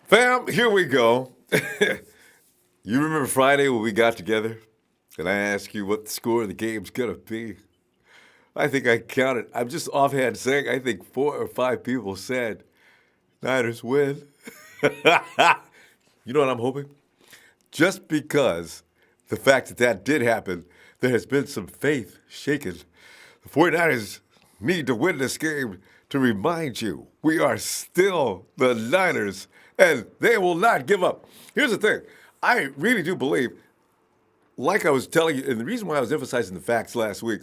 Fam, here we go. You remember Friday when we got together and I asked you what the score of the game's going to be? I think I counted. I'm just offhand saying I think 4 or 5 people said Niners win. You know what I'm hoping? Just because the fact that that did happen, there has been some faith shaken. The 49ers need to win this game to remind you we are still the Niners and they will not give up. Here's the thing. I really do believe, like I was telling you, and the reason why I was emphasizing the facts last week,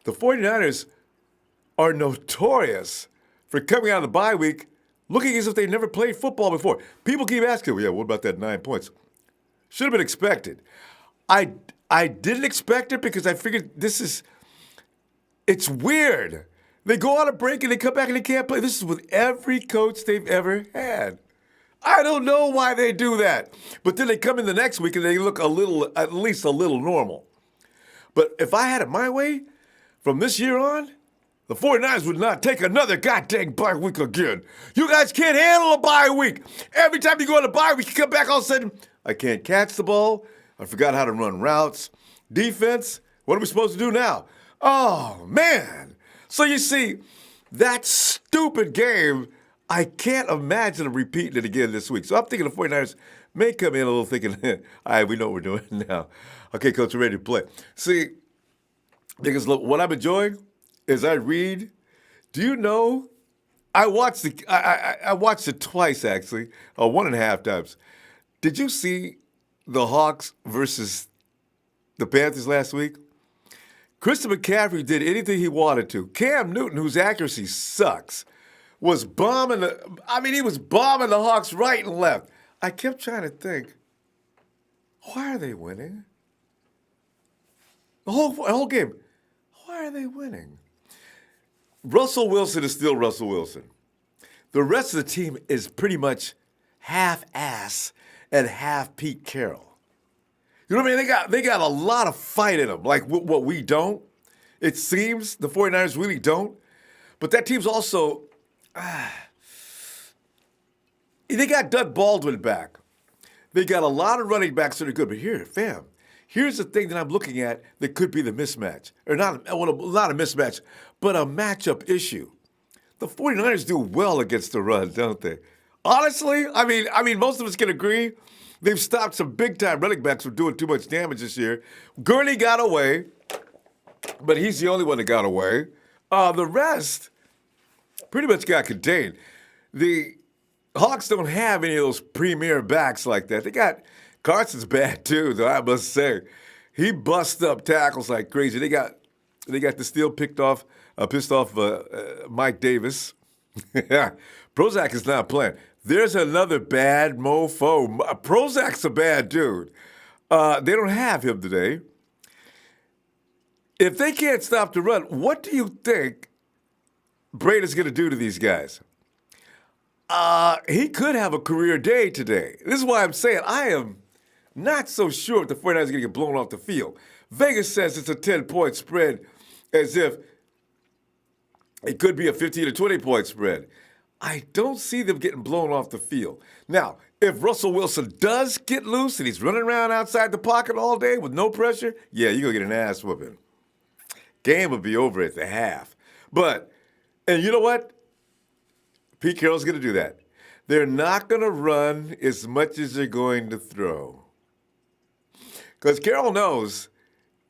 the 49ers are notorious for coming out of the bye week looking as if they never played football before. People keep asking, well, yeah, what about that 9 points? Should have been expected. I didn't expect it because I figured it's weird. They go on a break and they come back and they can't play. This is with every coach they've ever had. I don't know why they do that. But then they come in the next week and they look at least a little normal. But if I had it my way, from this year on, the 49ers would not take another goddamn bye week again. You guys can't handle a bye week. Every time you go on a bye week, you come back all of a sudden, I can't catch the ball. I forgot how to run routes. Defense, what are we supposed to do now? Oh, man. So you see, that stupid game, I can't imagine them repeating it again this week. So I'm thinking the 49ers may come in a little thinking, all right, we know what we're doing now. Okay, coach, we're ready to play. See, because look, what I'm enjoying is I read. Do you know? I watched it twice actually, 1.5 times. Did you see the Hawks versus the Panthers last week? Christian McCaffrey did anything he wanted to. Cam Newton, whose accuracy sucks, was bombing he was bombing the Hawks right and left. I kept trying to think, why are they winning? The whole game. Why are they winning? Russell Wilson is still Russell Wilson. The rest of the team is pretty much half ass and half Pete Carroll. You know what I mean? They got a lot of fight in them, like what we don't. It seems the 49ers really don't. But that team's also, they got Doug Baldwin back. They got a lot of running backs that are good. But here, fam, here's the thing that I'm looking at that could be the mismatch. Or not a mismatch, but a matchup issue. The 49ers do well against the run, don't they? Honestly, I mean, most of us can agree. They've stopped some big-time running backs from doing too much damage this year. Gurney got away, but he's the only one that got away. The rest pretty much got contained. The Hawks don't have any of those premier backs like that. They got Carson's bad too, though I must say. He busts up tackles like crazy. They got the steal pissed off Mike Davis. Prozac is not playing. There's another bad mofo. Prozac's a bad dude. They don't have him today. If they can't stop the run, what do you think Brady's going to do to these guys? He could have a career day today. This is why I'm saying I am not so sure if the 49ers are going to get blown off the field. Vegas says it's a 10-point spread as if it could be a 15 or 20-point spread. I don't see them getting blown off the field. Now, if Russell Wilson does get loose and he's running around outside the pocket all day with no pressure, yeah, you're going to get an ass whooping. Game will be over at the half. And you know what? Pete Carroll's going to do that. They're not going to run as much as they're going to throw. Because Carroll knows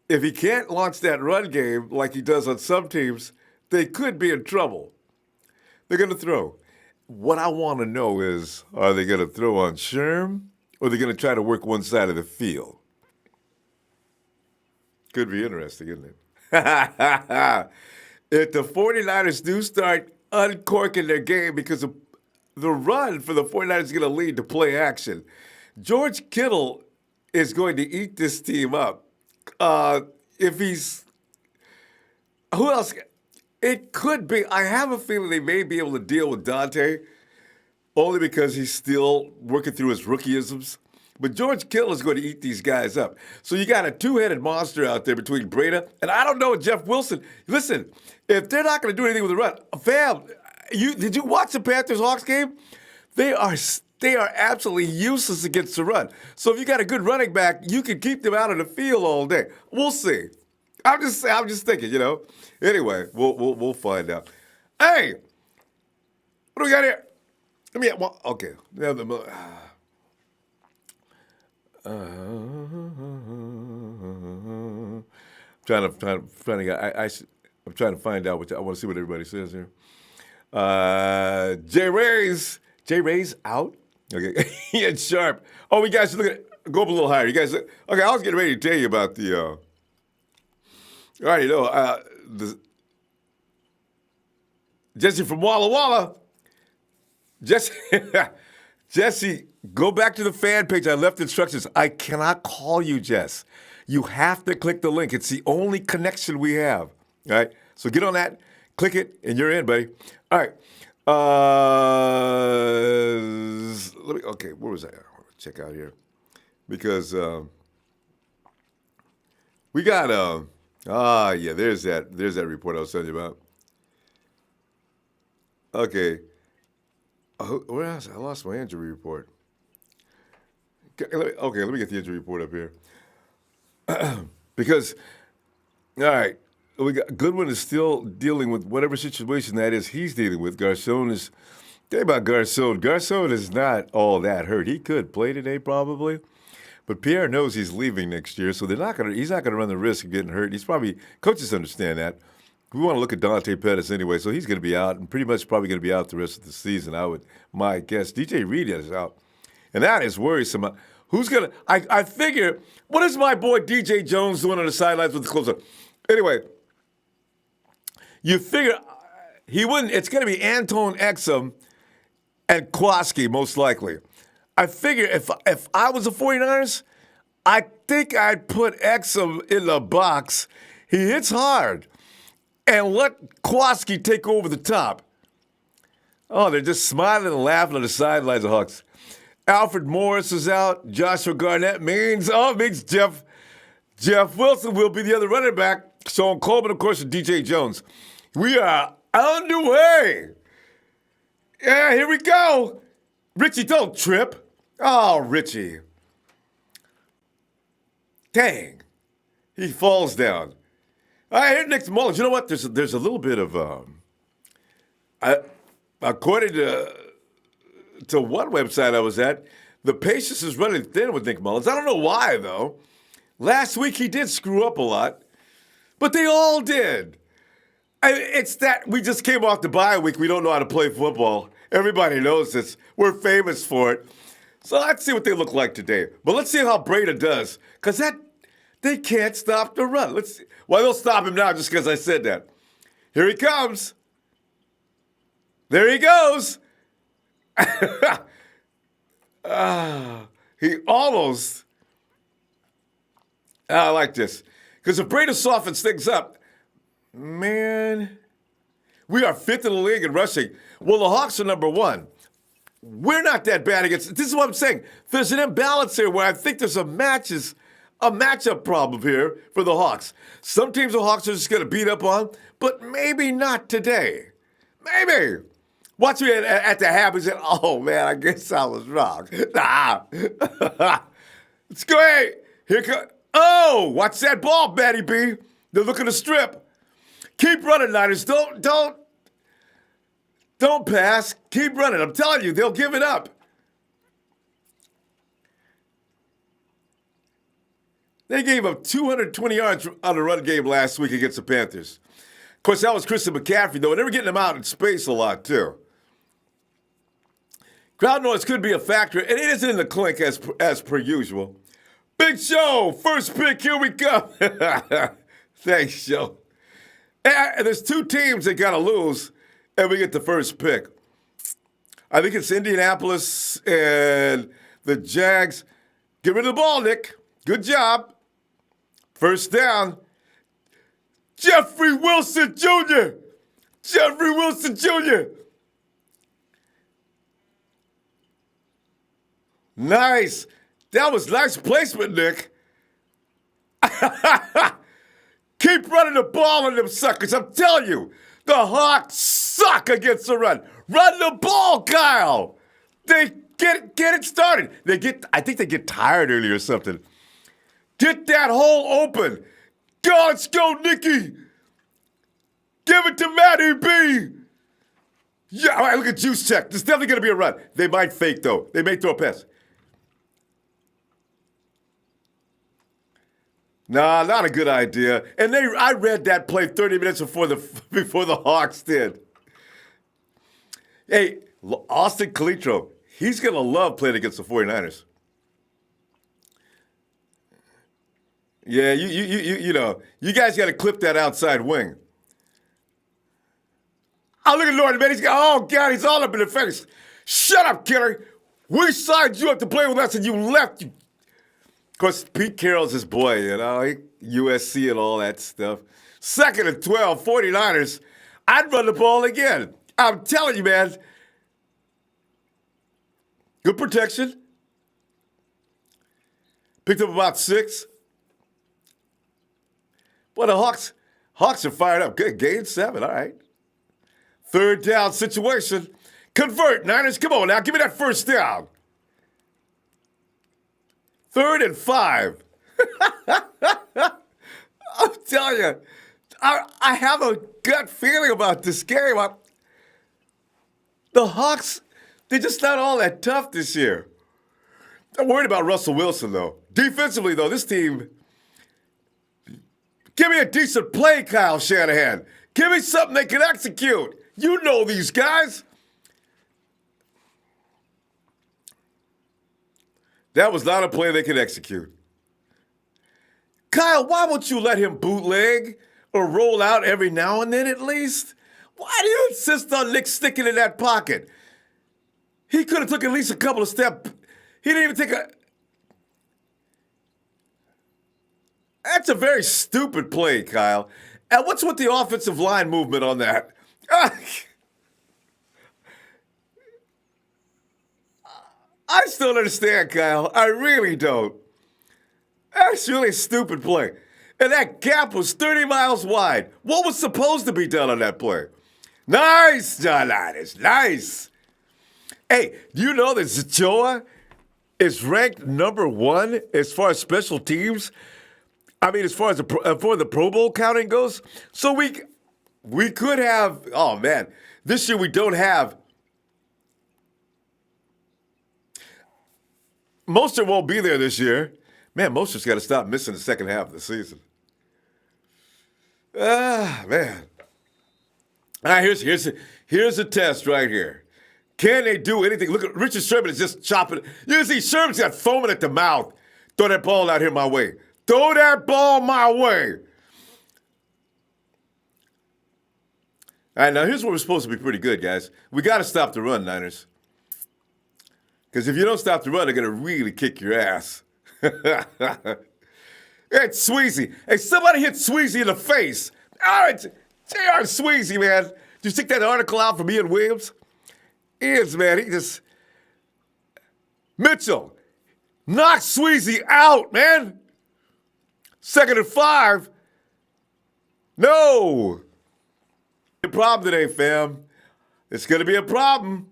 if he can't launch that run game like he does on some teams, they could be in trouble. They're going to throw. What I want to know is, are they going to throw on Sherm or are they going to try to work one side of the field? Could be interesting, isn't it? If the 49ers do start uncorking their game because of the run for the 49ers is going to lead to play action, George Kittle is going to eat this team up. Who else? It could be. I have a feeling they may be able to deal with Dante only because he's still working through his rookieisms. But George Kittle is going to eat these guys up. So you got a two-headed monster out there between Breda and I don't know Jeff Wilson. Listen, if they're not going to do anything with the run, fam, did you watch the Panthers-Hawks game? They are They are absolutely useless against the run. So if you got a good running back, you can keep them out of the field all day. We'll see. I'm just thinking, you know. Anyway, we'll find out. Hey, what do we got here? Let me. Well, okay. I'm trying to find out what I want to see what everybody says here. J Ray's out. Okay, he had Sharp. Oh, we guys look at go up a little higher. You guys, okay? I was getting ready to tell you about the. All right, you know, Jesse from Walla Walla. Jesse, go back to the fan page. I left instructions. I cannot call you, Jess. You have to click the link. It's the only connection we have. All right, so get on that, click it, and you're in, buddy. All right. Okay, where was I? Check out here. Because we got, there's that report I was telling you about. Okay. Where else? I lost my injury report. Okay, let me get the injury report up here. Because, all right, we got Goodwin is still dealing with whatever situation that is he's dealing with. Garcon is, tell you about Garcon. Garcon is not all that hurt. He could play today probably, but Pierre knows he's leaving next year, so he's not gonna run the risk of getting hurt. Coaches understand that. We want to look at Dante Pettis anyway, so he's going to be out and pretty much probably going to be out the rest of the season. My guess. DJ Reed is out, and that is worrisome. Who's gonna? I figure. What is my boy DJ Jones doing on the sidelines with the closer? Anyway, you figure he wouldn't. It's going to be Anton Exum and Kwaski most likely. I figure if I was the 49ers, I think I'd put Exum in the box. He hits hard. And let Kwaski take over the top. Oh, they're just smiling and laughing on the sidelines of Hawks. Alfred Morris is out. Joshua Garnett means Jeff Wilson will be the other running back. Sean Coleman, of course, and DJ Jones. We are underway. Yeah, here we go. Richie, don't trip. Oh, Richie. Dang. He falls down. All right, here next Mullens. You know what? There's a little bit of according to one website I was at, the patience is running thin with Nick Mullens. I don't know why though. Last week he did screw up a lot, but they all did. It's that we just came off the bye week. We don't know how to play football. Everybody knows this. We're famous for it. So let's see what they look like today. But let's see how Breda does, because they can't stop the run. Let's see. Well, they'll stop him now just because I said that. Here he comes. There he goes. He almost. I like this. Because if Breda softens things up, man, we are fifth in the league in rushing. Well, the Hawks are number one. We're not that bad against. This is what I'm saying. There's an imbalance here where I think there's a matchup problem here for the Hawks. Some teams the Hawks are just going to beat up on, but maybe not today. Maybe. Watch me at the half and say, oh, man, I guess I was wrong. Nah. Let's go ahead. Here comes. Oh, watch that ball, Matty B. They're looking to strip. Keep running, Niners. Don't pass. Keep running. I'm telling you, they'll give it up. They gave up 220 yards on the run game last week against the Panthers. Of course, that was Christian McCaffrey, though, and they were getting him out in space a lot, too. Crowd noise could be a factor, and it isn't in the clink as per usual. Big Show, first pick, here we go. Thanks, Show. And there's two teams that got to lose, and we get the first pick. I think it's Indianapolis and the Jags. Get rid of the ball, Nick. Good job. First down. Jeffrey Wilson Jr. Jeffrey Wilson Jr. Nice. That was nice placement, Nick. Keep running the ball on them suckers. I'm telling you, the Hawks suck against the run. Run the ball, Kyle. They Get it started. I think they get tired early or something. Get that hole open. Go, let's go, Nicky. Give it to Matty B. Yeah, all right, look at juice check. There's definitely going to be a run. They might fake, though. They may throw a pass. Nah, not a good idea. And I read that play 30 minutes before the Hawks did. Hey, Austin Calitro, he's going to love playing against the 49ers. Yeah, you know, you guys got to clip that outside wing. Oh, look at Lord, man. Oh, God, he's all up in the face. Shut up, killer. We signed you up to play with us, and you left. Of course, Pete Carroll's his boy, you know, USC and all that stuff. 2nd and 12, 49ers. I'd run the ball again. I'm telling you, man. Good protection. Picked up about 6. Well, the Hawks are fired up. Good, gain 7, all right. 3rd down situation. Convert, Niners. Come on now, give me that 1st down. 3rd and 5. I'm telling you, I have a gut feeling about this game. The Hawks, they're just not all that tough this year. I'm worried about Russell Wilson, though. Defensively, though, this team, give me a decent play, Kyle Shanahan. Give me something they can execute. You know these guys. That was not a play they could execute. Kyle, why won't you let him bootleg or roll out every now and then at least? Why do you insist on Nick sticking in that pocket? He could have took at least a couple of steps. He didn't even take a... That's a very stupid play, Kyle. And what's with the offensive line movement on that? I still don't understand, Kyle. I really don't. That's really a stupid play. And that gap was 30 miles wide. What was supposed to be done on that play? Nice, John Linus. Nice. Hey, do you know that Zachoa is ranked number 1 as far as special teams? I mean, as far as for the Pro Bowl counting goes? So we could have, oh, man. This year we don't have. Mostert won't be there this year. Man, Mostert's got to stop missing the second half of the season. Man. All right, here's a test right here. Can they do anything? Look at Richard Sherman is just chopping. You see, Sherman's got foaming at the mouth. Throw that ball out here my way. Throw that ball my way. All right, now here's where we're supposed to be pretty good, guys. We got to stop the run, Niners. Because if you don't stop the run, they're going to really kick your ass. It's Sweezy. Hey, somebody hit Sweezy in the face. All right, J.R. Sweezy, man. Did you stick that article out from Ian Williams? Ian's, man, he just... Mitchell, knock Sweezy out, man. 2nd and 5. No. The problem today, fam. It's going to be a problem.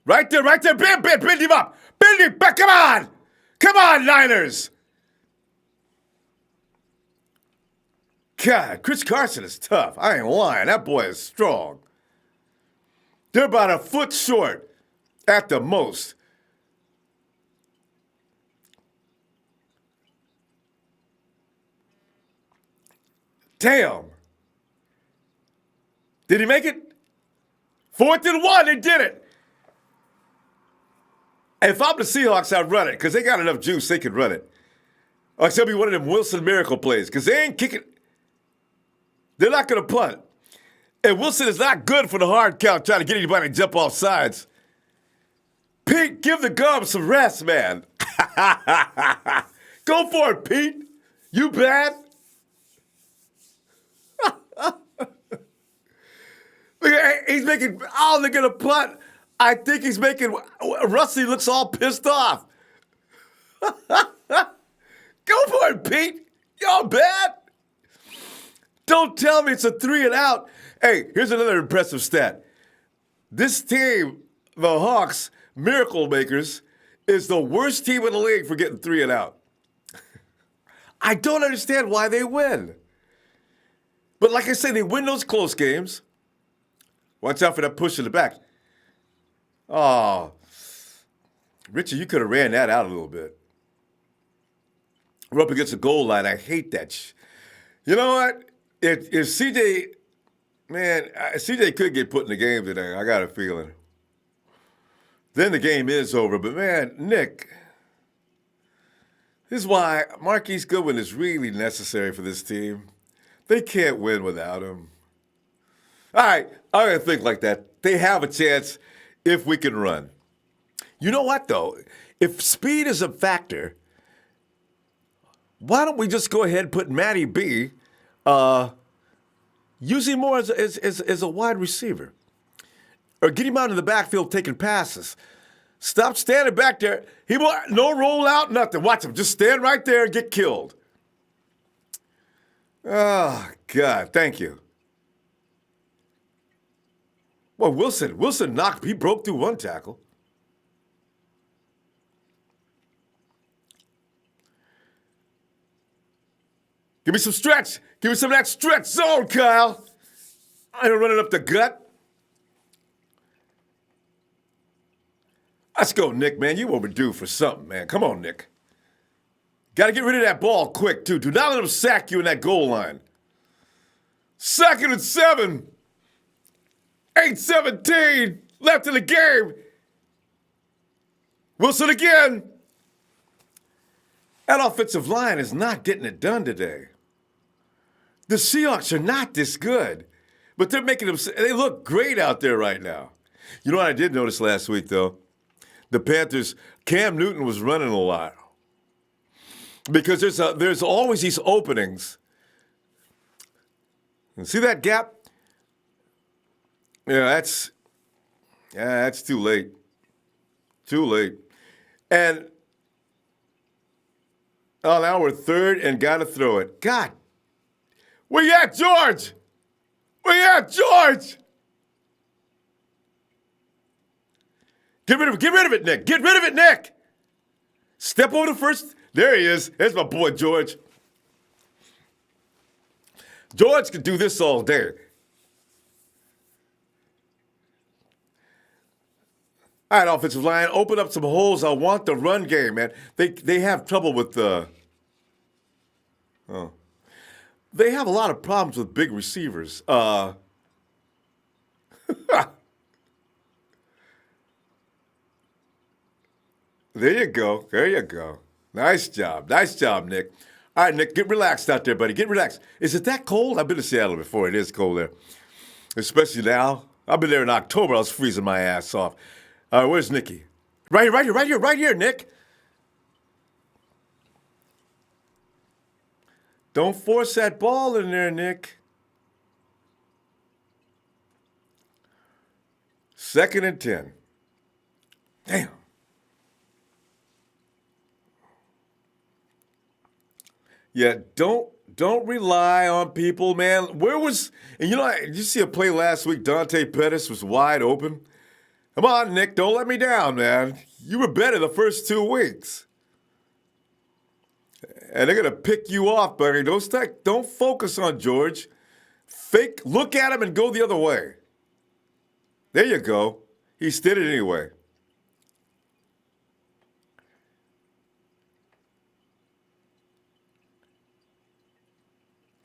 Right there. Build him up. Build him back. Come on. Come on, Niners. God, Chris Carson is tough. I ain't lying. That boy is strong. They're about a foot short at the most. Damn. Did he make it? 4th and 1, they did it. If I'm the Seahawks, I'd run it because they got enough juice, they could run it. Or it's going to be one of them Wilson miracle plays because they ain't kicking. They're not going to punt. And Wilson is not good for the hard count trying to get anybody to jump off sides. Pete, give the gum some rest, man. Go for it, Pete. You bad? He's making, oh, they're going to punt. I think he's making, Rusty looks all pissed off. Go for it, Pete. Y'all bad? Don't tell me it's a 3 and out. Hey, here's another impressive stat. This team, the Hawks, Miracle Makers is the worst team in the league for getting 3 and out. I don't understand why they win. But like I said, they win those close games. Watch out for that push in the back. Oh, Richard, you could have ran that out a little bit. We're up against the goal line. I hate that. You know what? If CJ, man, CJ could get put in the game today. I got a feeling. Then the game is over. But, man, Nick, this is why Marquise Goodwin is really necessary for this team. They can't win without him. All right, I'm going to think like that. They have a chance if we can run. You know what, though? If speed is a factor, why don't we just go ahead and put Matty B, use him more as a wide receiver? Or get him out in the backfield taking passes. Stop standing back there. He won't, no roll out, nothing. Watch him. Just stand right there and get killed. Oh, God, thank you. Well, Wilson knocked, he broke through one tackle. Give me some stretch. Give me some of that stretch zone, Kyle. I ain't running up the gut. Let's go, Nick, man. You overdue for something, man. Come on, Nick. Got to get rid of that ball quick, too. Do not let him sack you in that goal line. 2nd and 7. 8:17 left in the game. Wilson again. That offensive line is not getting it done today. The Seahawks are not this good, but they're making them, they look great out there right now. You know what I did notice last week, though? The Panthers, Cam Newton was running a lot. Because there's always these openings. And see that gap? Yeah, that's too late. Too late. And now we're 3rd and got to throw it. God, where you at, George? Where you at, George? Get rid of it, Nick. Get rid of it, Nick. Step over the first. There he is. There's my boy, George. George could do this all day. All right, offensive line, open up some holes. I want the run game, man. They have trouble with the. They have a lot of problems with big receivers. There you go. There you go. Nice job. Nice job, Nick. All right, Nick, get relaxed out there, buddy. Get relaxed. Is it that cold? I've been to Seattle before. It is cold there. Especially now. I've been there in October. I was freezing my ass off. All right, where's Nicky? Right here, Nick. Don't force that ball in there, Nick. 2nd and 10. Damn. Yeah, don't rely on people, man. And did you see a play last week? Dante Pettis was wide open. Come on, Nick, don't let me down, man. You were better the first 2 weeks. And they're going to pick you off, buddy. Don't focus on George. Look at him and go the other way. There you go. He did it anyway.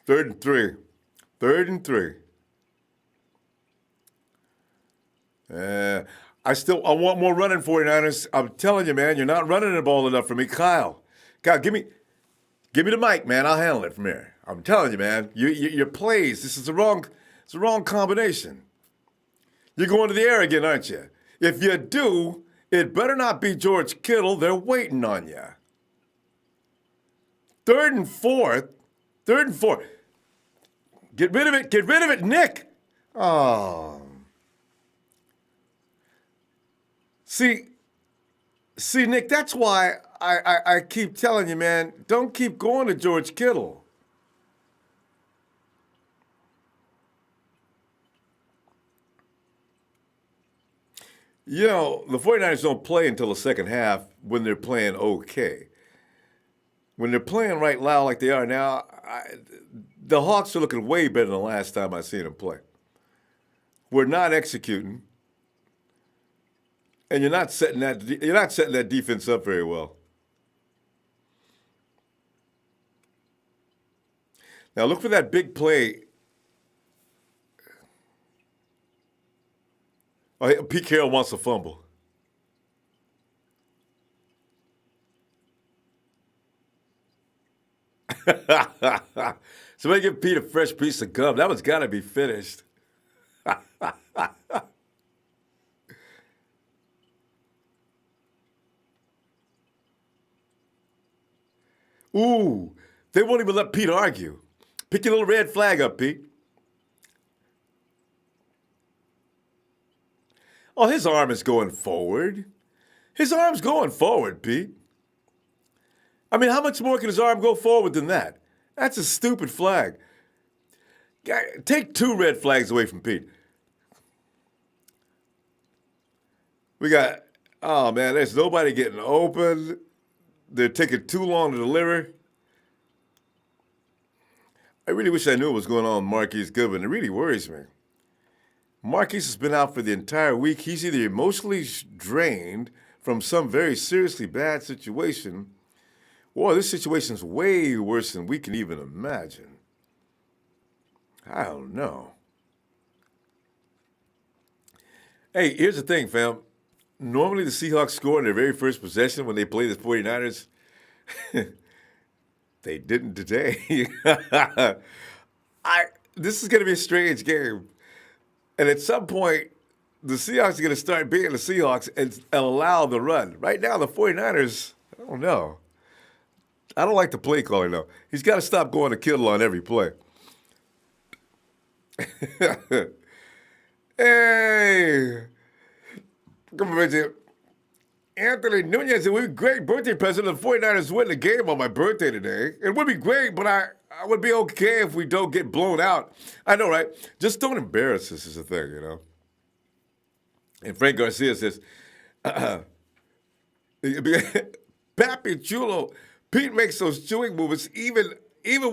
Third and three. I want more running 49ers. I'm telling you, man, you're not running the ball enough for me. Kyle, give me the mic, man. I'll handle it from here. I'm telling you, man, your plays, it's the wrong combination. You're going to the air again, aren't you? If you do, it better not be George Kittle. They're waiting on you. 3rd and 4. Get rid of it, Nick. Oh. See, Nick, that's why I keep telling you, man, don't keep going to George Kittle. You know, the 49ers don't play until the second half when they're playing okay. When they're playing right loud like they are now, the Hawks are looking way better than the last time I seen them play. We're not executing, and you're not setting that defense up very well. Now look for that big play. Oh, Pete Carroll wants a fumble. Somebody give Pete a fresh piece of gum. That one's got to be finished. Ooh, they won't even let Pete argue. Pick your little red flag up, Pete. Oh, his arm is going forward. His arm's going forward, Pete. I mean, how much more can his arm go forward than that? That's a stupid flag. Take 2 red flags away from Pete. We got, oh man, there's nobody getting open. They're taking too long to deliver. I really wish I knew what was going on with Marquise Goodwin. It really worries me. Marquise has been out for the entire week. He's either emotionally drained from some very seriously bad situation, or this situation's way worse than we can even imagine. I don't know. Hey, here's the thing, fam. Normally the Seahawks score in their very first possession when they play the 49ers. They didn't today. This is going to be a strange game. And at some point, the Seahawks are going to start being the Seahawks and allow the run. Right now, the 49ers, I don't know. I don't like the play calling, though. He's got to stop going to Kittle on every play. Hey. Come on, Reggie. Anthony Nunez, it would be great birthday present if the 49ers win the game on my birthday today. It would be great, but I would be okay if we don't get blown out. I know, right? Just don't embarrass us is the thing, you know? And Frank Garcia says, Pappy Chulo, Pete makes those chewing movements even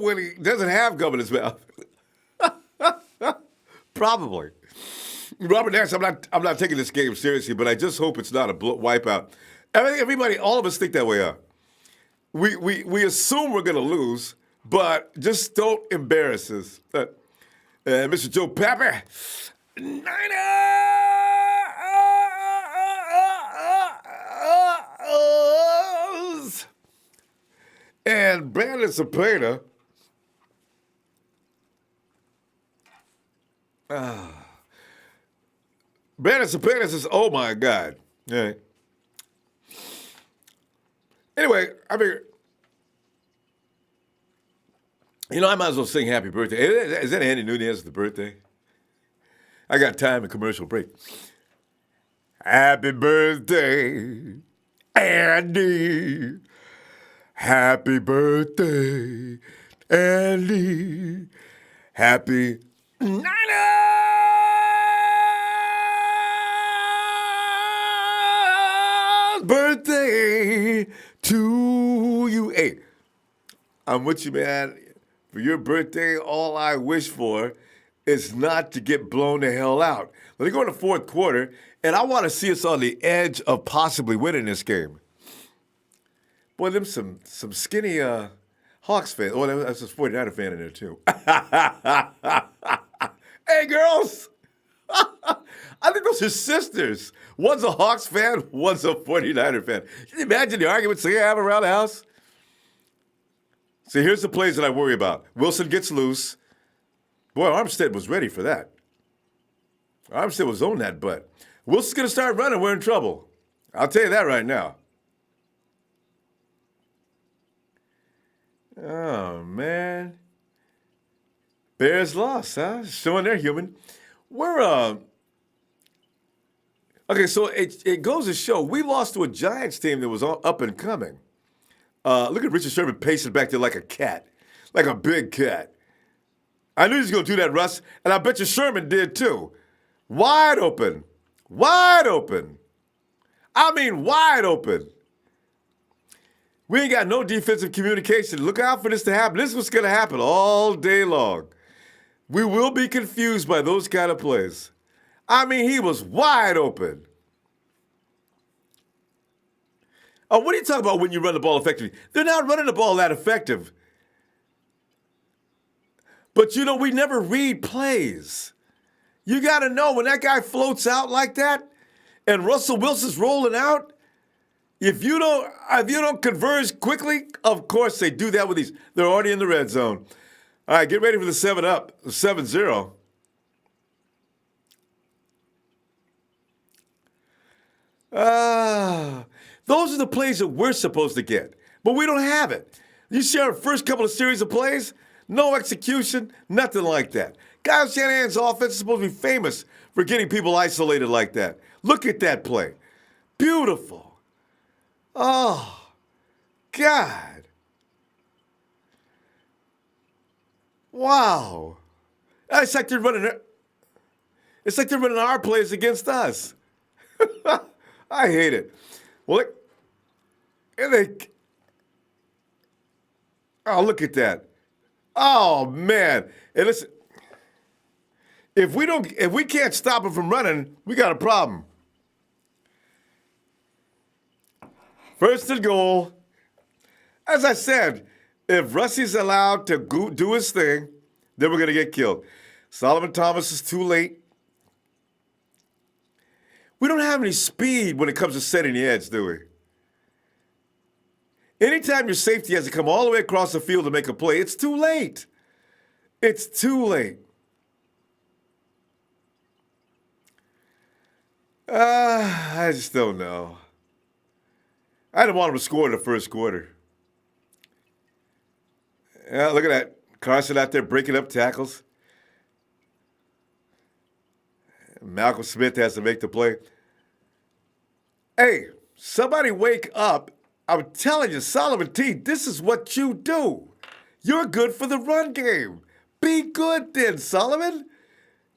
when he doesn't have gum in his mouth. Probably. Robert Nash, I'm not taking this game seriously, but I just hope it's not a wipeout. I think everybody, all of us think that way up. We assume we're going to lose, but just don't embarrass us. Mr. Joe Pappy, Niners! And Brandon Cepeda. Brandon Cepeda says, oh my God. All right. Anyway, I mean, you know, I might as well sing happy birthday. Is that Andy Nunez's birthday? I got time and commercial break. Happy birthday, Andy. Happy birthday, Andy. Happy birthday to you. Hey, I'm with you, man. For your birthday, all I wish for is not to get blown the hell out. Let me go in the fourth quarter, and I want to see us on the edge of possibly winning this game. Boy, them some skinny Hawks fans. Oh, that's a 49er fan in there, too. Hey, girls. I think those are sisters. One's a Hawks fan, one's a 49er fan. Can you imagine the arguments they have around the house? See, here's the plays that I worry about. Wilson gets loose. Boy, Armstead was ready for that. Armstead was on that butt. Wilson's going to start running. We're in trouble. I'll tell you that right now. Oh, man. Bears lost, huh? Showing they're human. We're, okay, so it goes to show we lost to a Giants team that was up and coming. Look at Richard Sherman pacing back there like a cat, like a big cat. I knew he was going to do that, Russ, and I bet you Sherman did too. Wide open. Wide open. I mean, wide open. We ain't got no defensive communication. Look out for this to happen. This is what's going to happen all day long. We will be confused by those kind of plays. I mean, he was wide open. Oh, what are you talking about when you run the ball effectively? They're not running the ball that effective. But you know, we never read plays. You got to know when that guy floats out like that and Russell Wilson's rolling out, if you don't converge quickly, of course they do that with these. They're already in the red zone. All right, get ready for the 7-up, 7-0. Those are the plays that we're supposed to get, but we don't have it. You see our first couple of series of plays, no execution, nothing like that. Kyle Shanahan's offense is supposed to be famous for getting people isolated like that. Look at that play. Beautiful. Oh, God. Wow. It's like they're running our plays against us. I hate it. Well, look at that. Oh, man. And listen, if we can't stop him from running, we got a problem. First and goal. As I said, if Russie's allowed to do his thing, then we're going to get killed. Solomon Thomas is too late. We don't have any speed when it comes to setting the edge, do we? Anytime your safety has to come all the way across the field to make a play, it's too late. It's too late. I just don't know. I didn't want him to score in the first quarter. Yeah, look at that. Carson out there breaking up tackles. Malcolm Smith has to make the play. Hey, somebody wake up. I'm telling you, Solomon T, this is what you do. You're good for the run game. Be good then, Solomon.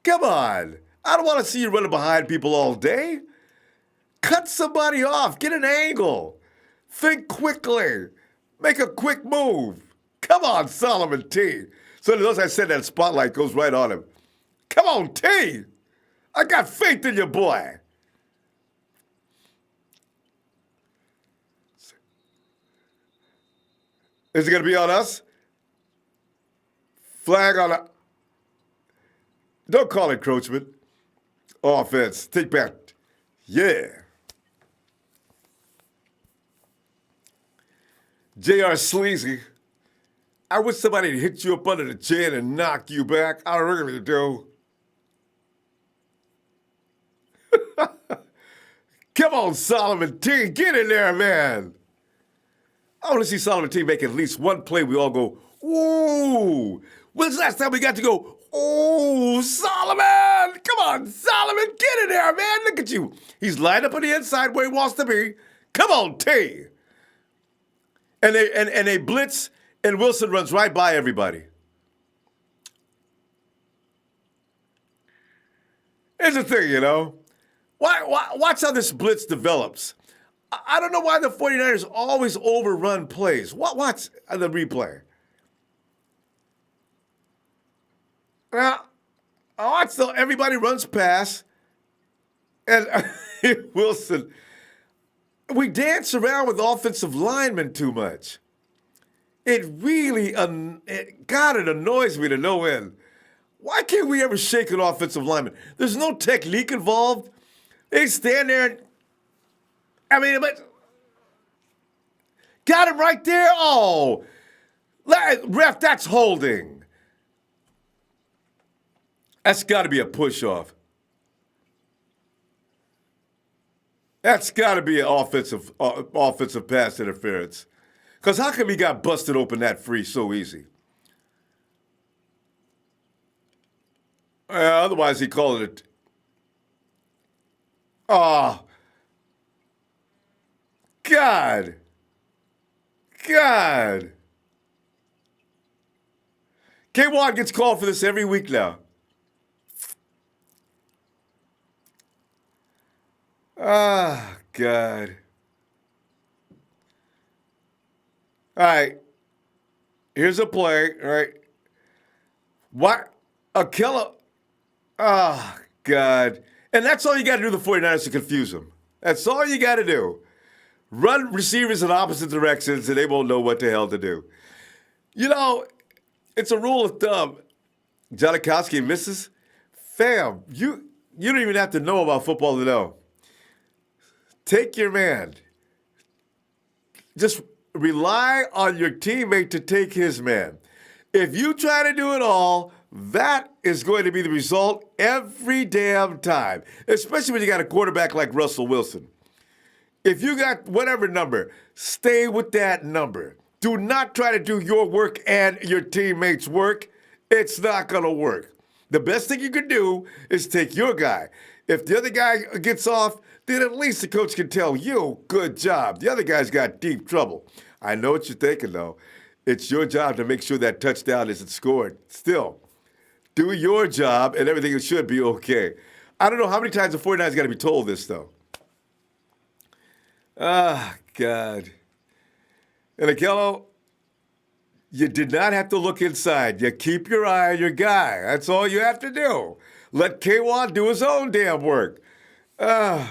Come on. I don't want to see you running behind people all day. Cut somebody off. Get an angle. Think quickly. Make a quick move. Come on, Solomon T. So as I said, that spotlight goes right on him. Come on, T. I got faith in you, boy. Is it going to be on us? Flag on a... Don't call it encroachment. Offense. Take back. Yeah. J.R. Sleazy. I wish somebody would hit you up under the chin and knock you back. I really do. Come on, Solomon T. Get in there, man. I want to see Solomon T make at least one play we all go, ooh. When's the last time we got to go, ooh, Solomon? Come on, Solomon. Get in there, man. Look at you. He's lined up on the inside where he wants to be. Come on, T. And they blitz, and Wilson runs right by everybody. Here's the thing, you know. Watch how this blitz develops. I don't know why the 49ers always overrun plays. Watch the replay. Now, watch till everybody runs past, and Wilson. We dance around with offensive linemen too much. It really, it annoys me to no end. Why can't we ever shake an offensive lineman? There's no technique involved. They stand there and, but got him right there. Oh, ref, that's holding. That's got to be a push-off. That's got to be an offensive pass interference. Because how come he got busted open that free so easy? Otherwise, he called it. Oh, God. K-Wad gets called for this every week now. God. All right. Here's a play. All right. What? A killer. Oh, God. And that's all you got to do the 49ers to confuse them. That's all you got to do. Run receivers in opposite directions and they won't know what the hell to do. You know, it's a rule of thumb. Janikowski misses. Fam, you don't even have to know about football to know. Take your man. Just rely on your teammate to take his man. If you try to do it all, that is going to be the result every damn time, especially when you got a quarterback like Russell Wilson. If you got whatever number, stay with that number. Do not try to do your work and your teammates' work. It's not going to work. The best thing you can do is take your guy. If the other guy gets off, then at least the coach can tell you, good job. The other guy's got deep trouble. I know what you're thinking, though. It's your job to make sure that touchdown isn't scored. Still, do your job and everything should be okay. I don't know how many times the 49ers got to be told this, though. Ah, God. And Akello, you did not have to look inside. You keep your eye on your guy. That's all you have to do. Let K1 do his own damn work. And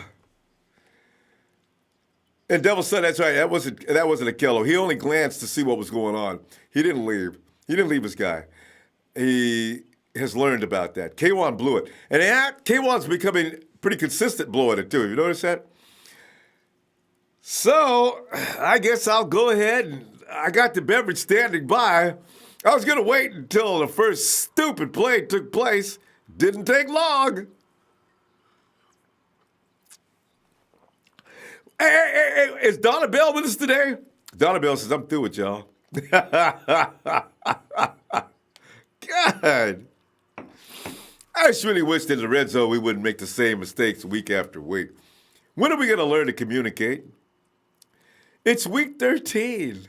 Devil said, that's right, that wasn't Akello. He only glanced to see what was going on. He didn't leave. He didn't leave his guy. He has learned about that. K1 blew it. And K1's becoming pretty consistent blowing it, too. You notice that? So, I guess I'll go ahead and I got the beverage standing by. I was going to wait until the first stupid play took place. Didn't take long. Hey, is Donna Bell with us today? Donna Bell says, I'm through with y'all. God. I just really wish that in the red zone we wouldn't make the same mistakes week after week. When are we going to learn to communicate? It's week 13.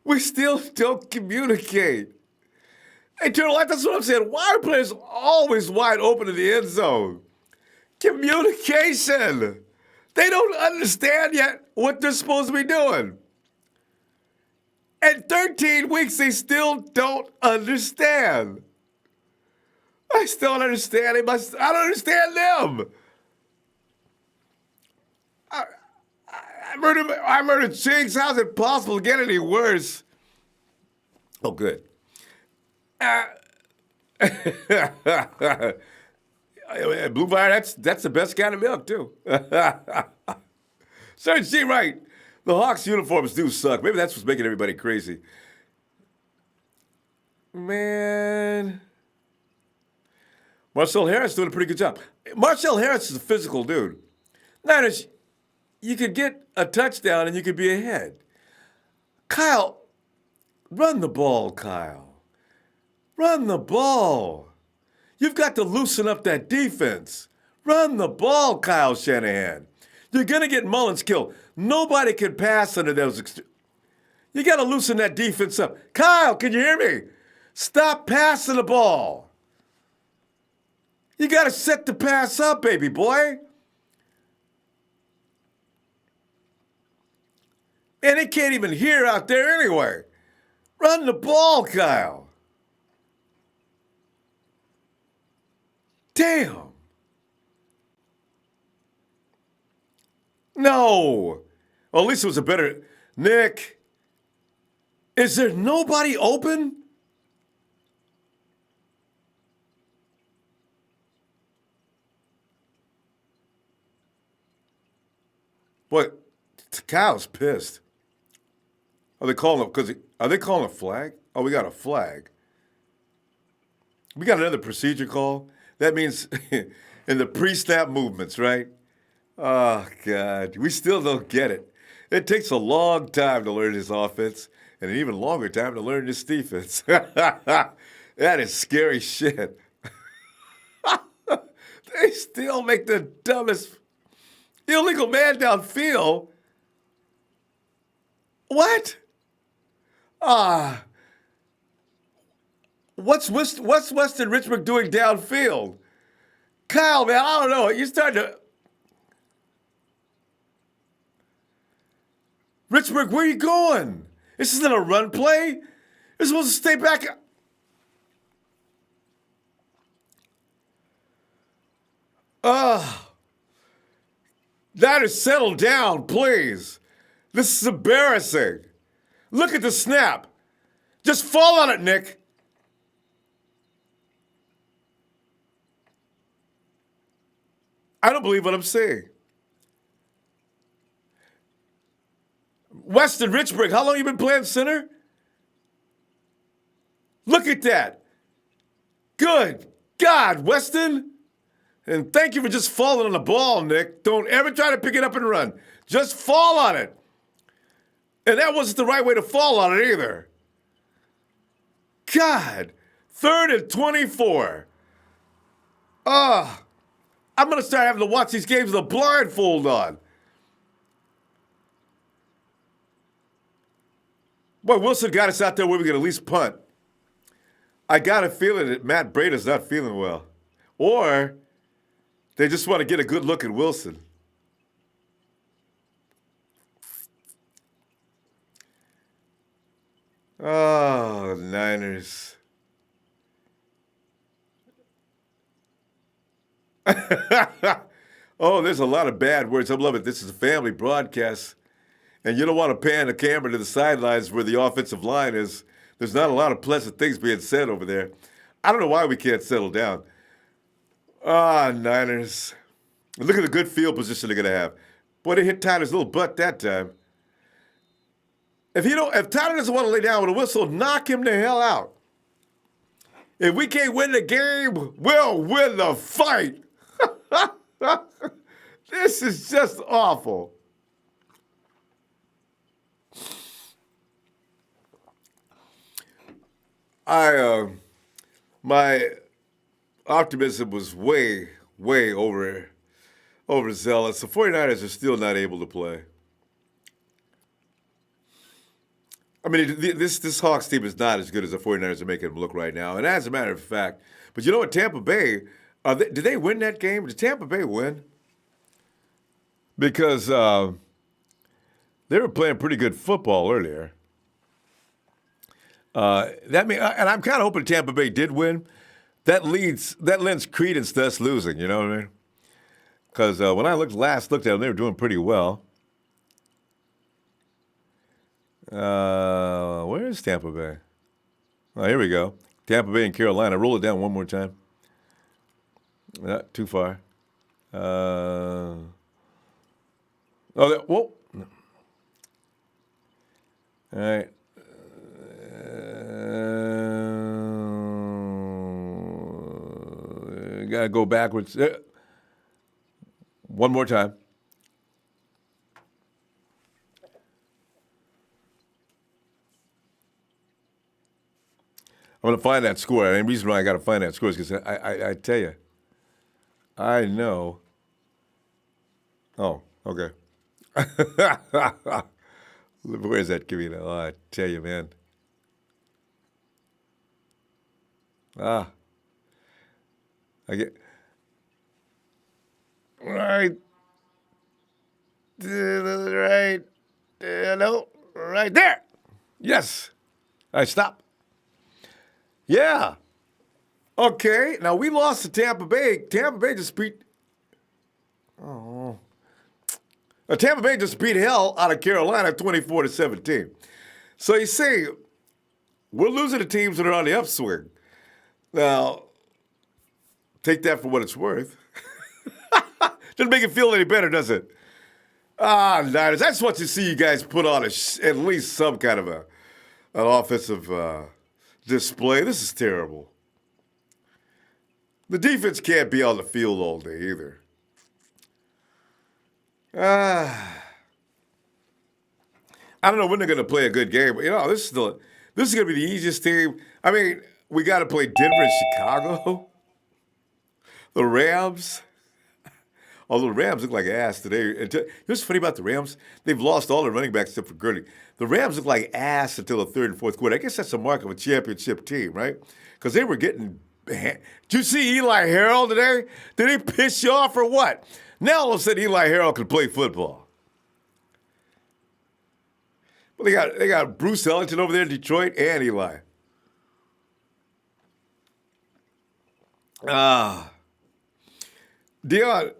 We still don't communicate. Hey, Turtle, that's what I'm saying. Why are players always wide open in the end zone? Communication. They don't understand yet what they're supposed to be doing. At 13 weeks, they still don't understand. I still don't understand him. I don't understand them. I murdered Chiggs. How's it possible to get any worse? Oh, good. Blue Fire, that's the best kind of milk, too. Sergeant G, right. The Hawks uniforms do suck. Maybe that's what's making everybody crazy. Man. Marcel Harris doing a pretty good job. Marcel Harris is a physical dude. Niners, you could get a touchdown and you could be ahead. Kyle, run the ball, Kyle. Run the ball. You've got to loosen up that defense. Run the ball, Kyle Shanahan. You're going to get Mullens killed. Nobody can pass under those. You got to loosen that defense up. Kyle, can you hear me? Stop passing the ball. You got to set the pass up, baby boy. And they can't even hear out there anyway. Run the ball, Kyle. Damn. No. Well, at least it was a better. Nick, is there nobody open? What? Kyle's pissed. Are they calling a flag? Oh, we got a flag. We got another procedure call. That means in the pre-snap movements, right? Oh, God. We still don't get it. It takes a long time to learn this offense and an even longer time to learn this defense. That is scary shit. They still make the dumbest illegal man downfield. What? What's Weston Richburg doing downfield? Kyle, man, I don't know. You're starting to. Richburg, where are you going? This isn't a run play. You're supposed to stay back. Niners, settle down, please. This is embarrassing. Look at the snap. Just fall on it, Nick. I don't believe what I'm saying. Weston Richburg, how long you been playing center? Look at that. Good God, Weston. And thank you for just falling on the ball, Nick. Don't ever try to pick it up and run. Just fall on it. And that wasn't the right way to fall on it either. God, 3rd and 24. I'm going to start having to watch these games with a blindfold on. Boy, Wilson got us out there where we could at least punt. I got a feeling that Matt Brady's not feeling well. Or they just want to get a good look at Wilson. Oh, Niners. Oh, there's a lot of bad words. I'm loving it. This is a family broadcast. And you don't want to pan the camera to the sidelines where the offensive line is. There's not a lot of pleasant things being said over there. I don't know why we can't settle down. Niners. Look at the good field position they're going to have. Boy, they hit Tyler's little butt that time. If Tyler doesn't want to lay down with a whistle, knock him the hell out. If we can't win the game, we'll win the fight. This is just awful. My optimism was way overzealous. The 49ers are still not able to play. I mean, this Hawks team is not as good as the 49ers are making them look right now. And as a matter of fact, but you know what, Tampa Bay, did they win that game? Did Tampa Bay win? Because they were playing pretty good football earlier. And I'm kind of hoping Tampa Bay did win. That lends credence to us losing, you know what I mean? Because when I last looked at them, they were doing pretty well. Where is Tampa Bay? Oh, here we go. Tampa Bay and Carolina. Roll it down one more time. Not too far. Whoa. All right. Gotta go backwards. One more time. I'm going to find that score. And the reason why I got to find that score is because I tell you, I know. Oh, okay. Where's that giving? Oh, I tell you, man. I get right. Right. No, right there. Yes. All right, stop. Yeah. Okay. Now we lost to Tampa Bay. Tampa Bay just beat. Oh. Tampa Bay just beat hell out of Carolina 24-17. So you see, we're losing to teams that are on the upswing. Now, take that for what it's worth. Doesn't make it feel any better, does it? Niners. I just want to see you guys put on at least some kind of an offensive display. This is terrible. The defense can't be on the field all day either. I don't know when they're going to play a good game. But, this is going to be the easiest team. I mean, we got to play Denver and Chicago. The Rams. Although the Rams look like ass today. You know what's funny about the Rams? They've lost all their running backs except for Gurley. The Rams look like ass until the third and fourth quarter. I guess that's the mark of a championship team, right? Because they were getting. Did you see Eli Harold today? Did he piss you off or what? Now all of a sudden Eli Harold can play football. Well, they got Bruce Ellington over there in Detroit and Eli. Dion,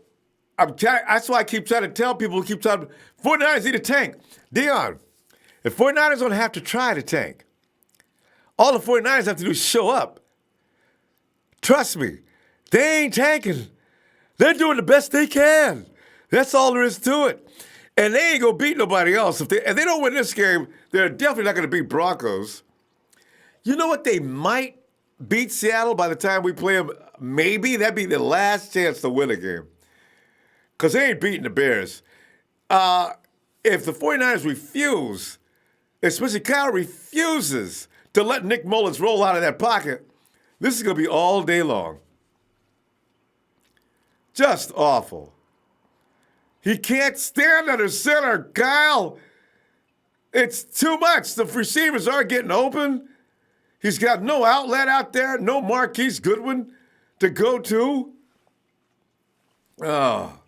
that's why I keep trying to tell people who keep trying. 49ers need a tank. Dion, if 49ers don't have to try to tank, all the 49ers have to do is show up. Trust me, they ain't tanking. They're doing the best they can. That's all there is to it. And they ain't going to beat nobody else. If they don't win this game, they're definitely not going to beat Broncos. You know what? They might beat Seattle by the time we play them. Maybe that'd be the last chance to win a game. Because they ain't beating the Bears. If the 49ers refuse, especially Kyle refuses to let Nick Mullens roll out of that pocket, this is going to be all day long. Just awful. He can't stand under center, Kyle. It's too much. The receivers aren't getting open. He's got no outlet out there, no Marquise Goodwin to go to. Oh.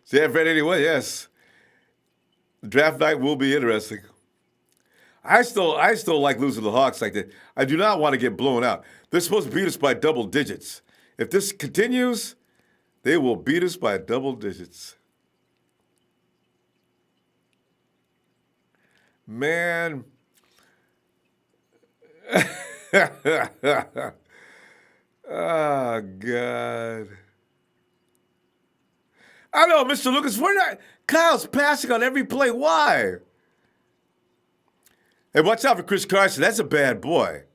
Jeff read anyway, yes. Draft night will be interesting. I still like losing to the Hawks like that. I do not want to get blown out. They're supposed to beat us by double digits. If this continues, they will beat us by double digits. Man. Oh, God. I know, Mr. Lucas, Kyle's passing on every play. Why? Hey, watch out for Chris Carson. That's a bad boy.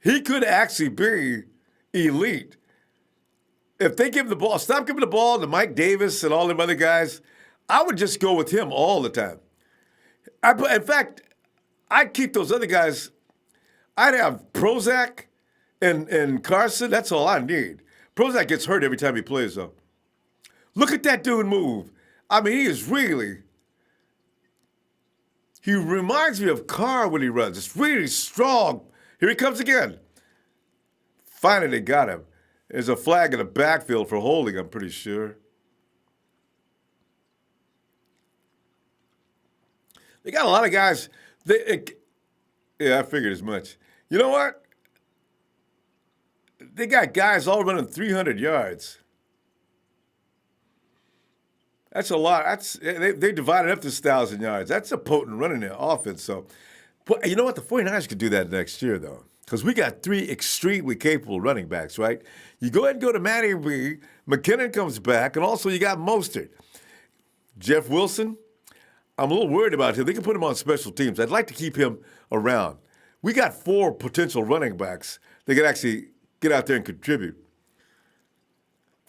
He could actually be elite. If they give him the ball, stop giving the ball to Mike Davis and all them other guys, I would just go with him all the time. In fact, I'd keep those other guys. I'd have Prozac and Carson. That's all I need. Prozac gets hurt every time he plays, though. Look at that dude move. I mean, he reminds me of Carr when he runs. It's really strong. Here he comes again. Finally, they got him. There's a flag in the backfield for holding, I'm pretty sure. They got a lot of guys. Yeah, I figured as much. You know what? They got guys all running 300 yards. That's a lot. They divided up this 1,000 yards. That's a potent running offense. So, but you know what? The 49ers could do that next year, though, because we got 3 extremely capable running backs, right? You go ahead and go to Matty B. McKinnon comes back, and also you got Mostert. Jeff Wilson, I'm a little worried about him. They can put him on special teams. I'd like to keep him around. We got 4 potential running backs that can actually get out there and contribute.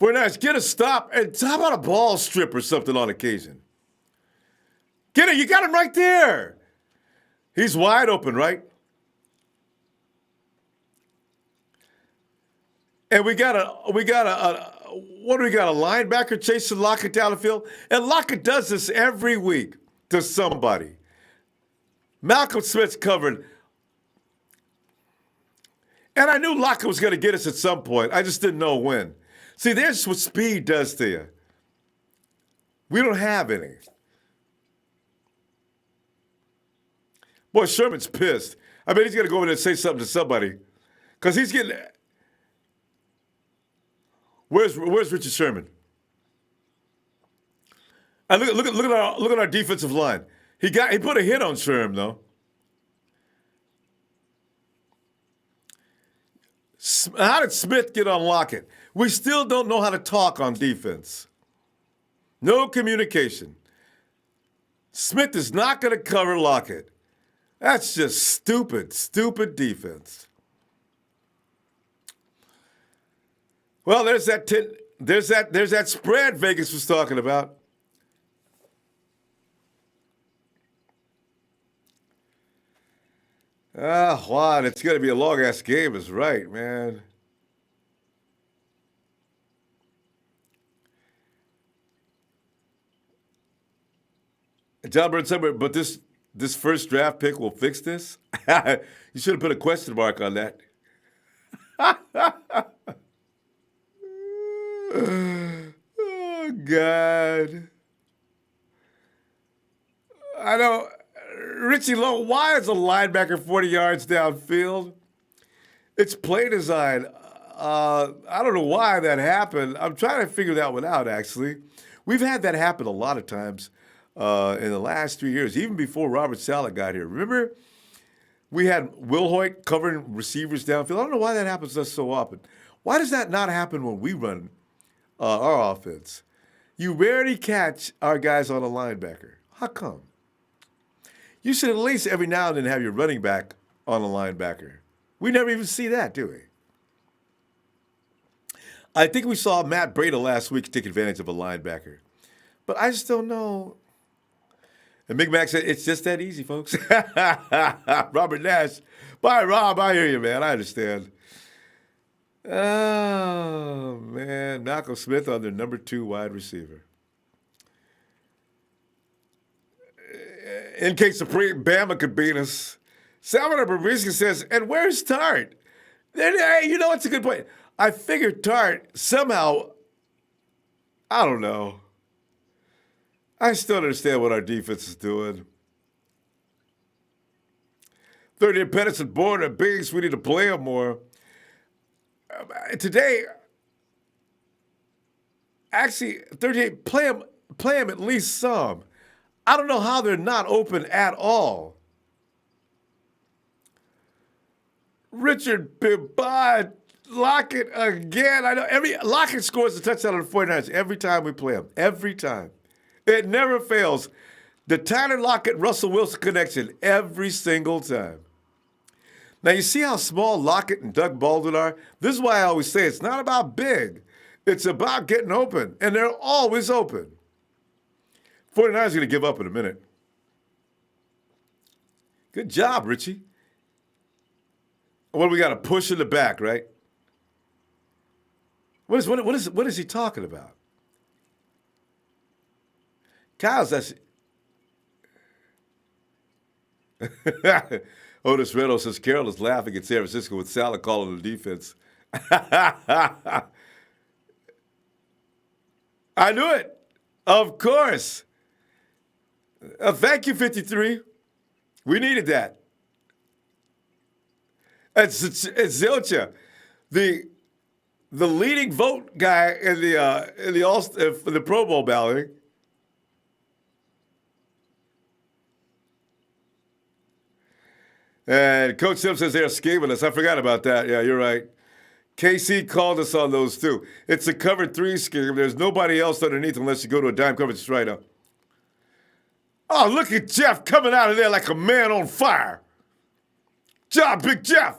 49ers, get a stop, and how about a ball strip or something on occasion? Get it, you got him right there. He's wide open, right? And we got a linebacker chasing Lockett down the field? And Lockett does this every week to somebody. Malcolm Smith's covered. And I knew Lockett was going to get us at some point. I just didn't know when. See, there's what speed does to you. We don't have any. Boy, Sherman's pissed. I bet he's going to go over there and say something to somebody. Because he's getting... Where's Richard Sherman? And look at our defensive line. He put a hit on Sherman, though. How did Smith get on Lockett? We still don't know how to talk on defense. No communication. Smith is not going to cover Lockett. That's just stupid defense. Well, there's that spread Vegas was talking about. Juan, it's going to be a long-ass game is right, man. John Burns said, but this first draft pick will fix this? You should have put a question mark on that. Oh, God. I know. Richie Lowe, why is a linebacker 40 yards downfield? It's play design. I don't know why that happened. I'm trying to figure that one out, actually. We've had that happen a lot of times in the last 3 years, even before Robert Saleh got here. Remember, we had Will Hoyt covering receivers downfield. I don't know why that happens to us so often. Why does that not happen when we run our offense? You rarely catch our guys on a linebacker. How come? You should at least every now and then have your running back on a linebacker. We never even see that, do we? I think we saw Matt Breida last week take advantage of a linebacker. But I just don't know. And Big Mac said, it's just that easy, folks. Robert Nash. Bye, Rob. I hear you, man. I understand. Oh, man. Malcolm Smith on their number 2 wide receiver. In case Supreme Bama could beat us. Salvador Babrisca says, and where's Tart? Hey, you know, it's a good point. I figured Tart somehow, I don't know. I still don't understand what our defense is doing. 38 Pettis and Bourne are bigs. We need to play them more. Today, actually, 38, play them at least some. I don't know how they're not open at all. Richard Pibod, Lockett again. I know Lockett scores a touchdown on the 49ers every time we play him. Every time. It never fails. The Tyler Lockett-Russell Wilson connection every single time. Now, you see how small Lockett and Doug Baldwin are? This is why I always say it's not about big. It's about getting open, and they're always open. 49ers are going to give up in a minute. Good job, Richie. What do we got? To push in the back, right? What is he talking about? Kyle's that's. Otis Reynolds says Carroll is laughing at San Francisco with Saleh calling the defense. I knew it. Of course. Thank you, 53. We needed that. It's Zilcha, the leading vote guy in the Pro Bowl balloting. And Coach Sim says they're scheming us. I forgot about that. Yeah, you're right. KC called us on those too. It's a cover 3 scheme. There's nobody else underneath unless you go to a dime coverage straight up. Oh, look at Jeff coming out of there like a man on fire. Job, Big Jeff.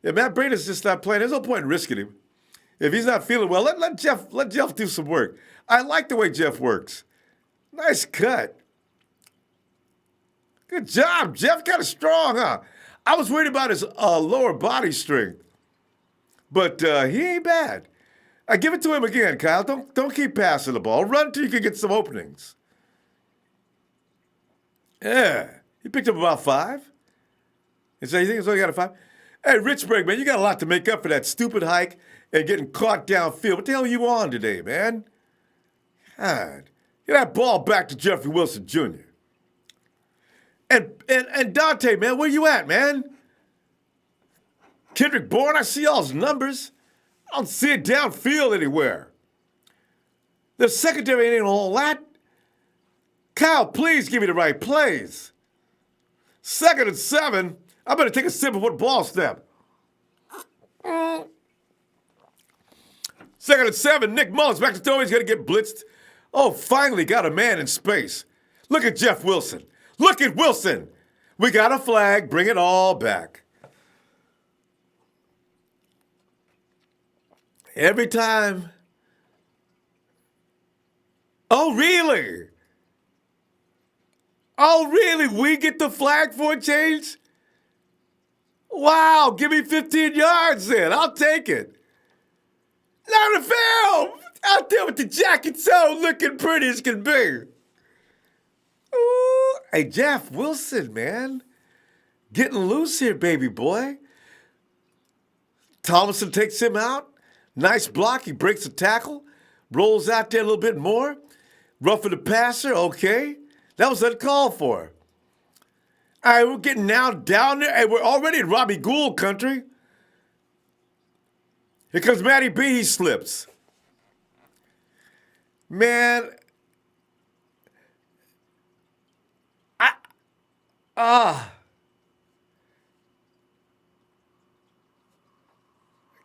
Yeah, Matt Breida's just not playing. There's no point in risking him. If he's not feeling well, let Jeff do some work. I like the way Jeff works. Nice cut. Good job, Jeff. Kind of strong, huh? I was worried about his lower body strength, but he ain't bad. I give it to him again, Kyle. Don't keep passing the ball. Run till you can get some openings. Yeah, he picked up about 5. And so you think he's only got a 5? Hey, Richburg, man, you got a lot to make up for that stupid hike and getting caught downfield. What the hell are you on today, man? God. Get that ball back to Jeffrey Wilson Jr. And Dante, man, where you at, man? Kendrick Bourne, I see all his numbers. I don't see it downfield anywhere. The secondary ain't all that. Kyle, please give me the right plays. 2nd and 7. I better take a sip of what ball snap. 2nd and 7. Nick Mullens back to throw. He's going to get blitzed. Oh, finally got a man in space. Look at Jeff Wilson. Look at Wilson. We got a flag. Bring it all back. Every time. Oh, really? Oh, really? We get the flag for a change? Wow, give me 15 yards then. I'll take it. Not a film. Out there with the jacket so looking pretty as can be. Ooh. Hey, Jeff Wilson, man. Getting loose here, baby boy. Tomlinson takes him out. Nice block. He breaks the tackle. Rolls out there a little bit more. Roughing the passer. Okay. That was uncalled for. All right, we're getting now down there. Hey, we're already in Robbie Gould country. Here comes Matty B. He slips. Man.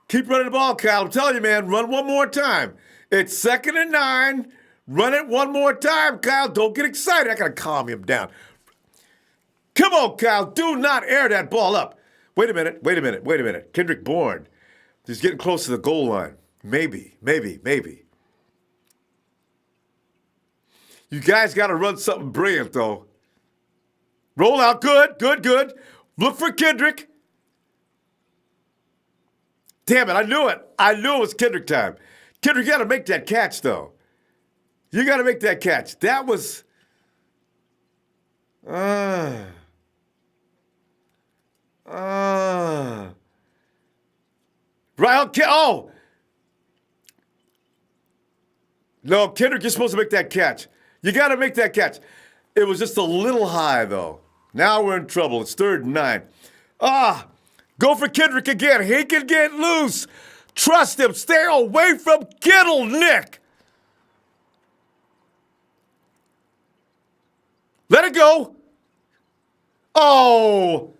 Keep running the ball, Kyle. I'm telling you, man, run one more time. It's 2nd and 9. Run it one more time, Kyle. Don't get excited. I got to calm him down. Come on, Kyle. Do not air that ball up. Wait a minute. Kendrick Bourne. He's getting close to the goal line. Maybe. You guys got to run something brilliant, though. Roll out. Good. Look for Kendrick. Damn it, I knew it. I knew it was Kendrick time. Kendrick, you got to make that catch, though. You got to make that catch. That was... Right, okay. Oh! No, Kendrick, you're supposed to make that catch. You got to make that catch. It was just a little high, though. Now we're in trouble. It's 3rd and 9. Go for Kendrick again. He can get loose. Trust him. Stay away from Kittle, Nick. Let it go. Oh.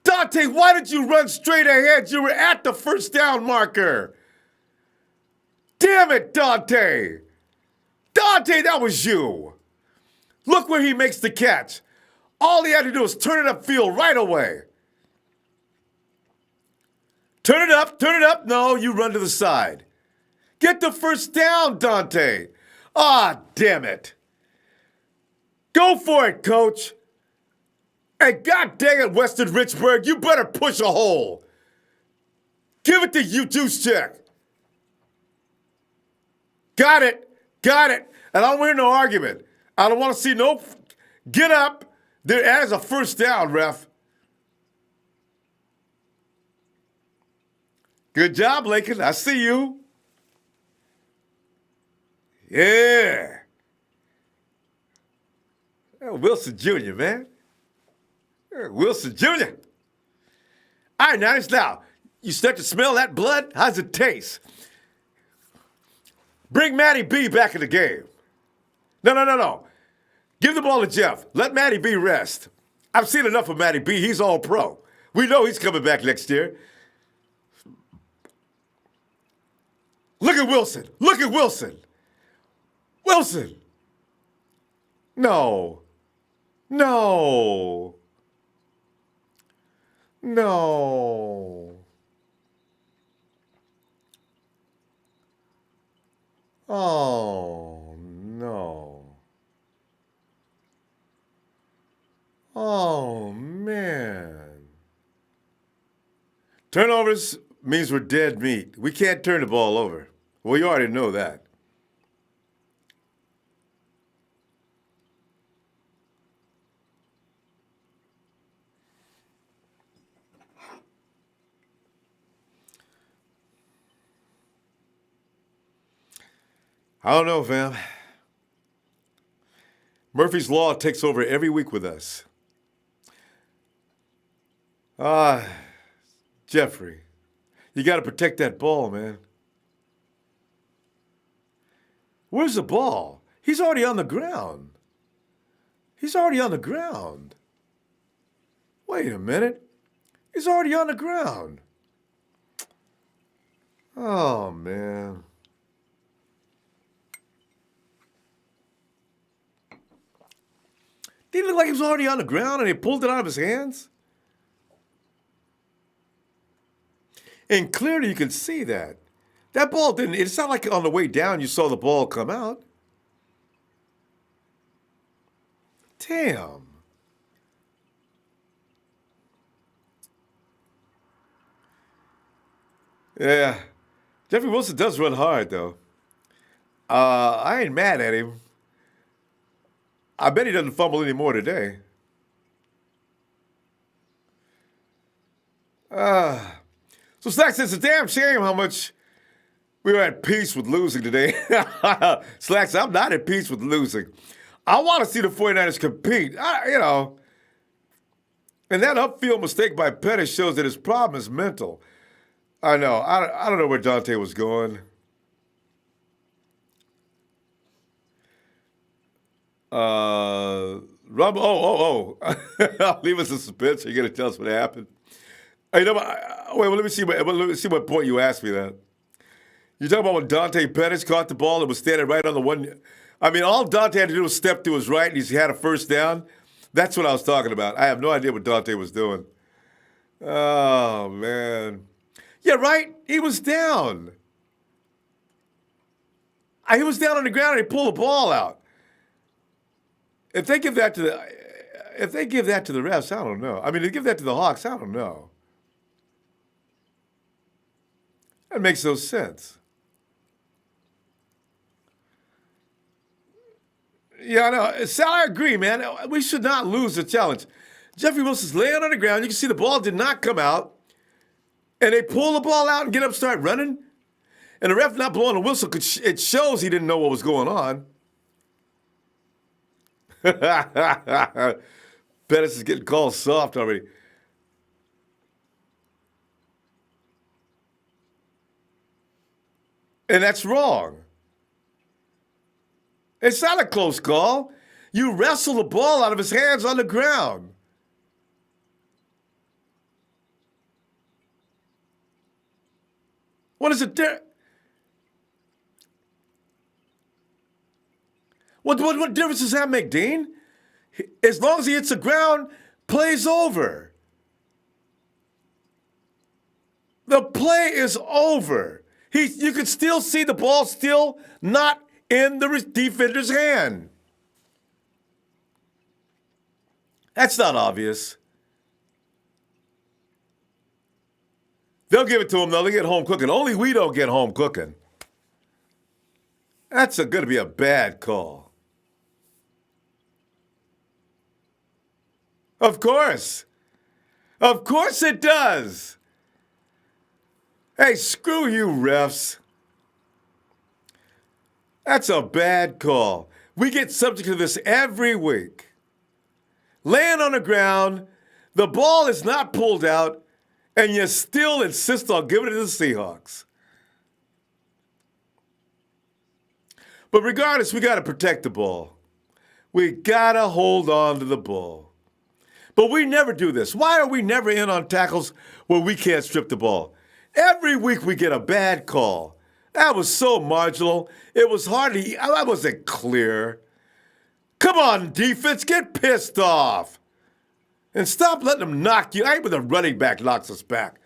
Dante, why did you run straight ahead? You were at the first down marker. Damn it, Dante. Dante, that was you. Look where he makes the catch. All he had to do was turn it upfield right away. Turn it up. No, you run to the side. Get the first down, Dante. Damn it. Go for it, coach. Hey, God dang it, Weston Richburg, you better push a hole. Give it to you, Juice Check. Got it. And I don't want no argument. I don't want to see no... Get up. That is a first down, ref. Good job, Lincoln. I see you. Yeah. Wilson Jr., man. Wilson Jr. All right, now, you start to smell that blood? How's it taste? Bring Matty B back in the game. No. Give the ball to Jeff. Let Matty B rest. I've seen enough of Matty B. He's all pro. We know he's coming back next year. Look at Wilson. Wilson. No. Oh, no. Oh, man. Turnovers means we're dead meat. We can't turn the ball over. Well, you already know that. I don't know, fam. Murphy's Law takes over every week with us. Jeffrey, you got to protect that ball, man. Where's the ball? He's already on the ground. Wait a minute. He's already on the ground. Oh, man. Didn't it look like he was already on the ground and he pulled it out of his hands? And clearly you can see that. That ball didn't, it's not like on the way down you saw the ball come out. Damn. Yeah. Jeffrey Wilson does run hard, though. I ain't mad at him. I bet he doesn't fumble anymore today. So Slack says, it's a damn shame how much we were at peace with losing today. Slack says, I'm not at peace with losing. I want to see the 49ers compete. And that upfield mistake by Pettis shows that his problem is mental. I know. I don't know where Dante was going. Ronbo, I'll leave us in suspense. You're going to tell us what happened. Wait, let me see what point you asked me that. You talking about when Dante Pettis caught the ball and was standing right on the one. I mean, all Dante had to do was step to his right and he had a first down. That's what I was talking about. I have no idea what Dante was doing. Oh, man. Yeah, right? He was down. He was down on the ground and he pulled the ball out. If they give that to the refs, I don't know. I mean, they give that to the Hawks, I don't know. That makes no sense. Yeah, I know. So I agree, man. We should not lose the challenge. Jeffrey Wilson's laying on the ground. You can see the ball did not come out. And they pull the ball out and get up, start running. And the ref not blowing the whistle, it shows he didn't know what was going on. Pettis is getting called soft already. And that's wrong. It's not a close call. You wrestle the ball out of his hands on the ground. What is it there? What difference does that make, Dean? As long as he hits the ground, play's over. The play is over. You can still see the ball still not in the defender's hand. That's not obvious. They'll give it to him, though. They get home cooking. Only we don't get home cooking. That's going to be a bad call. Of course. Of course it does. Hey, screw you, refs. That's a bad call. We get subject to this every week. Laying on the ground, the ball is not pulled out, and you still insist on giving it to the Seahawks. But regardless, we got to protect the ball. We got to hold on to the ball. But we never do this. Why are we never in on tackles where we can't strip the ball? Every week we get a bad call. That was so marginal. It was hardly, that wasn't clear. Come on, defense, get pissed off. And stop letting them knock you. I hate when the running back knocks us back.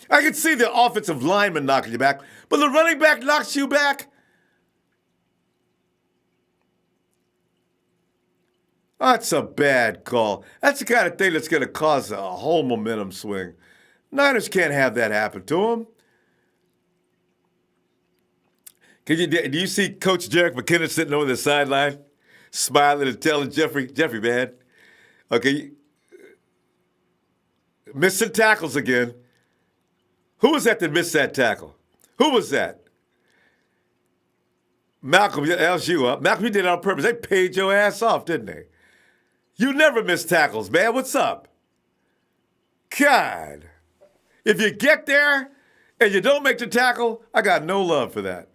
I can see the offensive lineman knocking you back, but the running back knocks you back? That's a bad call. That's the kind of thing that's going to cause a whole momentum swing. Niners can't have that happen to them. Do you see Coach Jerick McKinnon sitting over the sideline, smiling and telling Jeffrey, man, okay, missing tackles again. Who was that missed that tackle? Who was that? Malcolm, that was you, huh? Malcolm, you did it on purpose. They paid your ass off, didn't they? You never miss tackles, man. What's up? God. If you get there and you don't make the tackle, I got no love for that.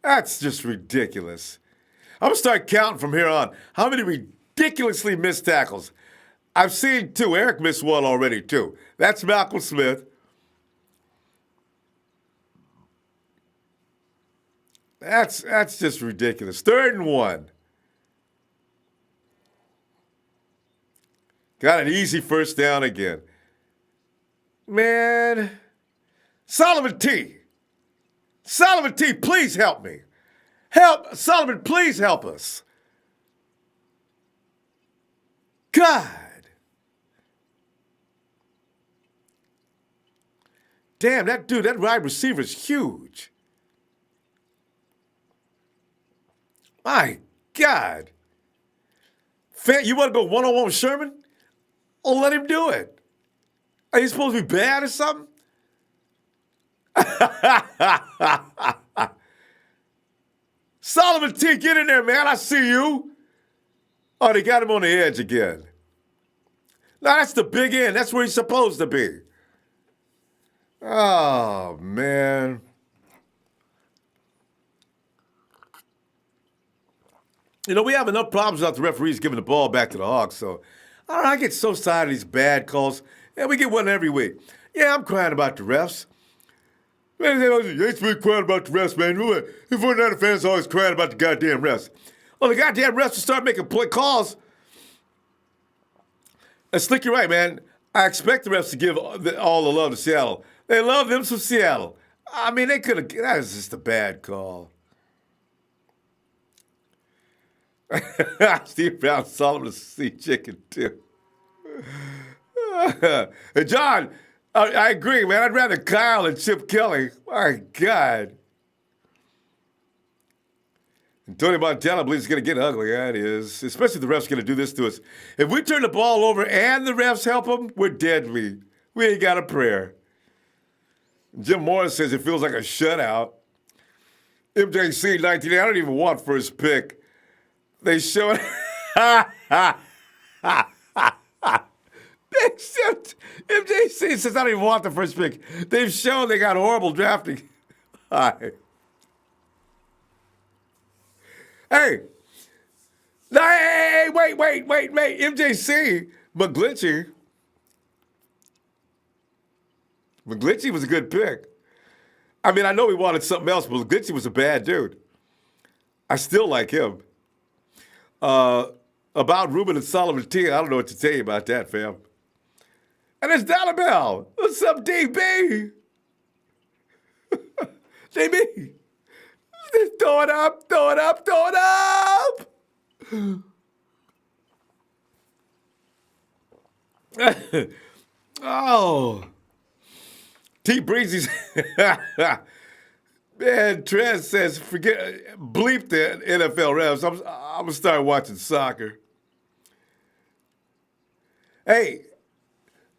That's just ridiculous. I'm going to start counting from here on. How many ridiculously missed tackles? I've seen two. Eric missed one already, too. That's Malcolm Smith. That's just ridiculous. 3rd and 1. Got an easy first down again. Man, Solomon T, please help me. Solomon, please help us. God. Damn, that wide receiver is huge. My God. You want to go one-on-one with Sherman? Oh, let him do it. Are you supposed to be bad or something? Solomon T, get in there, man. I see you. Oh, they got him on the edge again. Now, that's the big end. That's where he's supposed to be. Oh, man. You know, we have enough problems without the referees giving the ball back to the Hawks, so I don't know, I get so tired of these bad calls. Yeah, we get one every week. Yeah, I'm crying about the refs. Man, you ain't really crying about the refs, man. The 49er fans always crying about the goddamn refs. Well, the goddamn refs will start making calls. And Slick, you're right, man. I expect the refs to give all the love to Seattle. They love them some Seattle. I mean, they could have. That was just a bad call. Steve Brown, Solomon, sea chicken too. And John, I agree, man. I'd rather Kyle and Chip Kelly. My God. And Tony Montana believes it's going to get ugly. Yeah, it is. Especially if the refs going to do this to us. If we turn the ball over and the refs help them, we're dead meat. We ain't got a prayer. Jim Morris says it feels like a shutout. MJC 19, I don't even want first pick. They showed. MJC says I don't even want the first pick. They've shown they got horrible drafting. Hi. Hey. Hey, wait. MJC, McGlinchey was a good pick. I mean, I know he wanted something else, but McGlinchey was a bad dude. I still like him. About Ruben and Solomon T, I don't know what to tell you about that, fam. And it's Dollar Bell. What's up, DB? DB. Throw it up. Oh. T Breezy's. Man, Trez says, bleep the NFL refs. I'm going to start watching soccer. Hey,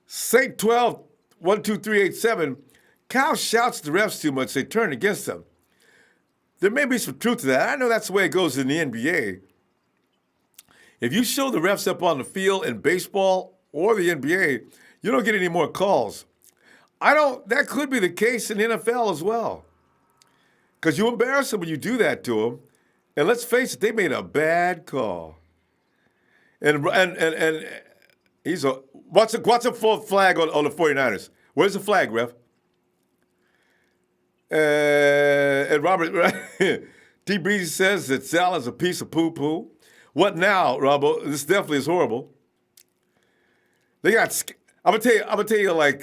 St. 12, 12387, Kyle shouts the refs too much. They turn against them. There may be some truth to that. I know that's the way it goes in the NBA. If you show the refs up on the field in baseball or the NBA, you don't get any more calls. That could be the case in the NFL as well. Because you embarrass them when you do that to them. And let's face it, they made a bad call. And he's what's a full flag on the 49ers? Where's the flag, ref? And Robert, T. Breezy says that Sal is a piece of poo-poo. What now, Ronbo? This definitely is horrible. They got, I'm gonna tell you like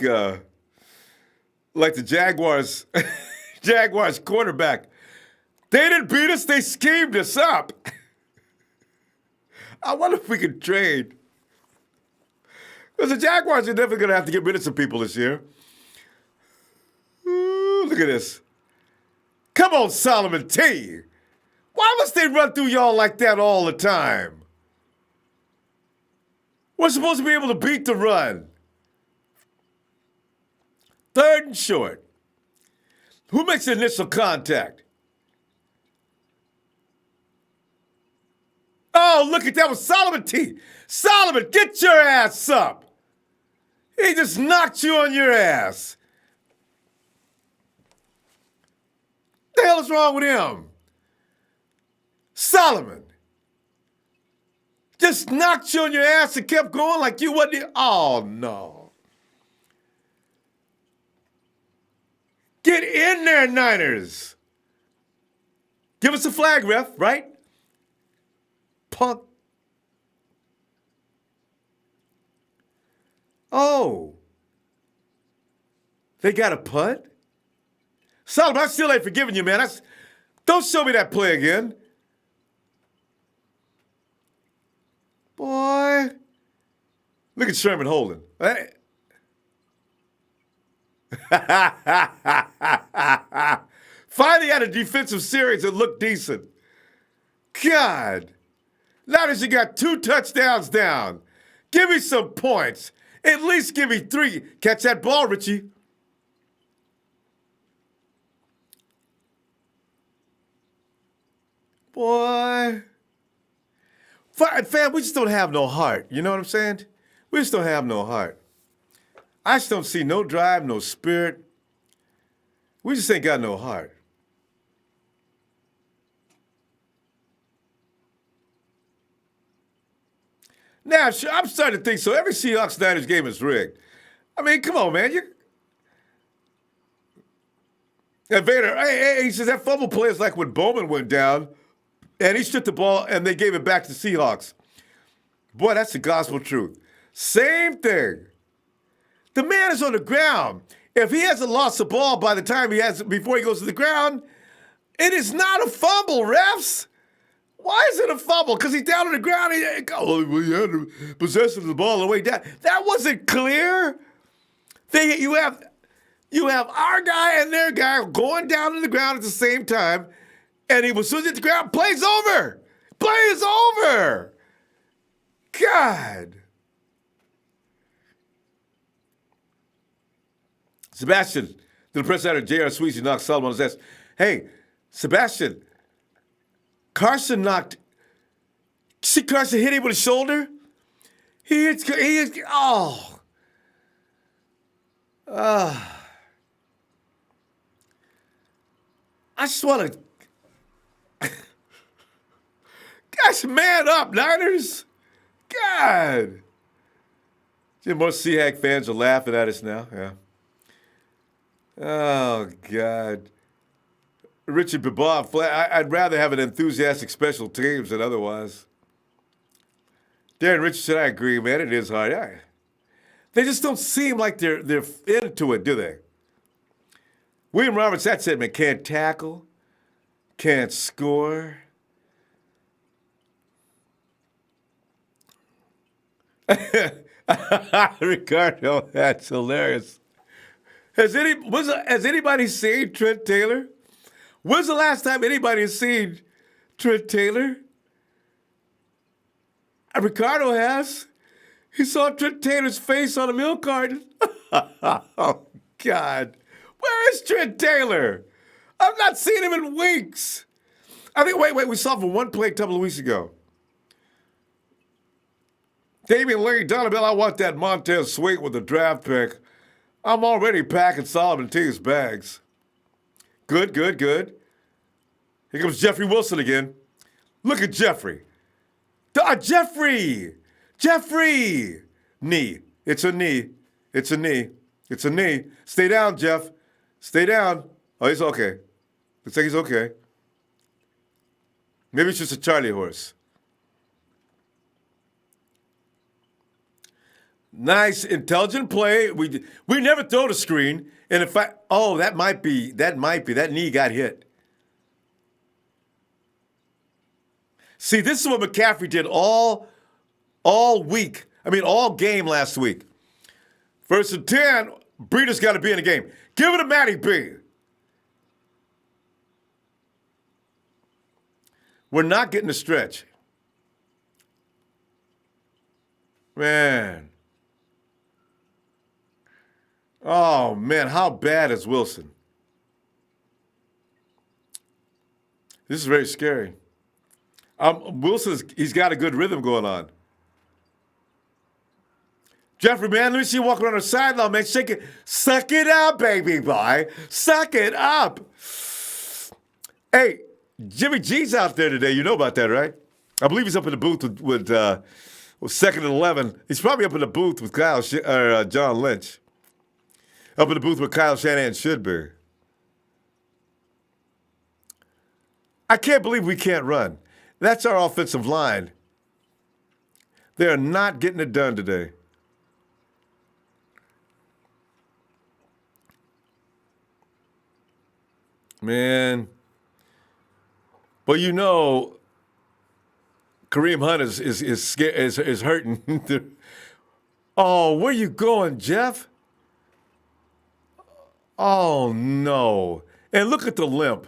the Jaguars. Jaguars quarterback. They didn't beat us, they schemed us up. I wonder if we could trade. Because the Jaguars are definitely going to have to get rid of some people this year. Ooh, look at this. Come on, Solomon T. Why must they run through y'all like that all the time? We're supposed to be able to beat the run. 3rd and short. Who makes the initial contact? Oh, look at that with Solomon T. Solomon, get your ass up. He just knocked you on your ass. The hell is wrong with him? Solomon. Just knocked you on your ass and kept going like you wasn't. Oh, no. Get in there, Niners. Give us a flag, ref, right? Punk. Oh. They got a punt? Solomon, I still ain't forgiving you, man. Don't show me that play again. Boy. Look at Sherman Holden. Finally had a defensive series that looked decent. God. Now that you got 2 touchdowns down, give me some points. At least give me 3. Catch that ball, Richie. Boy. Fam, we just don't have no heart. You know what I'm saying? We just don't have no heart. I just don't see no drive, no spirit. We just ain't got no heart. Now, I'm starting to think so. Every Seahawks-Niners game is rigged. I mean, come on, man. And Vader, he says that fumble play is like when Bowman went down and he stripped the ball and they gave it back to the Seahawks. Boy, that's the gospel truth. Same thing. The man is on the ground. If he hasn't lost the ball by the time before he goes to the ground, it is not a fumble, refs. Why is it a fumble? Because he's down on the ground. He had the possession of the ball on the way down. That wasn't clear. You have our guy and their guy going down to the ground at the same time, and he was soon at the ground. Play's over. Play is over. God. Sebastian, to the press editor, J.R. Sweezy knocked Solomon on his ass. Hey, Sebastian, Carson see Carson hit him with his shoulder? He hits, oh. I just want to, gosh, man up, Niners. God. Most Seahawks fans are laughing at us now, yeah. Oh, God. Richard Babar, I'd rather have an enthusiastic special teams than otherwise. Darren Richardson, I agree, man. It is hard. They just don't seem like they're into it, do they? William Roberts, that said, man, can't tackle, can't score. Ricardo, that's hilarious. Has anybody seen Trent Taylor? When's the last time anybody has seen Trent Taylor? Ricardo has. He saw Trent Taylor's face on a milk carton. Oh, God. Where is Trent Taylor? I've not seen him in weeks. I think, wait, we saw him for one play a couple of weeks ago. Damian Larry Donovan, I want that Montez Sweat with the draft pick. I'm already packing Solomon T's bags. Good. Here comes Jeffrey Wilson again. Look at Jeffrey. Jeffrey! Knee. It's a knee. Stay down, Jeff. Stay down. Oh, he's okay. Looks like he's okay. Maybe it's just a Charlie horse. Nice, intelligent play. We never throw the screen. And in fact, that might be. That knee got hit. See, this is what McCaffrey did all week. I mean, all game last week. 1st and 10, Breeder's got to be in the game. Give it to Matty B. We're not getting a stretch. Man. Oh, man, how bad is Wilson? This is very scary. He's got a good rhythm going on. Jeffrey, man, let me see you walking on the sideline, man. Shake it. Suck it up, baby boy. Suck it up. Hey, Jimmy G's out there today. You know about that, right? I believe he's up in the booth with 2nd and 11. He's probably up in the booth with John Lynch. Up in the booth with Kyle Shanahan should be. I can't believe we can't run. That's our offensive line. They are not getting it done today. Man. Well, you know, Kareem Hunt is hurting. Oh, where you going, Jeff? Oh, no. And look at the limp.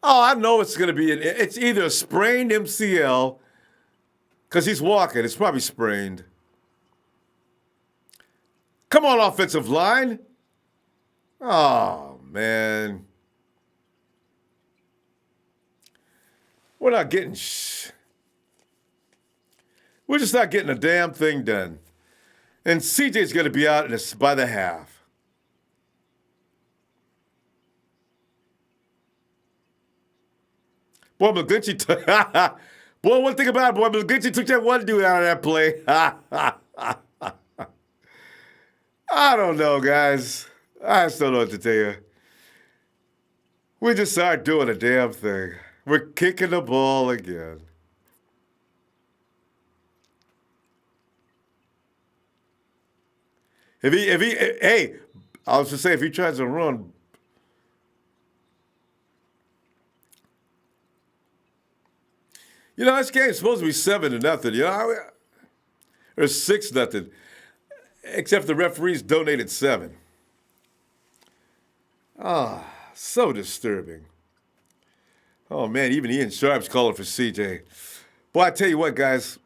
Oh, I know it's going to be, it's either a sprained MCL, because he's walking. It's probably sprained. Come on, offensive line. Oh, man. We're not getting we're just not getting a damn thing done. And CJ's going to be out by the half. Boy, McGlinchey, boy, one thing about it, boy, McGlinchey took that one dude out of that play. I don't know, guys. I just don't know what to tell you. We just aren't doing a damn thing. We're kicking the ball again. Hey, I was just saying, if he tries to run, this game's supposed to be 7-0, or 6-0, except the referees donated 7. So disturbing. Oh man, even Ian Sharp's calling for CJ. Boy, I tell you what, guys,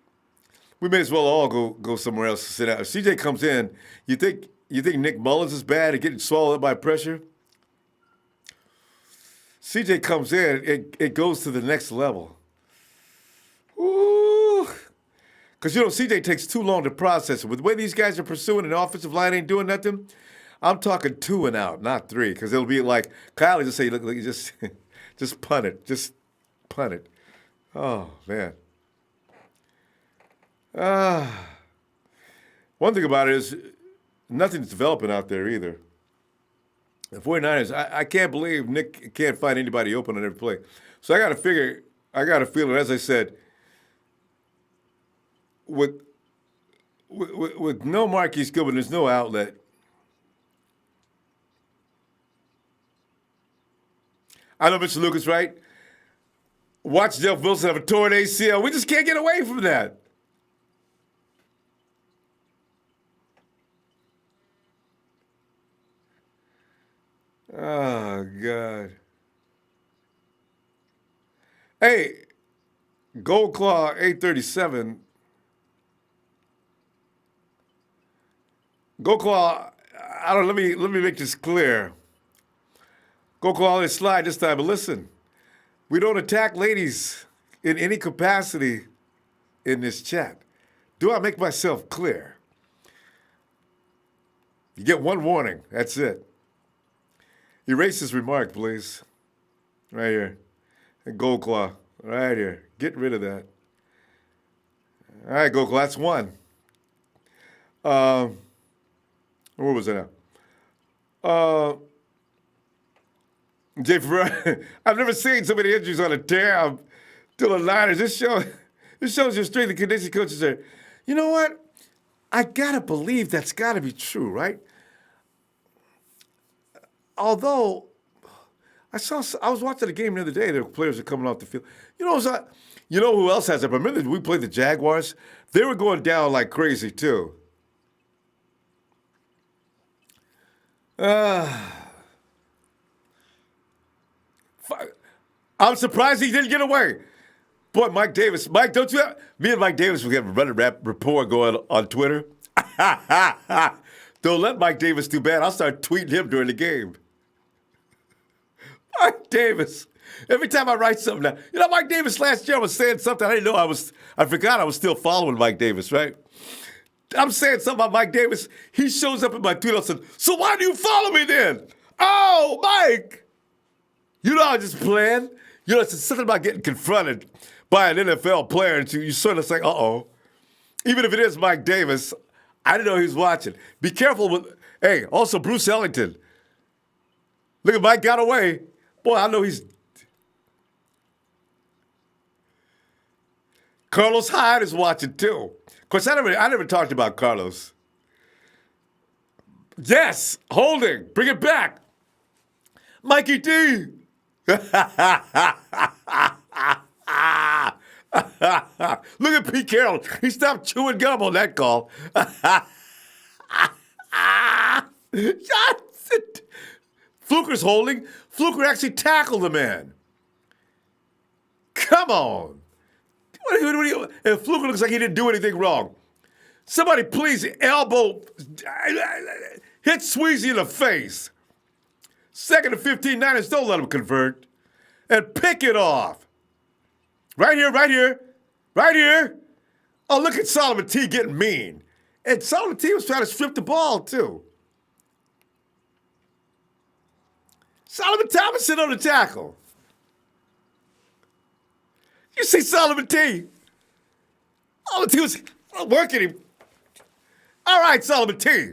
we may as well all go somewhere else to sit out. If CJ comes in, you think Nick Mullens is bad at getting swallowed up by pressure? CJ comes in, it goes to the next level. Ooh. Because, CJ takes too long to process it. With the way these guys are pursuing, and the offensive line ain't doing nothing, I'm talking 2 and out, not 3. Because it'll be like, Kyle will just say, look, just punt it. Just punt it. Oh, man. One thing about it is nothing's developing out there either. The 49ers, I can't believe Nick can't find anybody open on every play. So I got to feel it, as I said, with no Marquise Goodwin, there's no outlet. I know Mr. Lucas, right? Watch Jeff Wilson have a torn ACL. We just can't get away from that. Oh, God. Hey, Gold Claw 837. Gold Claw, let me make this clear. Gold Claw, let's slide this time, but listen, we don't attack ladies in any capacity in this chat. Do I make myself clear? You get one warning, that's it. Erase this remark, please. Right here. And Gold Claw, right here. Get rid of that. All right, Gold Claw, that's one. Where was I now? Jay Ferrari, I've never seen so many injuries on a damn to the Niners. This shows your strength and conditioning coaches are. You know what? I gotta believe that's gotta be true, right? Although I was watching a game the other day. The players are coming off the field. You know who else has it? Remember we played the Jaguars? They were going down like crazy too. I'm surprised he didn't get away. Boy, Mike Davis. Mike, don't you have... Me and Mike Davis, we have a running rapport going on Twitter. Don't let Mike Davis do bad. I'll start tweeting him during the game. Mike Davis. Every time I write something down. Mike Davis last year was saying something. I forgot I was still following Mike Davis, right? I'm saying something about Mike Davis. He shows up in my tweet. I said, so why do you follow me then? Oh, Mike. I just playing. It's something about getting confronted by an NFL player, and you sort of say, uh-oh. Even if it is Mike Davis, I didn't know he was watching. Be careful with, hey, also Bruce Ellington. Look at Mike got away. Boy, I know he's... Carlos Hyde is watching too. Of course, I never talked about Carlos. Yes, holding. Bring it back. Mikey D. Look at Pete Carroll. He stopped chewing gum on that call. Fluker's holding. Fluker actually tackled the man. Come on. And Fluker looks like he didn't do anything wrong. Somebody please elbow, hit Sweezy in the face. 2nd and 15, Niners, don't let him convert. And pick it off. Right here, right here, right here. Oh, look at Solomon T getting mean. And Solomon T was trying to strip the ball, too. Solomon Thomas sit on the tackle. You see Solomon T. Solomon T was working him. All right, Solomon T.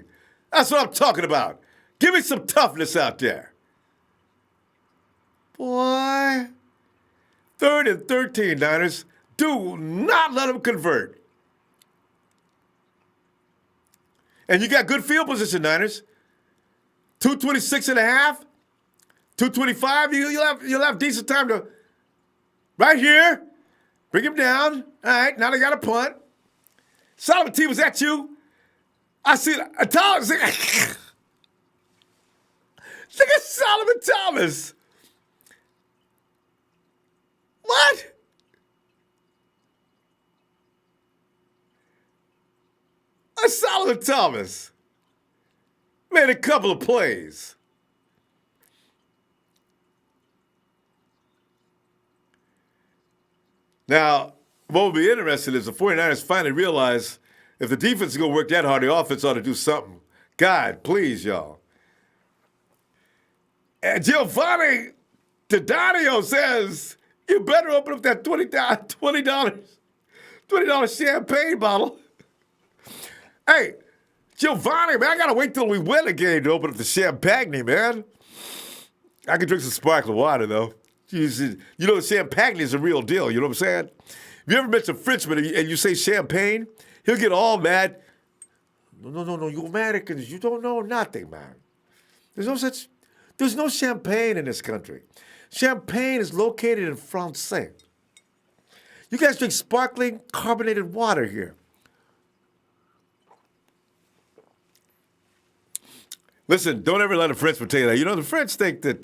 That's what I'm talking about. Give me some toughness out there. Boy. 3rd and 13, Niners. Do not let them convert. And you got good field position, Niners. 226 and a half, 225. You'll have decent time to. Right here. Bring him down. All right, now they got a punt. Solomon T, was that you? I see it. Thomas. Look at Solomon Thomas. What? Solomon Thomas made a couple of plays. Now, what will be interesting is the 49ers finally realize if the defense is going to work that hard, the offense ought to do something. God, please, y'all. And Giovanni D'Adonio says, you better open up that $20 champagne bottle. Hey, Giovanni, man, I got to wait till we win a game to open up the champagne, man. I can drink some sparkling water, though. You know, champagne is a real deal, you know what I'm saying? If you ever met a Frenchman and you say champagne, he'll get all mad. No, you Americans, you don't know nothing, man. There's no champagne in this country. Champagne is located in France. You guys drink sparkling carbonated water here. Listen, don't ever let a Frenchman tell you that. You know, the French think that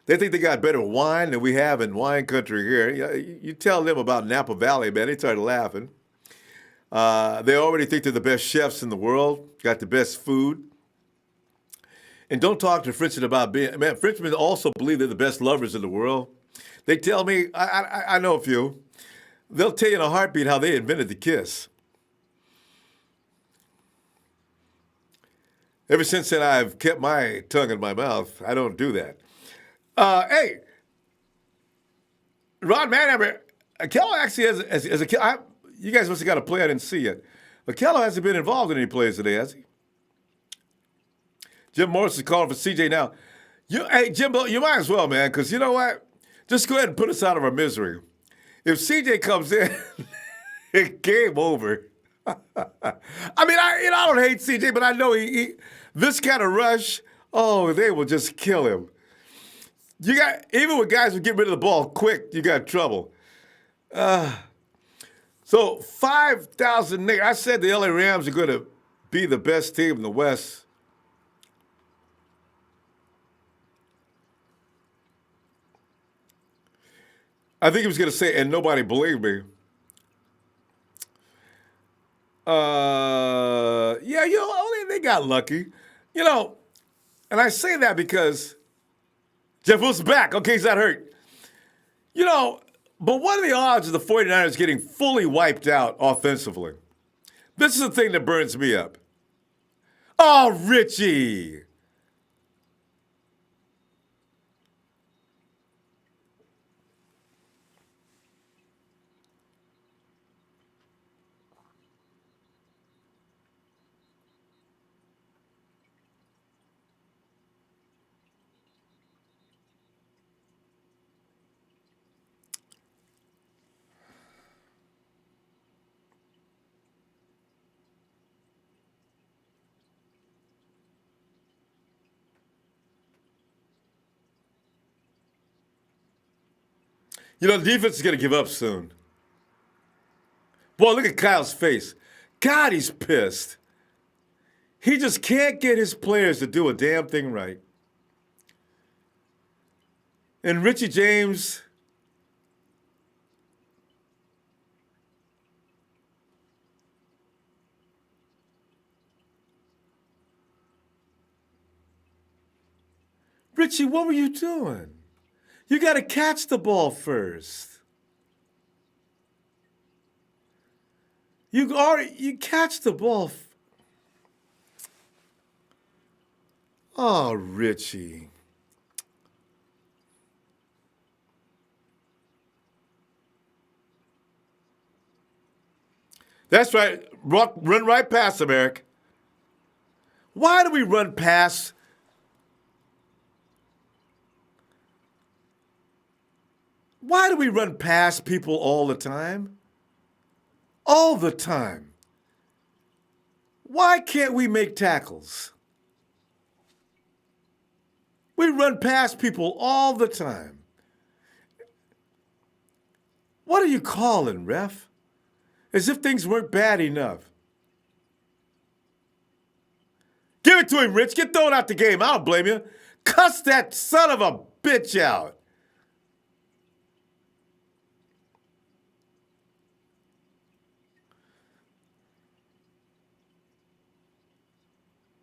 they think they got better wine than we have in wine country here. You tell them about Napa Valley, man, they start laughing. They already think they're the best chefs in the world, got the best food. And don't talk to Frenchmen about being, man, Frenchmen also believe they're the best lovers in the world. They tell me, I know a few, they'll tell you in a heartbeat how they invented the kiss. Ever since then, I've kept my tongue in my mouth. I don't do that. Hey, Ron Manhammer, Kello actually has a you guys must have got a play I didn't see yet. But Kello hasn't been involved in any plays today, has he? Jim Morris is calling for CJ now. Hey, Jimbo, you might as well, man, because you know what? Just go ahead and put us out of our misery. If CJ comes in, it's game over. I mean, I don't hate CJ, but I know he this kind of rush, oh, they will just kill him. Even when guys who get rid of the ball quick, you got trouble. So 5,000. I said the LA Rams are going to be the best team in the West. I think he was going to say, and nobody believed me. They got lucky. You know, and I say that because Jeff Wilson's back. Okay, he's not hurt. You know, but what are the odds of the 49ers getting fully wiped out offensively? This is the thing that burns me up. Oh, Richie. You know, the defense is going to give up soon. Boy, look at Kyle's face. God, he's pissed. He just can't get his players to do a damn thing right. And Richie James, Richie, what were you doing? You got to catch the ball first. You catch the ball. Oh, Richie. That's right. Run right past him, Eric. Why do we run past? Why do we run past people all the time? All the time. Why can't we make tackles? We run past people all the time. What are you calling, ref? As if things weren't bad enough. Give it to him, Rich. Get thrown out the game. I don't blame you. Cuss that son of a bitch out.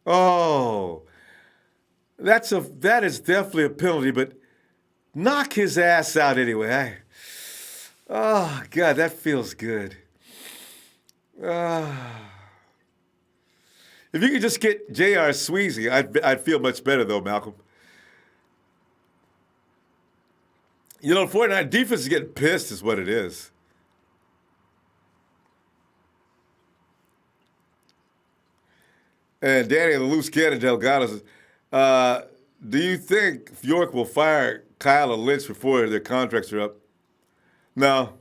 Oh, that is definitely a penalty, but knock his ass out anyway. Oh, God, that feels good. If you could just get J.R. Sweezy, I'd feel much better, though, Malcolm. You know, 49 defense is getting pissed is what it is. And Danny, the loose cannon, Delgado says, do you think York will fire Kyle and Lynch before their contracts are up? No.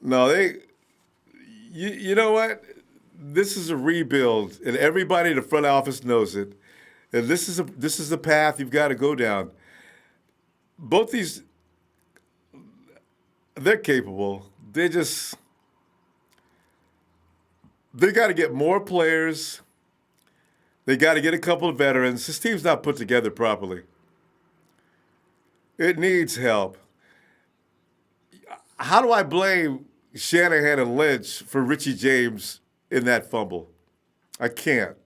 No, you know what? This is a rebuild, and everybody in the front office knows it. And this is the path you've got to go down. Both these, they're capable. They got to get more players. They got to get a couple of veterans. This team's not put together properly. It needs help. How do I blame Shanahan and Lynch for Richie James in that fumble? I can't.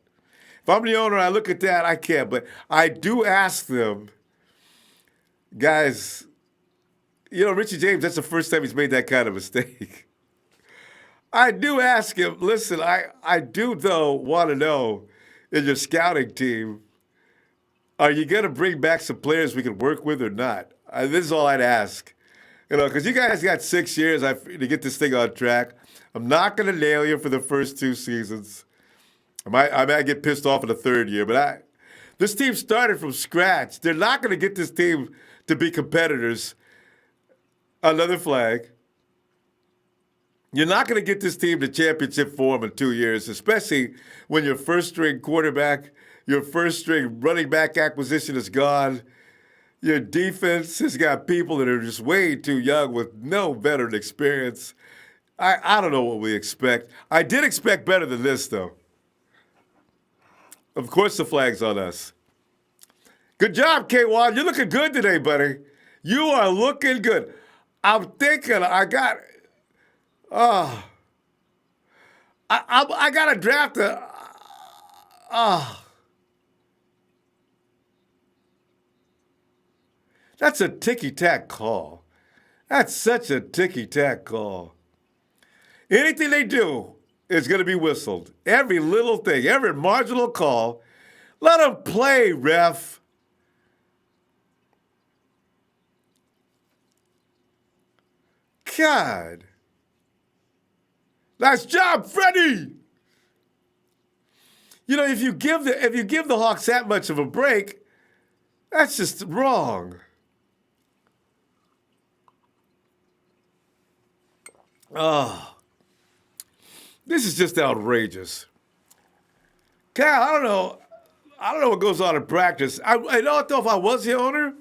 If I'm the owner, I look at that, I can't. But I do ask them, guys, you know, Richie James, that's the first time he's made that kind of mistake. I do ask him, listen, I do, though, want to know, in your scouting team, are you going to bring back some players we can work with or not? This is all I'd ask. You know, because you guys got 6 years to get this thing on track. I'm not going to nail you for the first 2 seasons. I might get pissed off in the third year, but this team started from scratch. They're not going to get this team to be competitors. Another flag. You're not going to get this team to championship form in 2 years, especially when your first-string quarterback, your first-string running back acquisition is gone. Your defense has got people that are just way too young with no veteran experience. I don't know what we expect. I did expect better than this, though. Of course the flag's on us. Good job, K1. You're looking good today, buddy. You are looking good. I'm thinking I got to draft That's a ticky-tack call. That's such a ticky-tack call. Anything they do is going to be whistled. Every little thing, every marginal call. Let them play, ref. God. Nice job, Freddie. You know, if you give the Hawks that much of a break, that's just wrong. Oh, this is just outrageous. Cal, I don't know what goes on in practice. I don't know if I was the owner,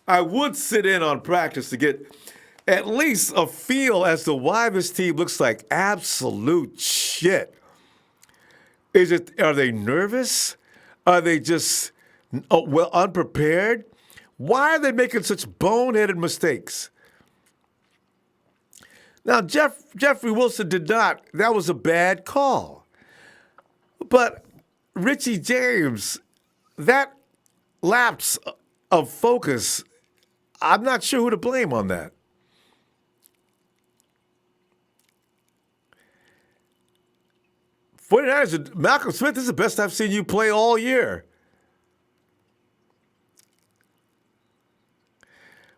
I would sit in on practice to get at least a feel as to why this team looks like absolute shit. Are they nervous? Are they just unprepared? Why are they making such boneheaded mistakes? Now, Jeffrey Wilson did not. That was a bad call. But Richie James, that lapse of focus, I'm not sure who to blame on that. Malcolm Smith, this is the best I've seen you play all year.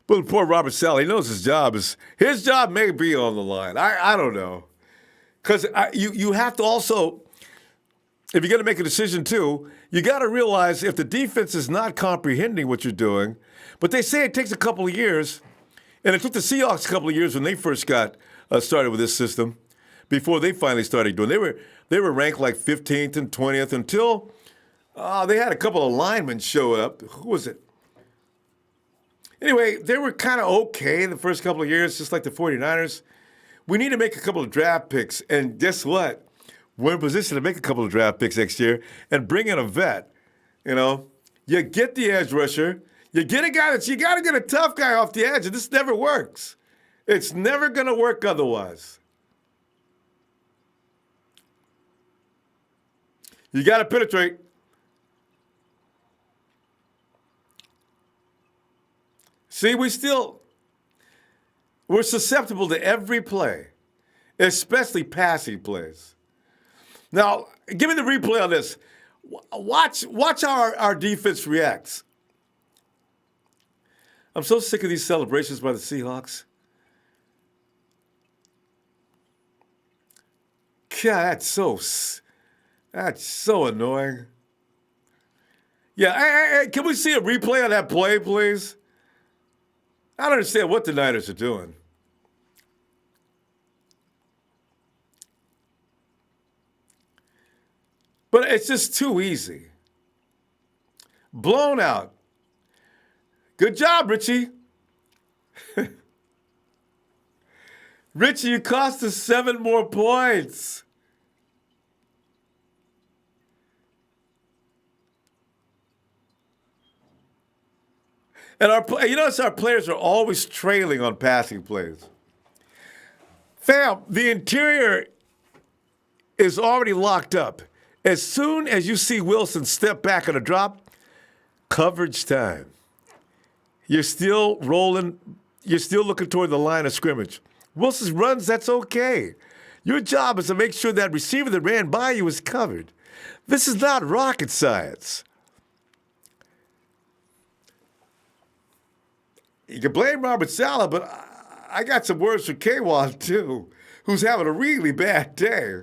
But poor Robert Saleh, he knows his job may be on the line. I don't know. Because you have to also, if you're going to make a decision too, you got to realize if the defense is not comprehending what you're doing, but they say it takes a couple of years, and it took the Seahawks a couple of years when they first got started with this system, before they finally started doing it. They were ranked like 15th and 20th until they had a couple of linemen show up. Who was it? Anyway, they were kind of okay the first couple of years, just like the 49ers. We need to make a couple of draft picks, and guess what? We're in position to make a couple of draft picks next year and bring in a vet. You get the edge rusher. You get a guy you got to get a tough guy off the edge, and this never works. It's never going to work otherwise. You got to penetrate. See, we're susceptible to every play, especially passing plays. Now, give me the replay on this. Watch how our defense reacts. I'm so sick of these celebrations by the Seahawks. God, that's so annoying. Yeah, hey, can we see a replay on that play, please? I don't understand what the Niners are doing. But it's just too easy. Blown out. Good job, Richie. Richie, you cost us 7 more points. And our players are always trailing on passing plays. Fam, the interior is already locked up. As soon as you see Wilson step back on a drop, coverage time. You're still rolling. You're still looking toward the line of scrimmage. Wilson runs, that's okay. Your job is to make sure that receiver that ran by you is covered. This is not rocket science. You can blame Robert Saleh, but I got some words for K-Wan, too, who's having a really bad day.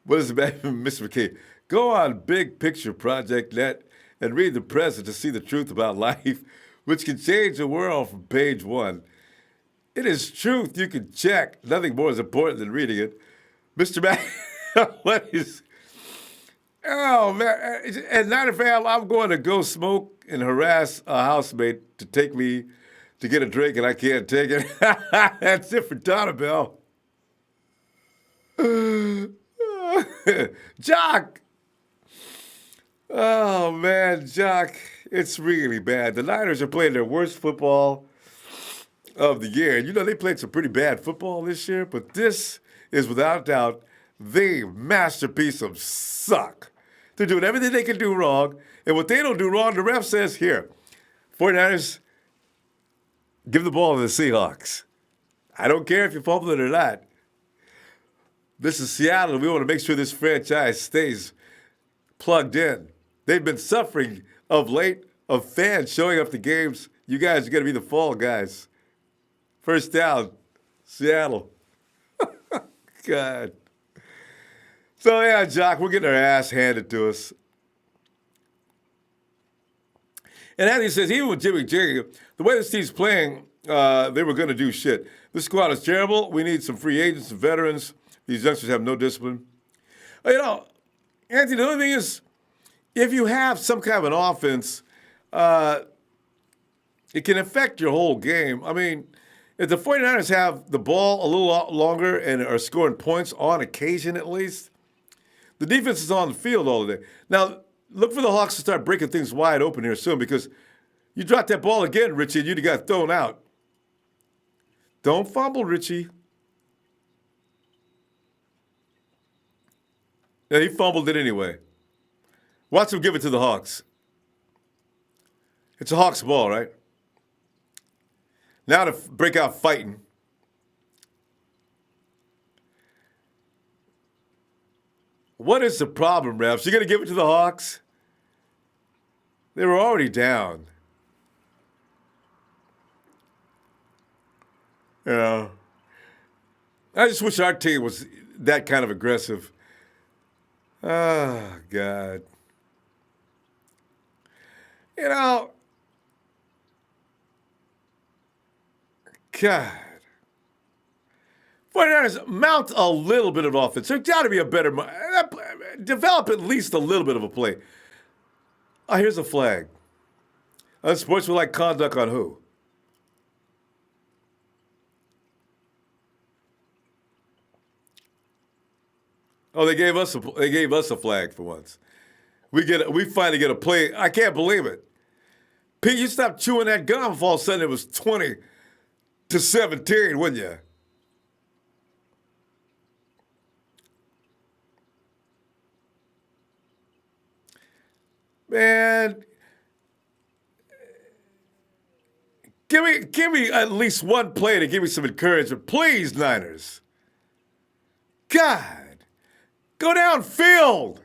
What is it, man, Mr. McKay? Go on Big Picture Project Net and read the present to see the truth about life, which can change the world from page 1. It is truth you can check. Nothing more is important than reading it. Mr. Mac, what is... Oh, man. At Niner fam, I'm going to go smoke and harass a housemate to take me to get a drink, and I can't take it. That's it for Donabell. Jock! Oh, man, Jock, it's really bad. The Niners are playing their worst football of the year. And they played some pretty bad football this year, but this is without doubt the masterpiece of suck. They're doing everything they can do wrong, and what they don't do wrong, the ref says, here, 49ers, give the ball to the Seahawks. I don't care if you fumble it or not. This is Seattle, and we want to make sure this franchise stays plugged in. They've been suffering of late of fans showing up to games. You guys are going to be the fall guys. First down, Seattle. God. So, yeah, Jock, we're getting our ass handed to us. And Anthony says, even with Jimmy G, the way this team's playing, they were going to do shit. This squad is terrible. We need some free agents and veterans. These youngsters have no discipline. Anthony, the only thing is, if you have some kind of an offense, it can affect your whole game. I mean, if the 49ers have the ball a little longer and are scoring points on occasion at least, the defense is on the field all day. Now, look for the Hawks to start breaking things wide open here soon, because you drop that ball again, Richie, and you'd have got thrown out. Don't fumble, Richie. Yeah, he fumbled it anyway. Watch him give it to the Hawks. It's a Hawks ball, right? Now to break out fighting. What is the problem, refs? You going to give it to the Hawks? They were already down. Yeah. I just wish our team was that kind of aggressive. Oh, God. You know, God. 49ers mount a little bit of offense. There's got to be a better, develop at least a little bit of a play. Oh, here's a flag. Unsportsmanlike conduct on who? Oh, they gave us a flag for once. We finally get a play. I can't believe it. Pete, you stopped chewing that gum if all of a sudden it was 20-17, wouldn't you? Man, give me at least one play to give me some encouragement. Please, Niners. God. Go downfield.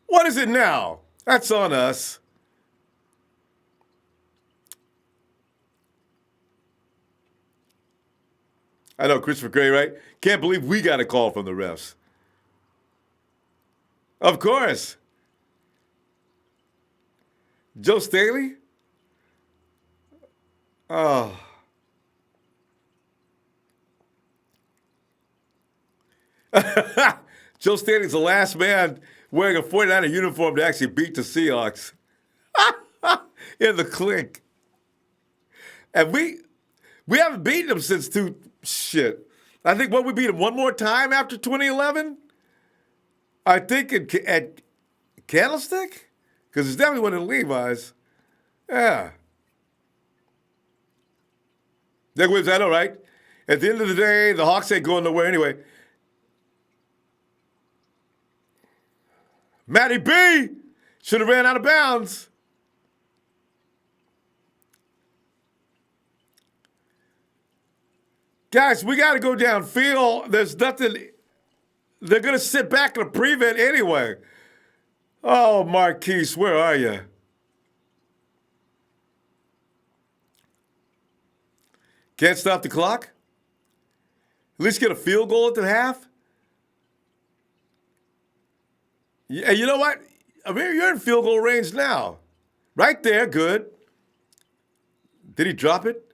What is it now? That's on us. I know, Christopher Gray, right? Can't believe we got a call from the refs. Of course. Joe Staley? Oh. Joe Staley's the last man wearing a 49er uniform to actually beat the Seahawks in the clink. And we haven't beaten them since I think we beat them one more time after 2011. I think at Candlestick, because it's definitely one of the Levi's. Yeah. Doug Williams, I know, right? At the end of the day, the Hawks ain't going nowhere anyway. Matty B should have ran out of bounds. Guys, we got to go downfield. There's nothing. They're going to sit back in a prevent anyway. Oh, Marquise, where are you? Can't stop the clock? At least get a field goal at the half? Yeah, you know what? I mean, you're in field goal range now. Right there, good. Did he drop it?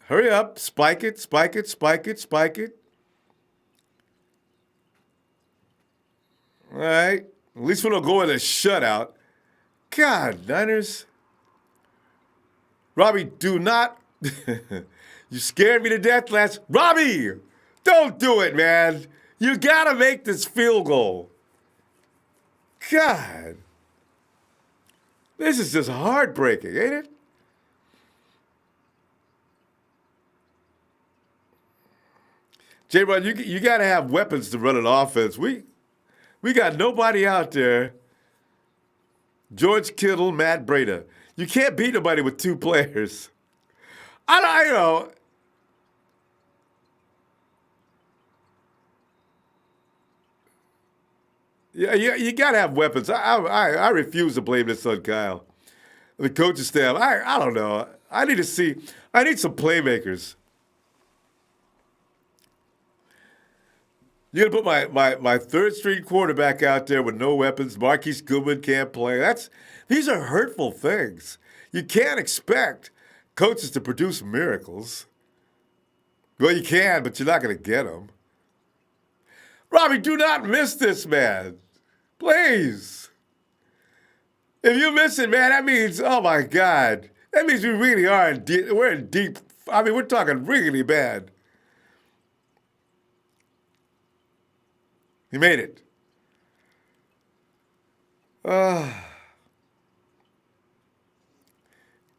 Hurry up. Spike it, spike it, spike it, spike it. All right. At least we don't go in a shutout. God, Niners. Robbie, do not. You scared me to death last. Robbie, don't do it, man. You got to make this field goal. God. This is just heartbreaking, ain't it? J-Rod, you got to have weapons to run an offense. We got nobody out there. George Kittle, Matt Breida. You can't beat nobody with two players. I know. Yeah, you got to have weapons. I refuse to blame this on Kyle. The coaching staff, I don't know. I need some playmakers. You're going to put my third-string quarterback out there with no weapons. Marquise Goodwin can't play. These are hurtful things. You can't expect coaches to produce miracles. Well, you can, but you're not going to get them. Robbie, do not miss this, man. Please. If you miss it, man, that means, oh, my God. That means we really are we're in deep. I mean, we're talking really bad. He made it.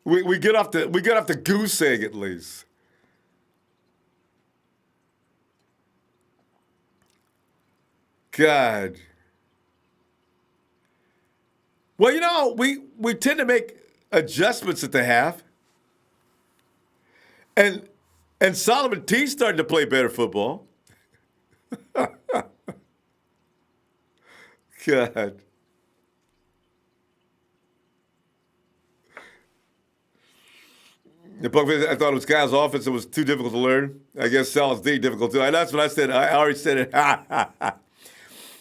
We get off the goose egg at least. God. Well, you know, we tend to make adjustments at the half, and Solomon T starting to play better football. God. The Buck, I thought it was Kyle's offense. It was too difficult to learn. I guess Sal's D difficult too. That's what I said. I already said it.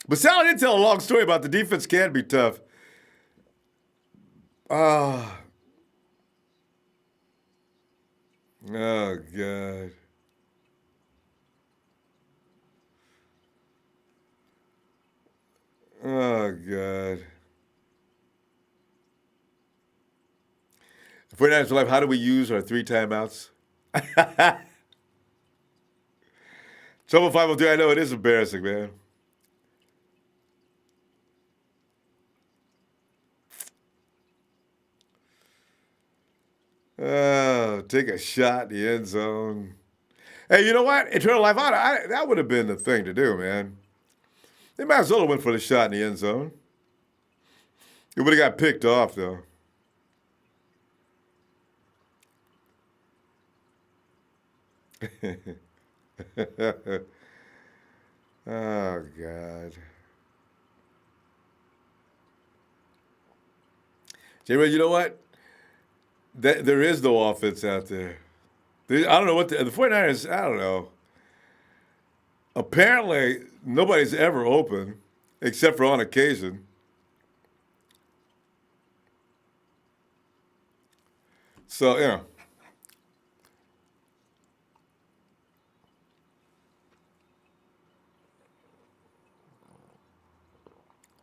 But Sal did tell a long story about the defense can be tough. Ah. Oh, God. Oh, God. For Niners for Life, how do we use our 3 timeouts? Trouble 503, I know it is embarrassing, man. Oh, take a shot in the end zone. Hey, you know what? Eternal Life, that would have been the thing to do, man. They might as well have went for the shot in the end zone. It would have got picked off, though. Oh, God. J-Ray, you know what? There is no offense out there. I don't know what the 49ers, I don't know. Apparently, nobody's ever open, except for on occasion. So, yeah.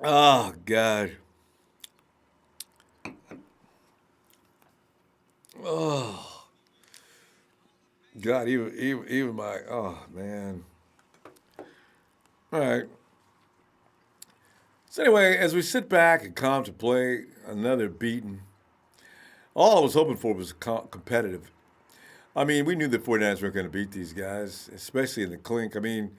Oh, God. Oh. God, even my, oh, man. All right. So anyway, as we sit back and contemplate another beating, all I was hoping for was competitive. I mean, we knew the 49ers weren't going to beat these guys, especially in the clink. I mean,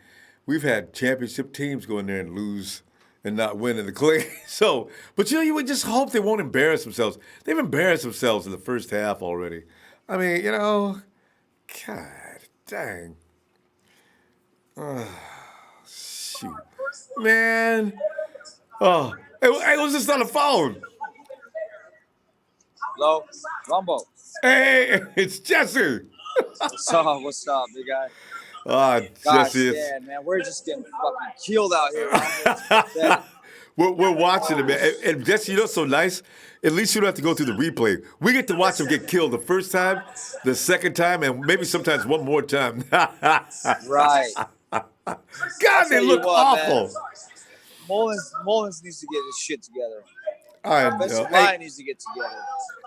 we've had championship teams go in there and lose and not win in the clink. So, but you know, you would just hope they won't embarrass themselves. They've embarrassed themselves in the first half already. I mean, you know, God dang. Shoot. Man. Oh, it was just on the phone. Hello, Ronbo. Hey, it's Jesse. What's up, big guy? Gosh, Jesse, man, we're just getting fucking killed out here. we're watching it, man. And Jesse, you know what's so nice? At least you don't have to go through the replay. We get to watch them get killed the first time, the second time, and maybe sometimes one more time. Right. God, they look awful. Mullens needs to get his shit together. I Offensive know. line needs to get together.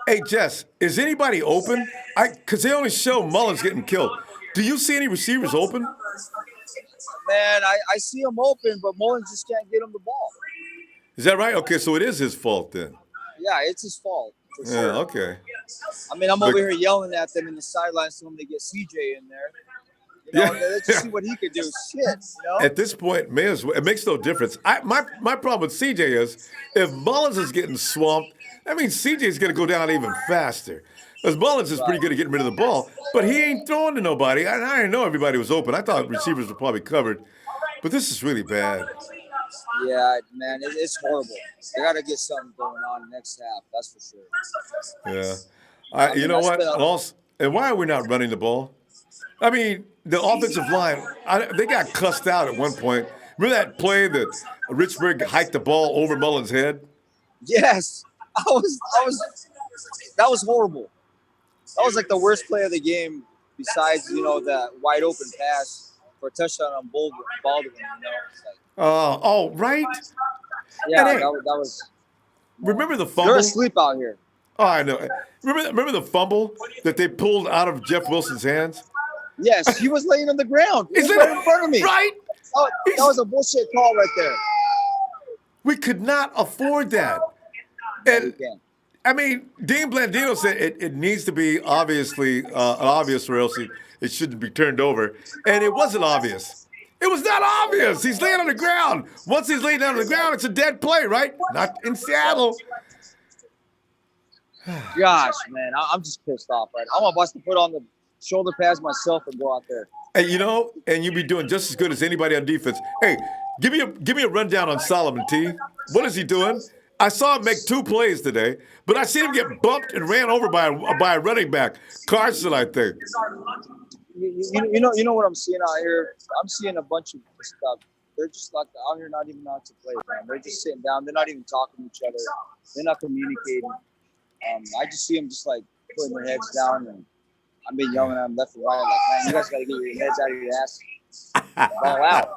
Hey, Jess, is anybody open? Because they only show Mullens getting killed. Do you see any receivers open? Man, I see him open, but Mullens just can't get him the ball. Is that right? Okay, so it is his fault then. Yeah, it's his fault. For Yeah, sure. okay. I mean, I'm over here yelling at them in the sidelines telling them to get CJ in there. You know, let's just see what he could do. Shit, you know? At this point, it makes no difference. My problem with CJ is if Mullens is getting swamped, that means CJ is going to go down even faster. Because Mullens is pretty good at getting rid of the ball, but he ain't throwing to nobody. I didn't know everybody was open. I thought receivers were probably covered, but this is really bad. Yeah, man, it's horrible. They got to get something going on next half. That's for sure. Yeah. You know what? And why are we not running the ball? I mean, the offensive line, they got cussed out at one point. Remember that play that Richburg hiked the ball over Mullens' head? Yes. That was horrible. That was like the worst play of the game besides, you know, that wide open pass for a touchdown on Baldwin, you know? Right? Yeah, hey, that was. Remember the fumble? You're asleep out here. Oh, I know. Remember the fumble that they pulled out of Jeff Wilson's hands? Yes, he was laying on the ground. He was right in front of me. Right? Oh, that was a bullshit call right there. We could not afford that. And I mean, Dean Blandino said it needs to be obviously obvious, or else it shouldn't be turned over. And it wasn't obvious. It was not obvious. He's laying on the ground. Once he's laying down on the ground, it's a dead play, right? Not in Seattle. Gosh, man, I'm just pissed off. Right, I'm about to put on the shoulder pads myself and go out there. And and you be doing just as good as anybody on defense. Hey, give me a rundown on Solomon T. What is he doing? I saw him make 2 plays today, but I seen him get bumped and ran over by a running back, Carson, I think. You know what I'm seeing out here? I'm seeing a bunch of stuff. They're just like out here, not even out to play, man. They're just sitting down. They're not even talking to each other. They're not communicating. I just see them just like putting their heads down, and I've been yelling at them left and right, like, man, you guys got to get your heads out of your ass. Ball out.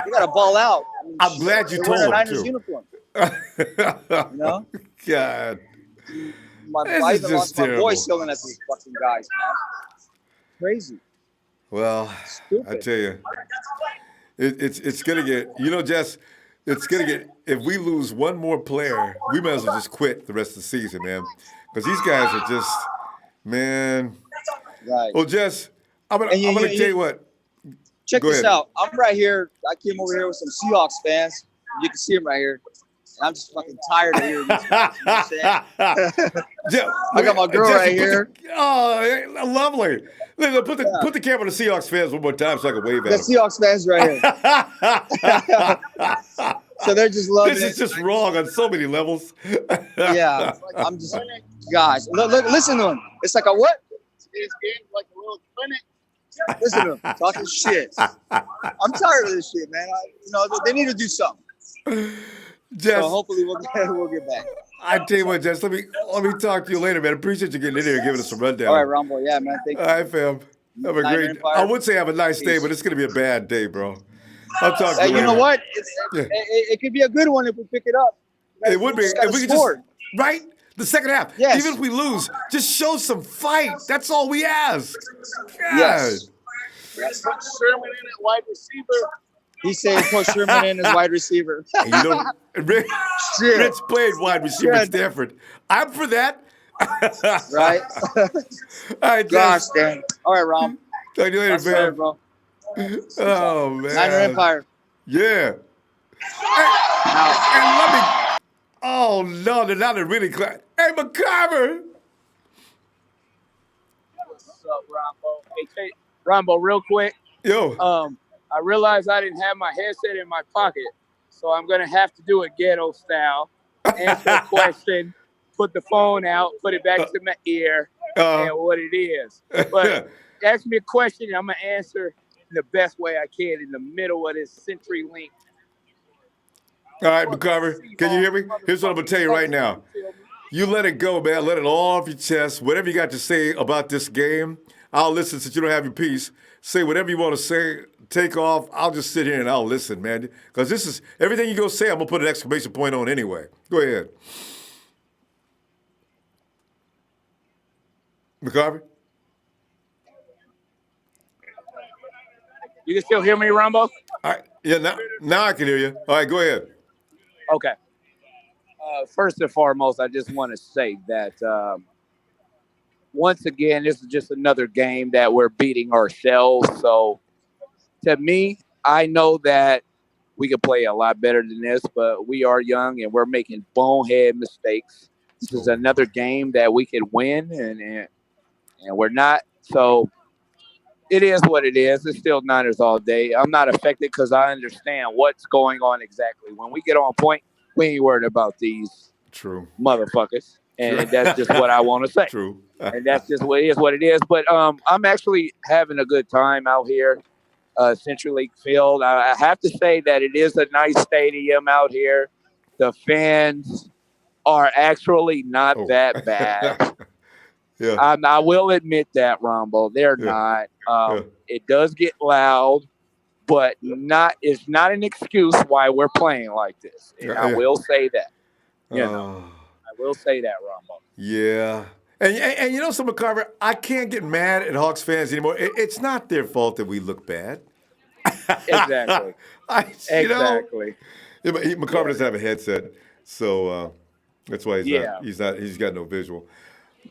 You got to ball out. I mean, I'm glad you told them too. Uniform. You know? God. I even lost my voice yelling at these fucking guys, man. Crazy. Well, stupid. I tell you, it's gonna get. Jess, it's gonna get. If we lose one more player, we might as well just quit the rest of the season, man. Because these guys are just, man. Right. Well, Jess, I'm gonna tell you what. Check this out. I'm right here. I came over here with some Seahawks fans. You can see them right here. And I'm just fucking tired of hearing this. You know what I'm saying? I got my girl right here. Oh, lovely. Put the camera on the Seahawks fans one more time so I can wave at them. The Seahawks fans right here. So they're just loving it. This is just wrong on so many levels. Yeah. I'm just, guys, look, listen to him. It's like a what? Today's game like a little clinic. Listen to them talking shit. I'm tired of this shit, man. They need to do something. Jess, so hopefully we'll get back. I tell you what, Jess, let me talk to you later, man. Appreciate you getting in here and giving us some rundown. All right, Ronbo. Yeah, man. Thank you. All right, fam. Have a great. I would say have a nice day, but it's gonna be a bad day, bro. I'll talk to you later. You know what? It could be a good one if we pick it up. It would be if we could just right. The second half. Yes. Even if we lose, just show some fight. That's all we ask. God. Yes. Put Sherman in at wide receiver. He's saying put Sherman in as wide receiver. Rich played wide receiver at Stanford. I'm for that. Right? All right, gosh, dang. All right, Rom. Talk to you later, man. Bro. Oh, man. Niner Empire. Yeah. And let me... Oh, no, now they're really glad. Hey, McCarver. What's up, Ronbo? Hey, Ronbo, real quick. Yo. I realized I didn't have my headset in my pocket, so I'm going to have to do it ghetto style. Answer a question, put the phone out, put it back to my ear, and what it is. But ask me a question, and I'm going to answer in the best way I can in the middle of this CenturyLink. All right, McCarver, can you hear me? Here's what I'm going to tell you right now. You let it go, man. Let it all off your chest. Whatever you got to say about this game, I'll listen since you don't have your piece. Say whatever you want to say. Take off. I'll just sit here and I'll listen, man. Because this is everything you go say, I'm going to put an exclamation point on anyway. Go ahead. McCarver? You can still hear me, Ronbo? All right. Yeah, now I can hear you. All right, go ahead. Okay. First and foremost, I just want to say that once again, this is just another game that we're beating ourselves. So to me, I know that we could play a lot better than this, but we are young and we're making bonehead mistakes. This is another game that we could win, and we're not. So it is what it is. It's still Niners all day. I'm not affected because I understand what's going on exactly. When we get on point, we ain't worried about these motherfuckers. And that's just what I want to say. True. And that's just what it is. But I'm actually having a good time out here, CenturyLink Field. I have to say that it is a nice stadium out here. The fans are actually not that bad. Yeah. I will admit that, Ronbo. They're not. It does get loud, but it's not an excuse why we're playing like this. And I will say that. I will say that, Ronbo. Yeah. And you know something, Carver? I can't get mad at Hawks fans anymore. It's not their fault that we look bad. Exactly. Exactly. McCarver doesn't have a headset, so that's why he's got no visual.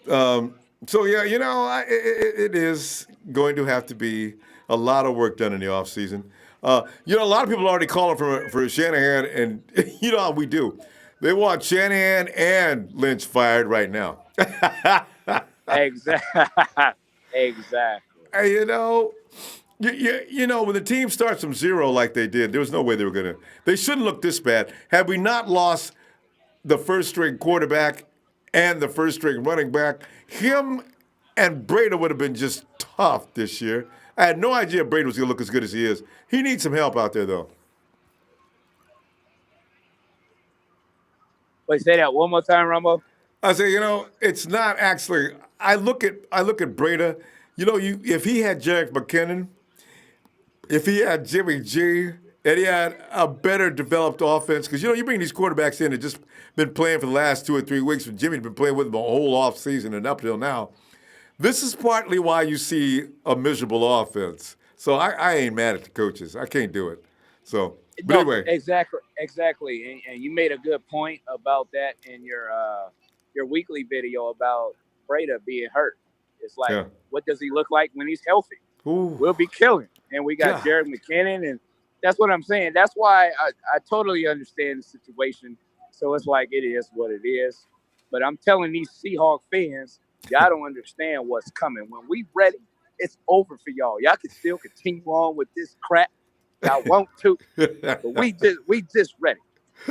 So yeah, it is going to have to be a lot of work done in the off season. A lot of people are already calling for Shanahan, and you know how we do. They want Shanahan and Lynch fired right now. Exactly. Exactly. And, when the team starts from zero like they did, there was no way they were going to. They shouldn't look this bad. Had we not lost the first string quarterback and the first string running back, him and Breda would have been just tough this year. I had no idea Breda was going to look as good as he is. He needs some help out there, though. Wait, say that one more time, Ronbo. I say, it's not actually. I look at Breda. If he had Jerick McKinnon, if he had Jimmy G, and he had a better developed offense, because you bring these quarterbacks in that just been playing for the last 2 or 3 weeks, and Jimmy's been playing with them a whole off season and up till now. This is partly why you see a miserable offense. So I ain't mad at the coaches. I can't do it. So, but No, anyway. exactly. And you made a good point about that in your weekly video about Breda being hurt. It's like, What does he look like when he's healthy? Ooh. We'll be killing. And we got Jerick McKinnon, and that's what I'm saying. That's why I totally understand the situation. So it's like it is what it is. But I'm telling these Seahawks fans, y'all don't understand what's coming. When we ready, it's over for y'all. Y'all can still continue on with this crap. Y'all want to, but we just ready.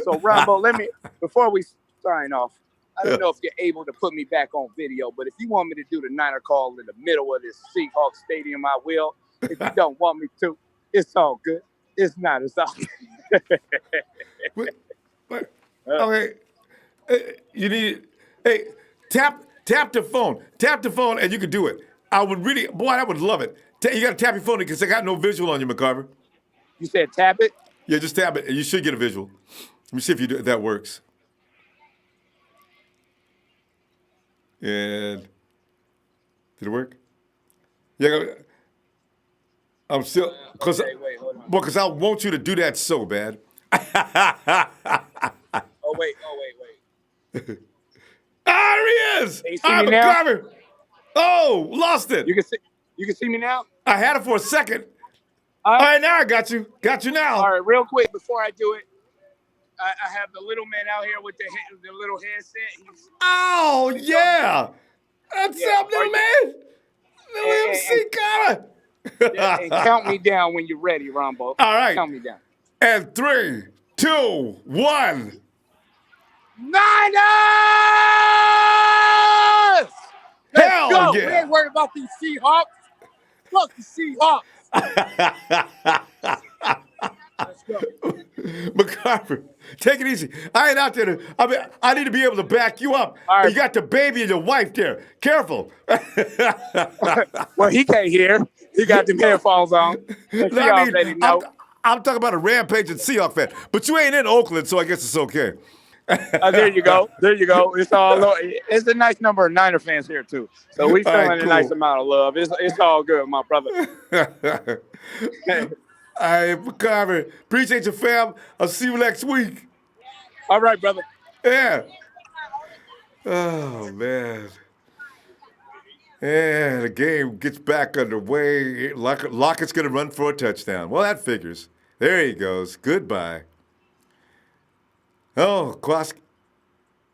So Ronbo, before we sign off, I don't know if you're able to put me back on video, but if you want me to do the Niner call in the middle of this Seahawks stadium, I will. If you don't want me to, it's all good. It's not. It's all good. Okay, you need. Hey, tap the phone. Tap the phone, and you can do it. I would I would love it. You got to tap your phone because I got no visual on you, McCarver. You said tap it? Yeah, just tap it, and you should get a visual. Let me see if if that works. And did it work? Yeah, I'm still because because I want you to do that so bad. Oh wait. Ah, there he is! Can you see me now? McCarver. Oh, lost it. You can see me now? I had it for a second. All right, now I got you. Got you now. All right, real quick before I do it, I have the little man out here with the little headset. Yeah. What's up, little man? Little MC Carter. And count me down when you're ready, Ronbo. All right. Count me down. And 3, 2, 1. Niners! Hell go. yeah. We ain't worried about these Seahawks. Fuck the Seahawks. Let's go. McCarver, take it easy. I ain't out there I need to be able to back you up. All right. You got the baby and your wife there. Careful. Well, he can't hear. He got them headphones on. I'm talking about a rampaging Seahawks fan. But you ain't in Oakland, so I guess it's okay. There you go. It's all. It's a nice number of Niner fans here too, so we feeling a nice amount of love. It's all good, my brother. All right, McCarver. Appreciate you, fam. I'll see you next week. All right, brother. Yeah. Oh man. And the game gets back underway. Lockett's gonna run for a touchdown. Well, that figures. There he goes. Goodbye. Oh, Quask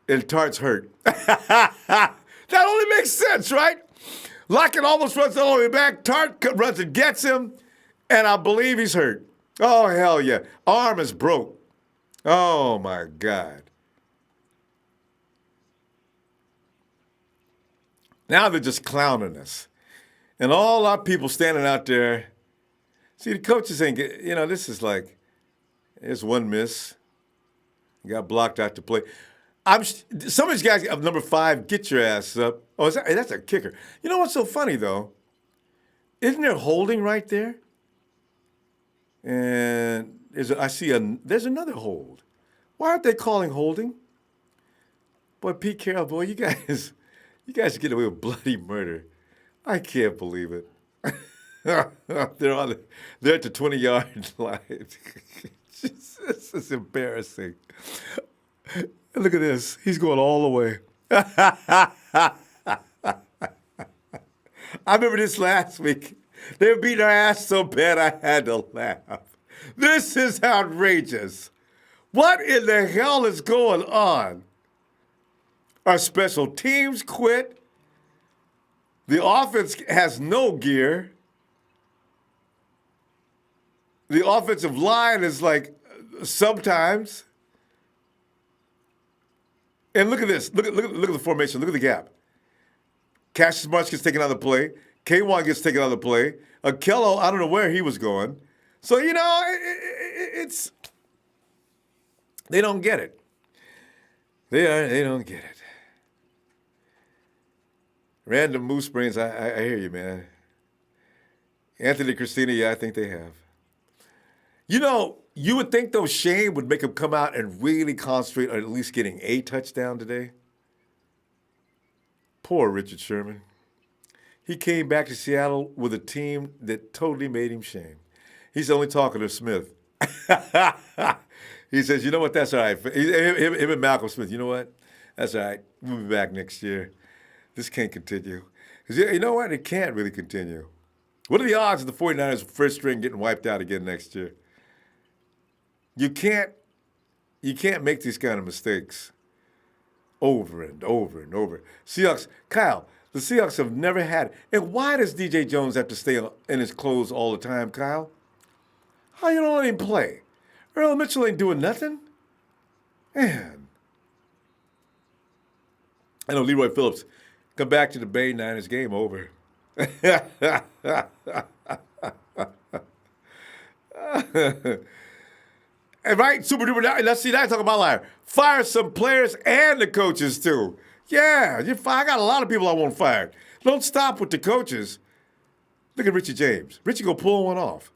and Tart's hurt. That only makes sense, right? Lockett almost runs all the way back. Tart runs and gets him, and I believe he's hurt. Oh, hell yeah. Arm is broke. Oh, my God. Now they're just clowning us. And all our people standing out there. See, the coaches ain't get, this is like, there's one miss. Got blocked out to play. Some of these guys of number 5, get your ass up. Oh, that's a kicker. You know what's so funny, though? Isn't there holding right there? And there's another hold. Why aren't they calling holding? Boy, Pete Carroll, boy, you guys get away with bloody murder. I can't believe it. They're at the 20-yard line. This is embarrassing. Look at this. He's going all the way. I remember this last week. They were beating our ass so bad I had to laugh. This is outrageous. What in the hell is going on? Our special teams quit. The offense has no gear. The offensive line is like sometimes. And look at this. Look at the formation. Look at the gap. Cassius Marsh gets taken out of the play. K1 gets taken out of the play. Akello, I don't know where he was going. So, you know, it's they don't get it. They don't get it. Random moose brains, I hear you, man. Anthony Christina, yeah, I think they have. You know, you would think, though, Shane would make him come out and really concentrate on at least getting a touchdown today. Poor Richard Sherman. He came back to Seattle with a team that totally made him shame. He's only talking to Smith. He says, you know what, that's all right. Him and Malcolm Smith, you know what? That's all right. We'll be back next year. This can't continue. Because you know what? It can't really continue. What are the odds of the 49ers first string getting wiped out again next year? You can't make these kind of mistakes over and over and over. Seahawks, Kyle, the Seahawks have never had. And why does DJ Jones have to stay in his clothes all the time, Kyle? How you don't let him play? Earl Mitchell ain't doing nothing. Man. I know Leroy Phillips. Come back to the Bay Niners, game over. And right, super duper. Let's see that. Talk about liar. Fire some players and the coaches too. Yeah, I got a lot of people I want fired. Don't stop with the coaches. Look at Richie James. Richie go pull one off.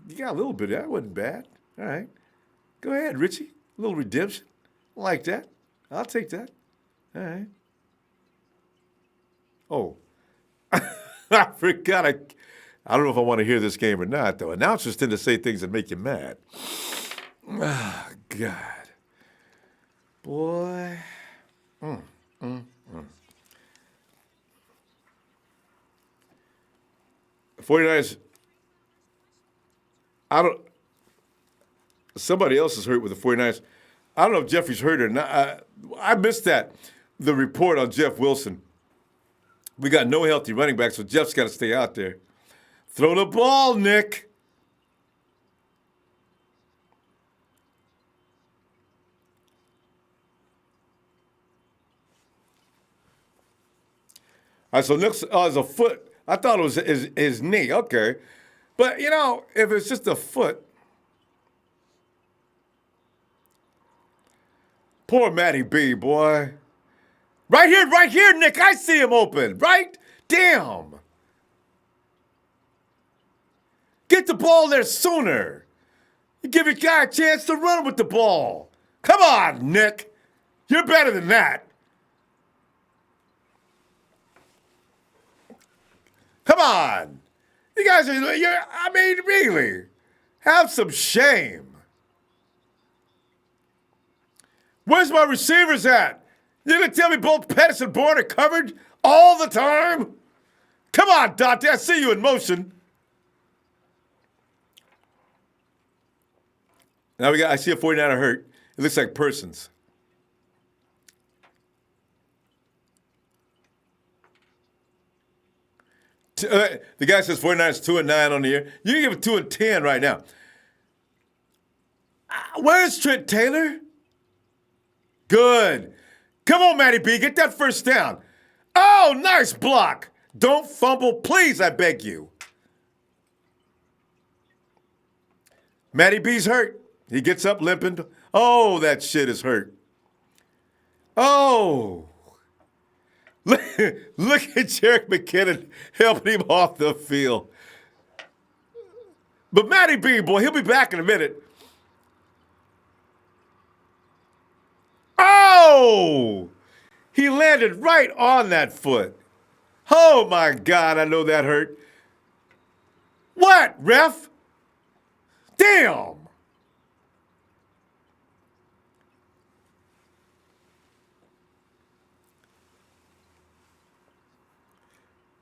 You got a little bit of that. Wasn't bad. All right. Go ahead, Richie. A little redemption. I like that. I'll take that. All right. Oh. I forgot. I don't know if I want to hear this game or not, though. Announcers tend to say things that make you mad. Ah, God. Boy. 49ers, somebody else is hurt with the 49ers. I don't know if Jeffrey's hurt or not. I missed that, the report on Jeff Wilson. We got no healthy running back, so Jeff's got to stay out there. Throw the ball, Nick. All right, so Nick's is a foot. I thought it was his knee. Okay. But, you know, if it's just a foot. Poor Matty B, boy. Right here, Nick. I see him open. Right? Damn. Get the ball there sooner. You give your guy a chance to run with the ball. Come on, Nick. You're better than that. Come on. You guys are, really. Have some shame. Where's my receivers at? You're going to tell me both Pettis and Bourne are covered all the time? Come on, Dante. I see you in motion. Now I see a 49er hurt. It looks like Persons. The guy says 49ers 2-9 on the year. You can give it 2-10 right now. Where's Trent Taylor? Good. Come on, Matty B. Get that first down. Oh, nice block. Don't fumble, please, I beg you. Matty B's hurt. He gets up limping. Oh, that shit is hurt. Oh. Look at Jerick McKinnon helping him off the field. But Matty B, boy, he'll be back in a minute. Oh! He landed right on that foot. Oh, my God, I know that hurt. What, ref? Damn!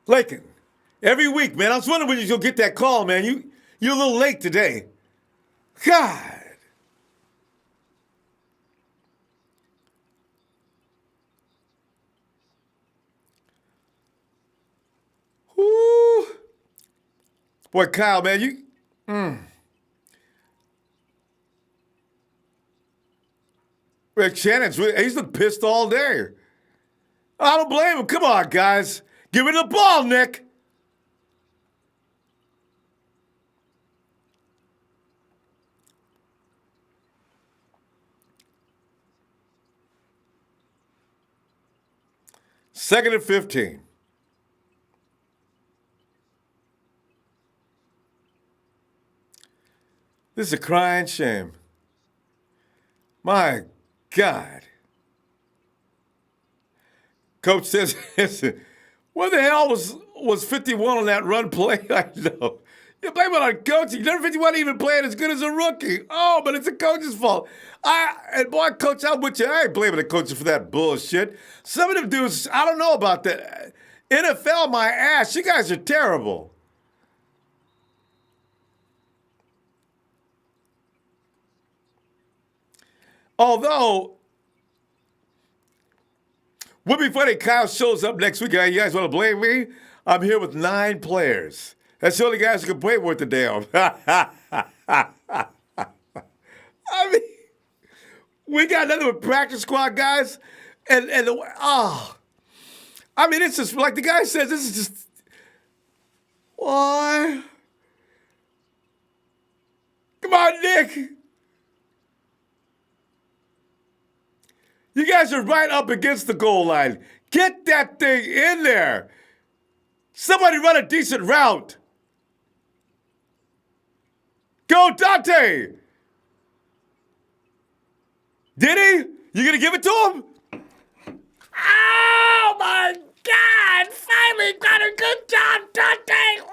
Lakin, every week, man. I was wondering when you're going to get that call, man. You're a little late today. God. Woo. Boy, Kyle, man, you. Rick Shannon's, he's been pissed all day. I don't blame him. Come on, guys. Give me the ball, Nick. Second and 15. This is a crying shame. My God. Coach says, what the hell was 51 on that run play? I know. You blame it on coaching. Number 51 even playing as good as a rookie. Oh, but it's the coach's fault. And boy, Coach, I'm with you. I ain't blaming the coaches for that bullshit. Some of them dudes, I don't know about that. NFL, my ass. You guys are terrible. Although, would be funny. Kyle shows up next week. You guys want to blame me? I'm here with 9 players. That's the only guys who can play worth the damn. I mean, we got another practice squad guys, and I mean, it's just like the guy says. This is just why. Come on, Nick. You guys are right up against the goal line. Get that thing in there. Somebody run a decent route. Go, Dante. Did he? You gonna give it to him? Oh my God! Finally got a good job, Dante. Oh,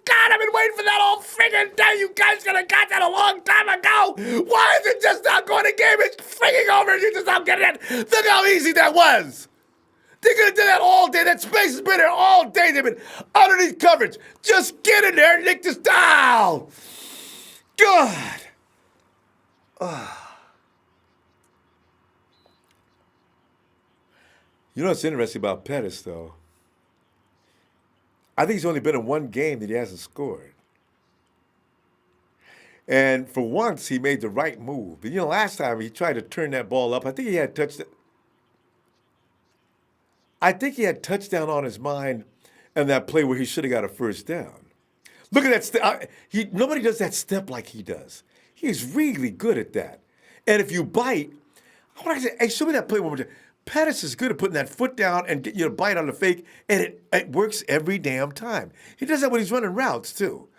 God, I've been waiting for that all friggin' day. You guys could have got that a long time ago. Why is it just not going to game? It's frigging over. You just not getting it. Look how easy that was. They're going to do that all day. That space has been there all day. They've been underneath coverage. Just get in there and nick this down. God. You know what's interesting about Pettis, though? I think he's only been in one game that he hasn't scored. And for once, he made the right move. But, last time he tried to turn that ball up. I think he had touchdown on his mind and that play where he should have got a first down. Look at that step. Nobody does that step like he does. He's really good at that. And if you bite, I want to say, hey, show me that play one more time. Pettis is good at putting that foot down and get you to bite on the fake, and it works every damn time. He does that when he's running routes, too.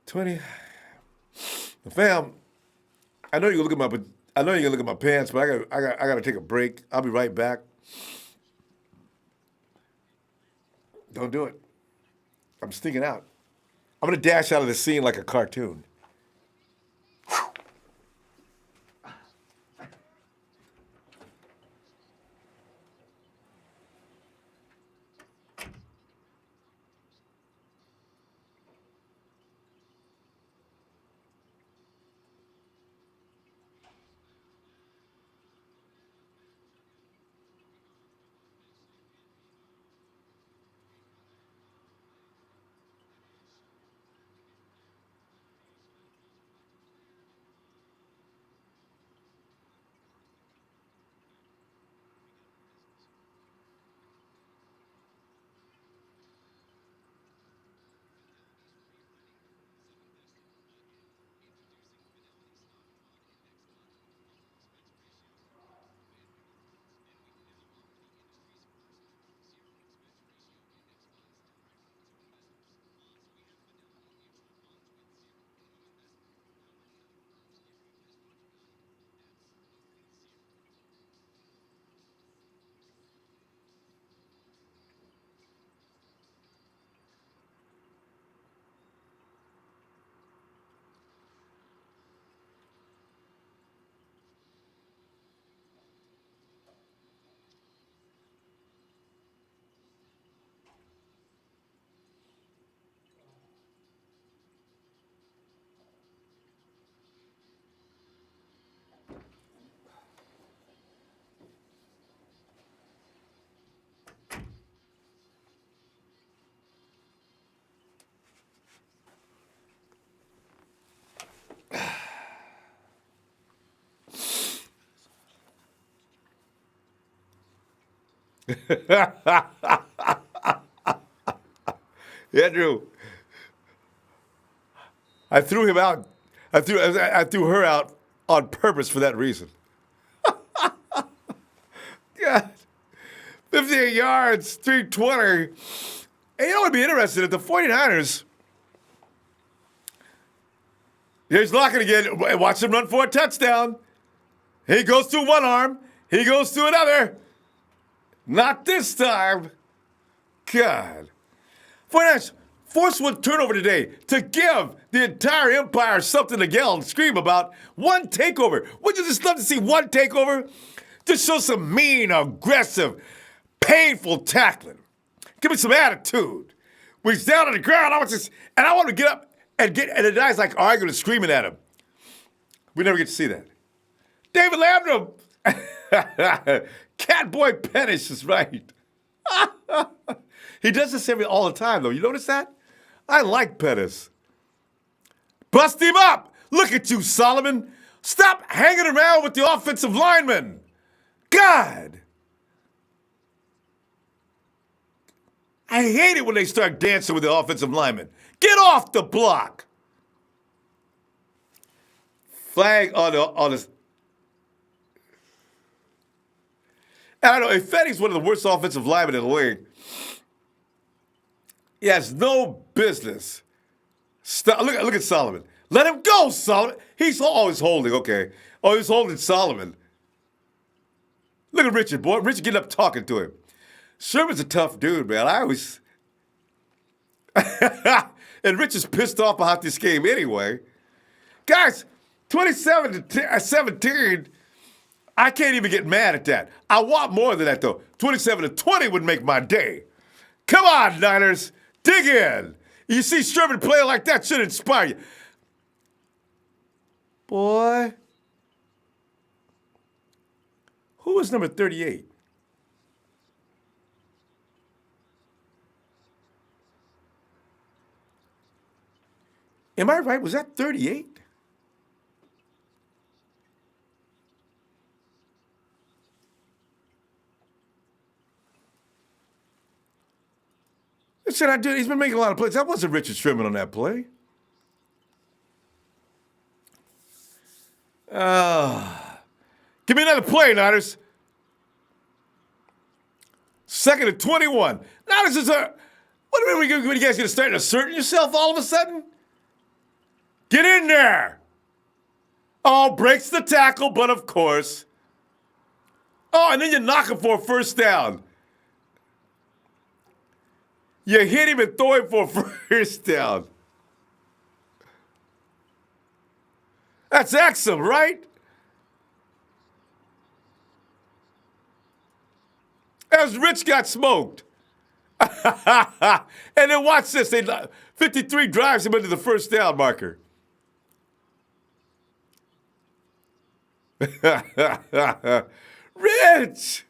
20. Fam, I know you're gonna look at my pants, but I got to take a break. I'll be right back. Don't do it. I'm sneaking out. I'm gonna dash out of the scene like a cartoon. Andrew, I threw him out. I threw her out on purpose for that reason. God. 58 yards, 320. And you know what would be interesting? If the 49ers, he's locking again. Watch him run for a touchdown. He goes through one arm. He goes through another. Not this time. God. 49ers forced one turnover today to give the entire empire something to yell and scream about. One takeover. Would you just love to see one takeover? Just show some mean, aggressive, painful tackling. Give me some attitude. When he's down on the ground, I want to get up and the guy's like arguing and screaming at him. We never get to see that. David Lamb, Catboy Pettis is right. He does this all the time, though. You notice that? I like Pettis. Bust him up. Look at you, Solomon. Stop hanging around with the offensive linemen. God. I hate it when they start dancing with the offensive linemen. Get off the block. Flag on the. I don't know. If Pettis one of the worst offensive linemen in the league, he has no business. Look at Solomon. Let him go, Solomon. He's always holding. Okay. Oh, he's holding Solomon. Look at Richard, boy. Richard getting up talking to him. Sherman's a tough dude, man. I always. And Richard's pissed off about this game anyway. Guys, 27-17. I can't even get mad at that. I want more than that, though. 27-20 would make my day. Come on, Niners. Dig in. You see Sherman play like that should inspire you. Boy. Who was number 38? Am I right? Was that 38? I said, he's been making a lot of plays. That wasn't Richard Sherman on that play. Give me another play, Niners. 2nd and 21. Niners is what are you guys going to start asserting yourself all of a sudden? Get in there. Oh, breaks the tackle, but of course. Oh, and then you knock him for a first down. You hit him and throw him for a first down. That's excellent, right? As Rich got smoked. And then watch this. 53 drives him into the first down marker. Rich!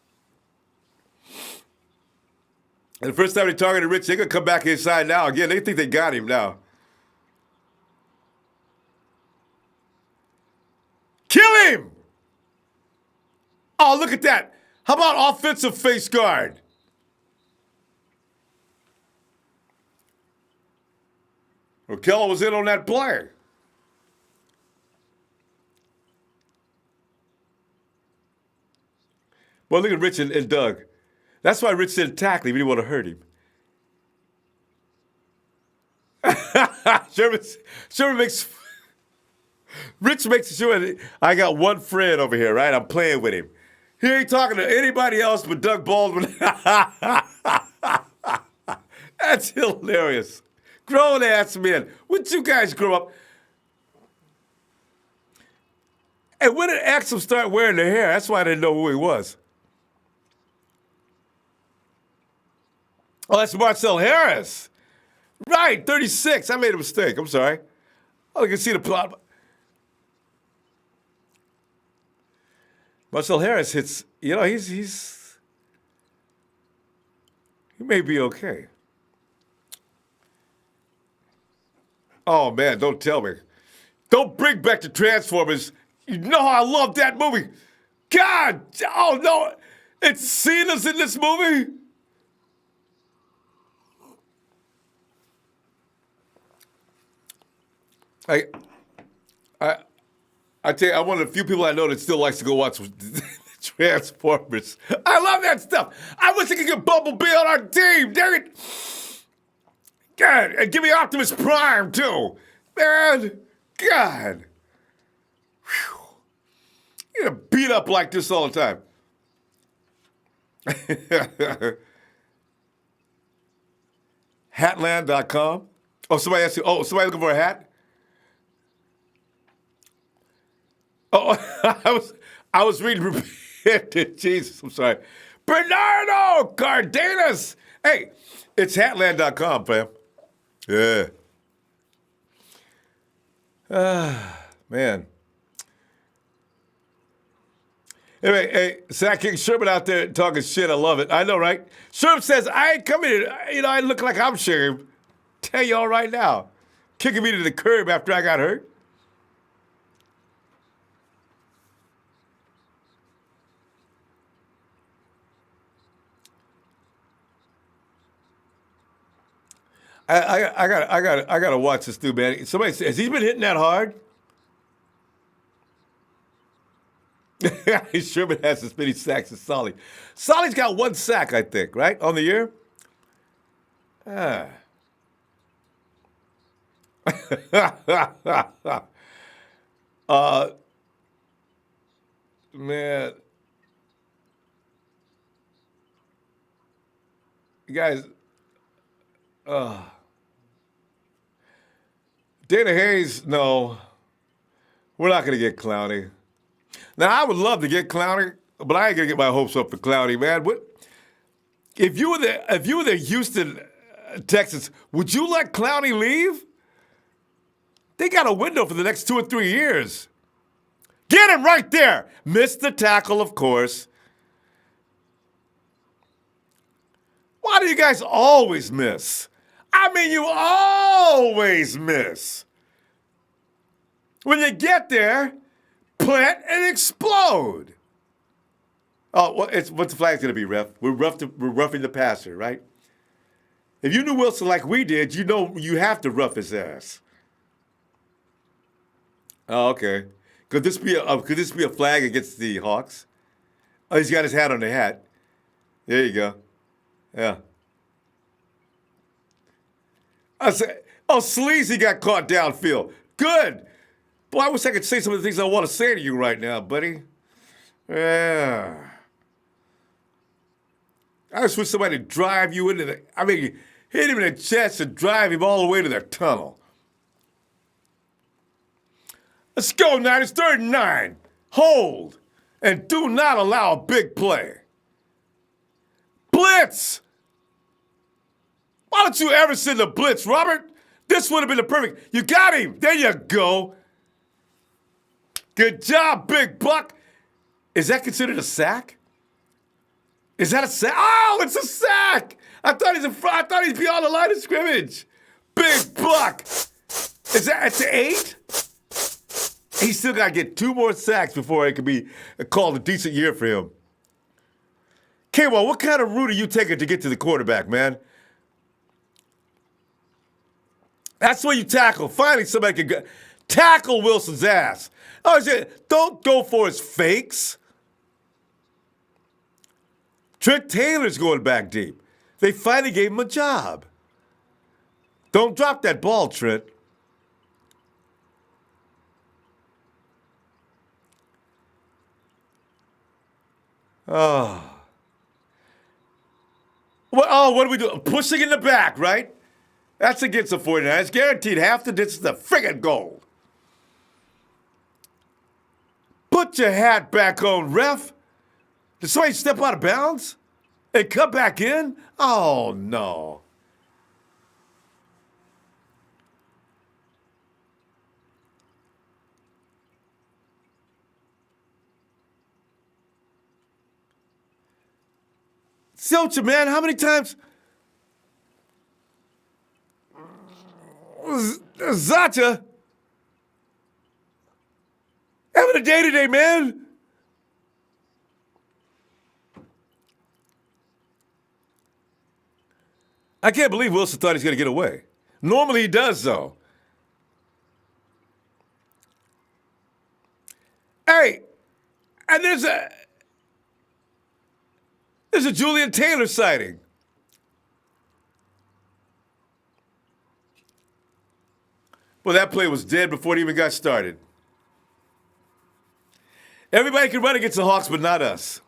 And the first time they targeted Rich, they're going to come back inside now. Again, they think they got him now. Kill him! Oh, look at that. How about offensive face guard? O'Kelly was in on that play. Well, look at Rich and Doug. That's why Rich didn't tackle him. He didn't want to hurt him. Sherman makes... Rich makes sure I got one friend over here, right? I'm playing with him. He ain't talking to anybody else but Doug Baldwin. That's hilarious. Grown-ass men. When did you guys grow up? And when did Axel start wearing their hair? That's why I didn't know who he was. Oh, that's Marcel Harris. Right, 36. I made a mistake. I'm sorry. Oh, you can see the plot. Marcel Harris hits, he may be okay. Oh, man, don't tell me. Don't bring back the Transformers. You know how I love that movie. God, oh, no. It's Cena's in this movie. I tell you, I'm one of the few people I know that still likes to go watch Transformers. I love that stuff. I wish I could get Bumblebee on our team. Dang it. God, and give me Optimus Prime, too. Man, God. Whew. You're gonna beat up like this all the time. Hatland.com. Oh, somebody asked you. Oh, somebody looking for a hat? Oh, I was reading. Jesus, I'm sorry. Bernardo Cardenas. Hey, it's Hatland.com, fam. Yeah. Man. Anyway, hey, Sidekick Sherman out there talking shit. I love it. I know, right? Sherman says, I ain't coming here. You know, I look like I'm Sherman. Tell y'all right now. Kicking me to the curb after I got hurt. I gotta watch this dude, man. Somebody says, has he been hitting that hard? Sherman has as many sacks as Solly. Solly's got 1 sack, I think, right, on the year? Man. You guys, Dana Hayes, no. We're not going to get Clowney. Now, I would love to get Clowney, but I ain't going to get my hopes up for Clowney, man. What, if you were the Houston Texans, would you let Clowney leave? They got a window for the next 2 or 3 years. Get him right there. Missed the tackle, of course. Why do you guys always miss? I mean, you always miss. When you get there, plant and explode. Oh, what's the flag's going to be, ref? We're roughing the passer, right? If you knew Wilson like we did, you know you have to rough his ass. Oh, okay. Could this be a flag against the Hawks? Oh, he's got his hat on the hat. There you go. Yeah. I said, oh, Sleazy got caught downfield. Good. Boy, I wish I could say some of the things I want to say to you right now, buddy. Yeah. I just wish somebody to drive you into hit him in the chest and drive him all the way to the tunnel. Let's go, Niners. 3rd and 9. Hold. And do not allow a big play. Blitz. Why don't you ever send a blitz, Robert? This would have been the perfect. You got him. There you go. Good job, big buck. Is that considered a sack? Is that a sack? Oh, it's a sack. I thought he's beyond the line of scrimmage. Big buck. It's 8? He's still got to get 2 more sacks before it can be called a decent year for him. K-Wall, what kind of route are you taking to get to the quarterback, man? That's where you tackle. Finally, somebody can tackle Wilson's ass. Oh, don't go for his fakes. Trent Taylor's going back deep. They finally gave him a job. Don't drop that ball, Trent. Oh. What do we do? Pushing in the back, right? That's against the 49ers. Guaranteed half the distance to friggin' goal. Put your hat back on, ref. Did somebody step out of bounds and come back in? Oh, no. Silcha, man, how many times? Zacha. Having a day today, man. I can't believe Wilson thought he's going to get away. Normally he does, though. Hey, and there's a Julian Taylor sighting. Well, that play was dead before it even got started. Everybody can run against the Hawks, but not us.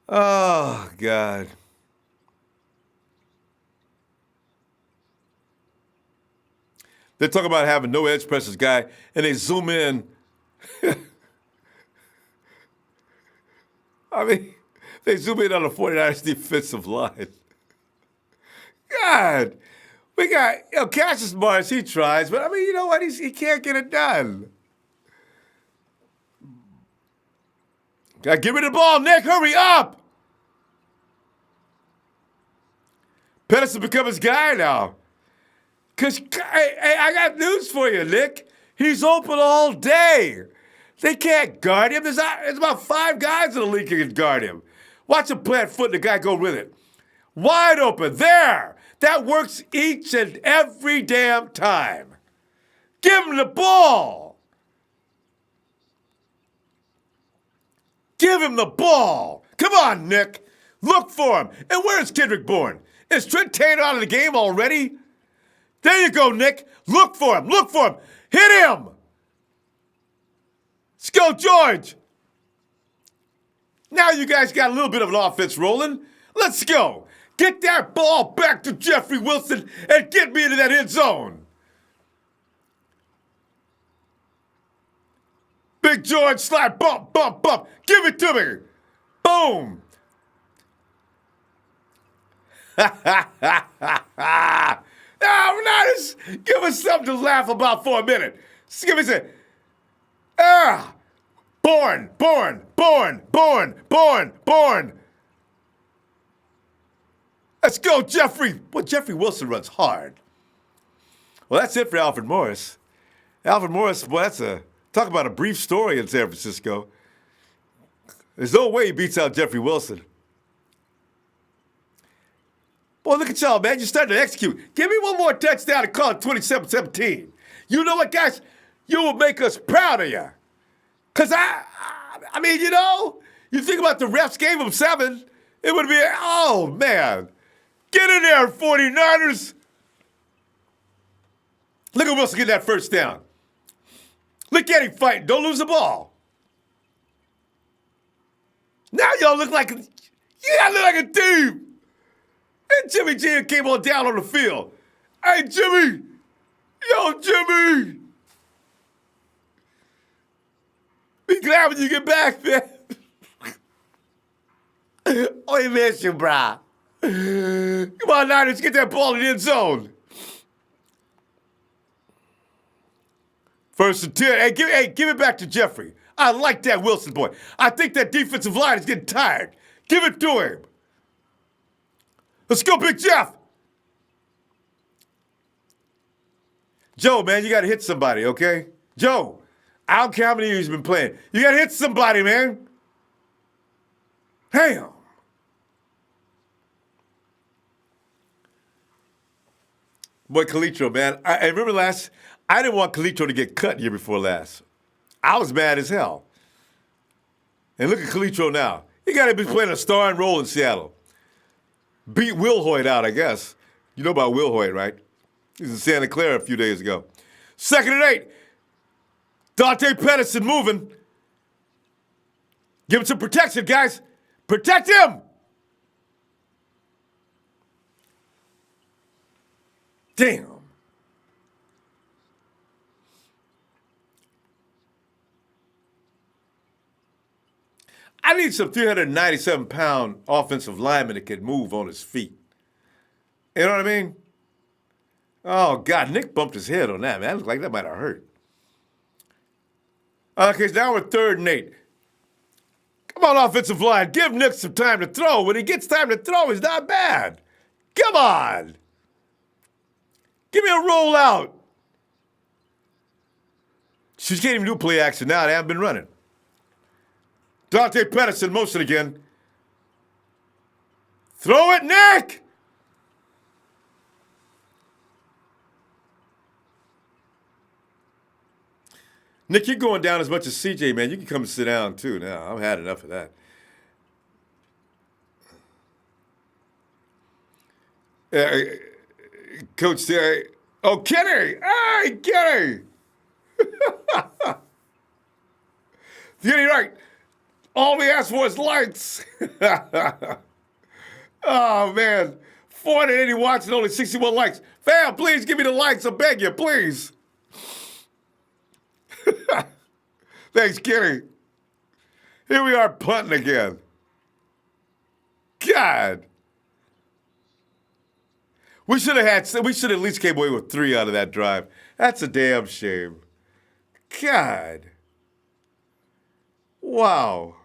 Oh, God. They're talking about having no edge pressures guy, and they zoom in. I mean, they zoom in on the 49ers defensive line. God. We got, Cassius Morris, he tries, but I mean, you know what? He can't get it done. Give me the ball, Nick. Hurry up. Pettis has become his guy now. Because, hey, I got news for you, Nick. He's open all day. They can't guard him. There's about 5 guys in the league who can guard him. Watch him plant foot and the guy go with it. Wide open. There. That works each and every damn time. Give him the ball. Give him the ball. Come on, Nick. Look for him. And where's Kendrick Bourne? Is Trent Taylor out of the game already? There you go, Nick. Look for him. Look for him. Hit him. Let's go, George. Now you guys got a little bit of an offense rolling. Let's go. Get that ball back to Jeffrey Wilson and get me into that end zone. Big George slide, bump, bump, bump. Give it to me. Boom. Oh, now just give us something to laugh about for a minute. Just give us a, Bourne. Let's go, Jeffrey. Well, Jeffrey Wilson runs hard. Well, that's it for Alfred Morris. Alfred Morris, boy, talk about a brief story in San Francisco. There's no way he beats out Jeffrey Wilson. Boy, look at y'all, man. You're starting to execute. Give me one more touchdown and call it 27-17. You know what, guys? You will make us proud of you. Because I mean, you know, you think about the refs gave him 7, it would be, oh, man. Get in there, 49ers. Look at Wilson getting that first down. Look at him fighting. Don't lose the ball. Now y'all look like a team. And Jimmy G came on down on the field. Hey, Jimmy. Yo, Jimmy. Be glad when you get back, man. Oh, he missed you, brah. Come on, Niners, get that ball in the end zone. 1st and 10. Hey, give it back to Jeffrey. I like that Wilson boy. I think that defensive line is getting tired. Give it to him. Let's go, Big Jeff. Joe, man, you got to hit somebody, okay? Joe, I don't care how many years you've been playing. You got to hit somebody, man. Damn. Boy, Calitro, man. I remember I didn't want Calitro to get cut year before last. I was mad as hell. And look at Calitro now. He got to be playing a starring role in Seattle. Beat Will Hoyt out, I guess. You know about Will Hoyt, right? He was in Santa Clara a few days ago. 2nd and 8. Dante Pettis moving. Give him some protection, guys. Protect him. Damn. I need some 397-pound offensive lineman that can move on his feet. You know what I mean? Oh, God, Nick bumped his head on that, man. That looked like that might have hurt. Okay, so now we're 3rd and 8. Come on, offensive line. Give Nick some time to throw. When he gets time to throw, he's not bad. Come on. Give me a rollout. She can't even do play action now. They haven't been running. Dante Pettis in motion again. Throw it, Nick! Nick, you're going down as much as CJ, man. You can come and sit down, too, now. I've had enough of that. Coach, oh, Kenny! Hey, Kenny! Kenny, right. All we asked for is likes. Oh, man. 480 watts and only 61 likes. Fam, please give me the likes. I beg you, please. Thanks, Kenny. Here we are punting again. God. We should at least came away with 3 out of that drive. That's a damn shame. God. Wow.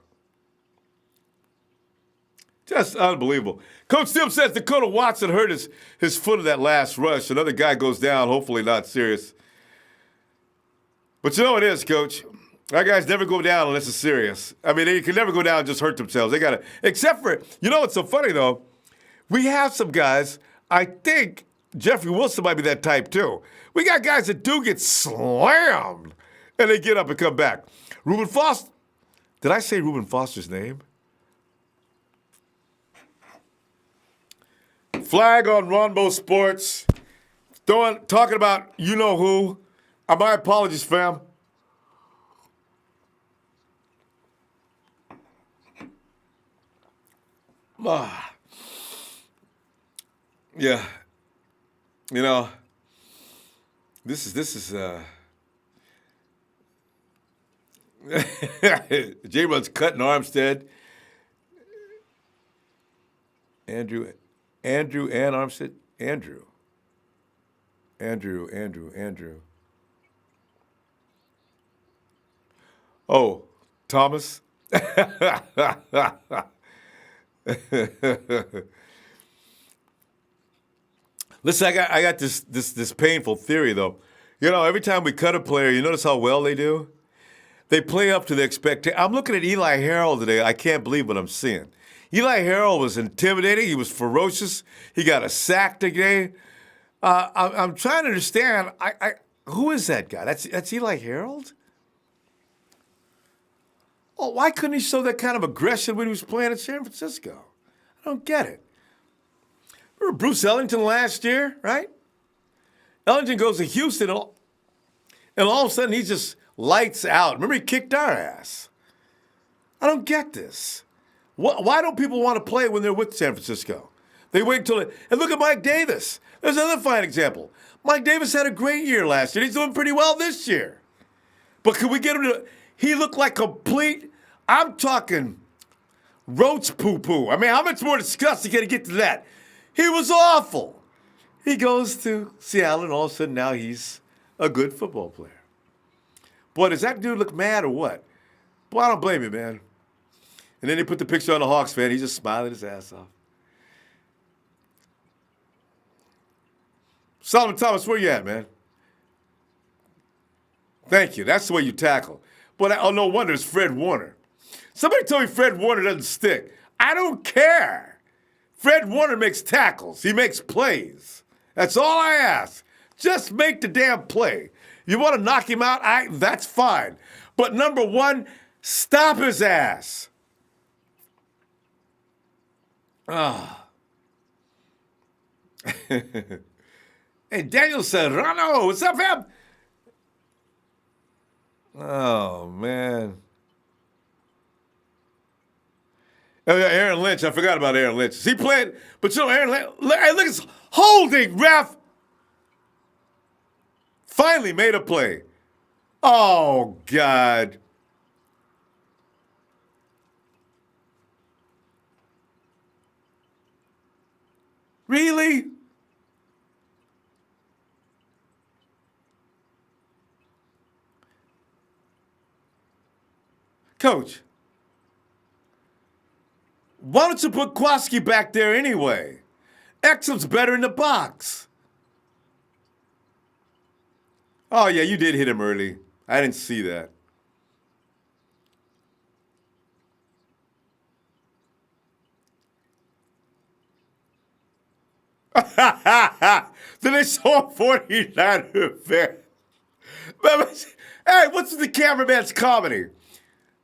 Just unbelievable. Coach Tim says Dakota Watson hurt his foot in that last rush. Another guy goes down, hopefully not serious. But you know what it is, Coach? Our guys never go down unless it's serious. I mean, they can never go down and just hurt themselves. They got to, except for, you know what's so funny, though? We have some guys, I think Jeffrey Wilson might be that type, too. We got guys that do get slammed, and they get up and come back. Reuben Foster. Did I say Reuben Foster's name? Flag on Ronbo Sports. Talking about you know who. My apologies, fam. Yeah. You know, this is J-Run's cutting Armstead. Andrew and Armstead. Andrew. Oh, Thomas. Listen, I got this painful theory though. You know, every time we cut a player, you notice how well they do? They play up to the expectation. I'm looking at Eli Harold today. I can't believe what I'm seeing. Eli Harold was intimidating. He was ferocious. He got a sack today. I'm trying to understand. Who is that guy? That's Eli Harold? Oh, why couldn't he show that kind of aggression when he was playing at San Francisco? I don't get it. Remember Bruce Ellington last year, right? Ellington goes to Houston, and all of a sudden he just lights out. Remember, he kicked our ass. I don't get this. Why don't people want to play when they're with San Francisco? They wait until and look at Mike Davis. There's another fine example. Mike Davis had a great year last year. He's doing pretty well this year. But can we get him to? He looked like complete. I'm talking roach poo-poo. I mean, how much more disgusting can I get to that? He was awful. He goes to Seattle, and all of a sudden now he's a good football player. Boy, does that dude look mad or what? Boy, I don't blame you, man. And then they put the picture on the Hawks fan. He's just smiling his ass off. Solomon Thomas, where you at, man? Thank you. That's the way you tackle. But no wonder it's Fred Warner. Somebody told me Fred Warner doesn't stick. I don't care. Fred Warner makes tackles. He makes plays. That's all I ask. Just make the damn play. You want to knock him out? That's fine. But number one, stop his ass. Ah. Hey, Daniel Serrano, what's up, fam? Oh, man. Oh, yeah, Aaron Lynch. I forgot about Aaron Lynch. Is he playing? But you know, Aaron Lynch, hey, look, it's holding, ref. Finally made a play. Oh, God. Really? Coach, why don't you put Kwaski back there anyway? Exum's better in the box. Oh, yeah, you did hit him early. I didn't see that. Then they saw a 49er fan. Hey, what's with the cameraman's comedy?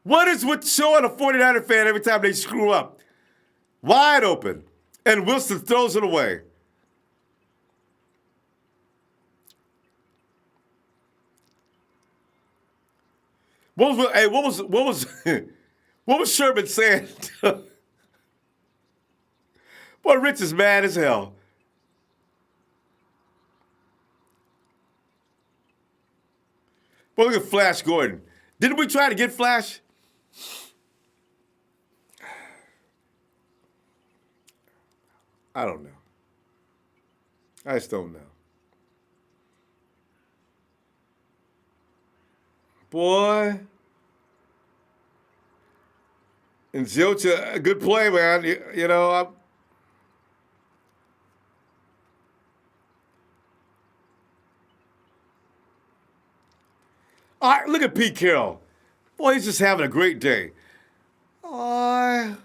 What is with showing a 49er fan every time they screw up? Wide open. And Wilson throws it away. What was Sherman saying? Boy, Rich is mad as hell. Boy, look at Flash Gordon. Didn't we try to get Flash? I don't know. I just don't know. Boy. And Zilcha, a good play, man. You know, all right, look at Pete Carroll. Boy, he's just having a great day. Boy,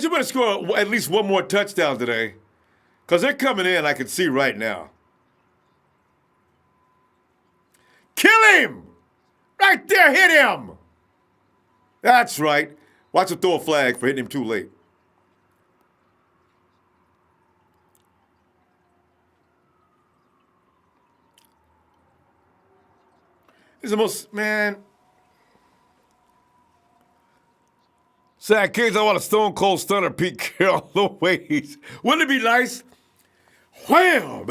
you better score at least one more touchdown today. Because they're coming in, I can see right now. Kill him! Right there, hit him! That's right. Watch him throw a flag for hitting him too late. He's the most, man. Sad kids, I want a stone cold stunner, Pete Carroll. The way he's. Wouldn't it be nice? Wham!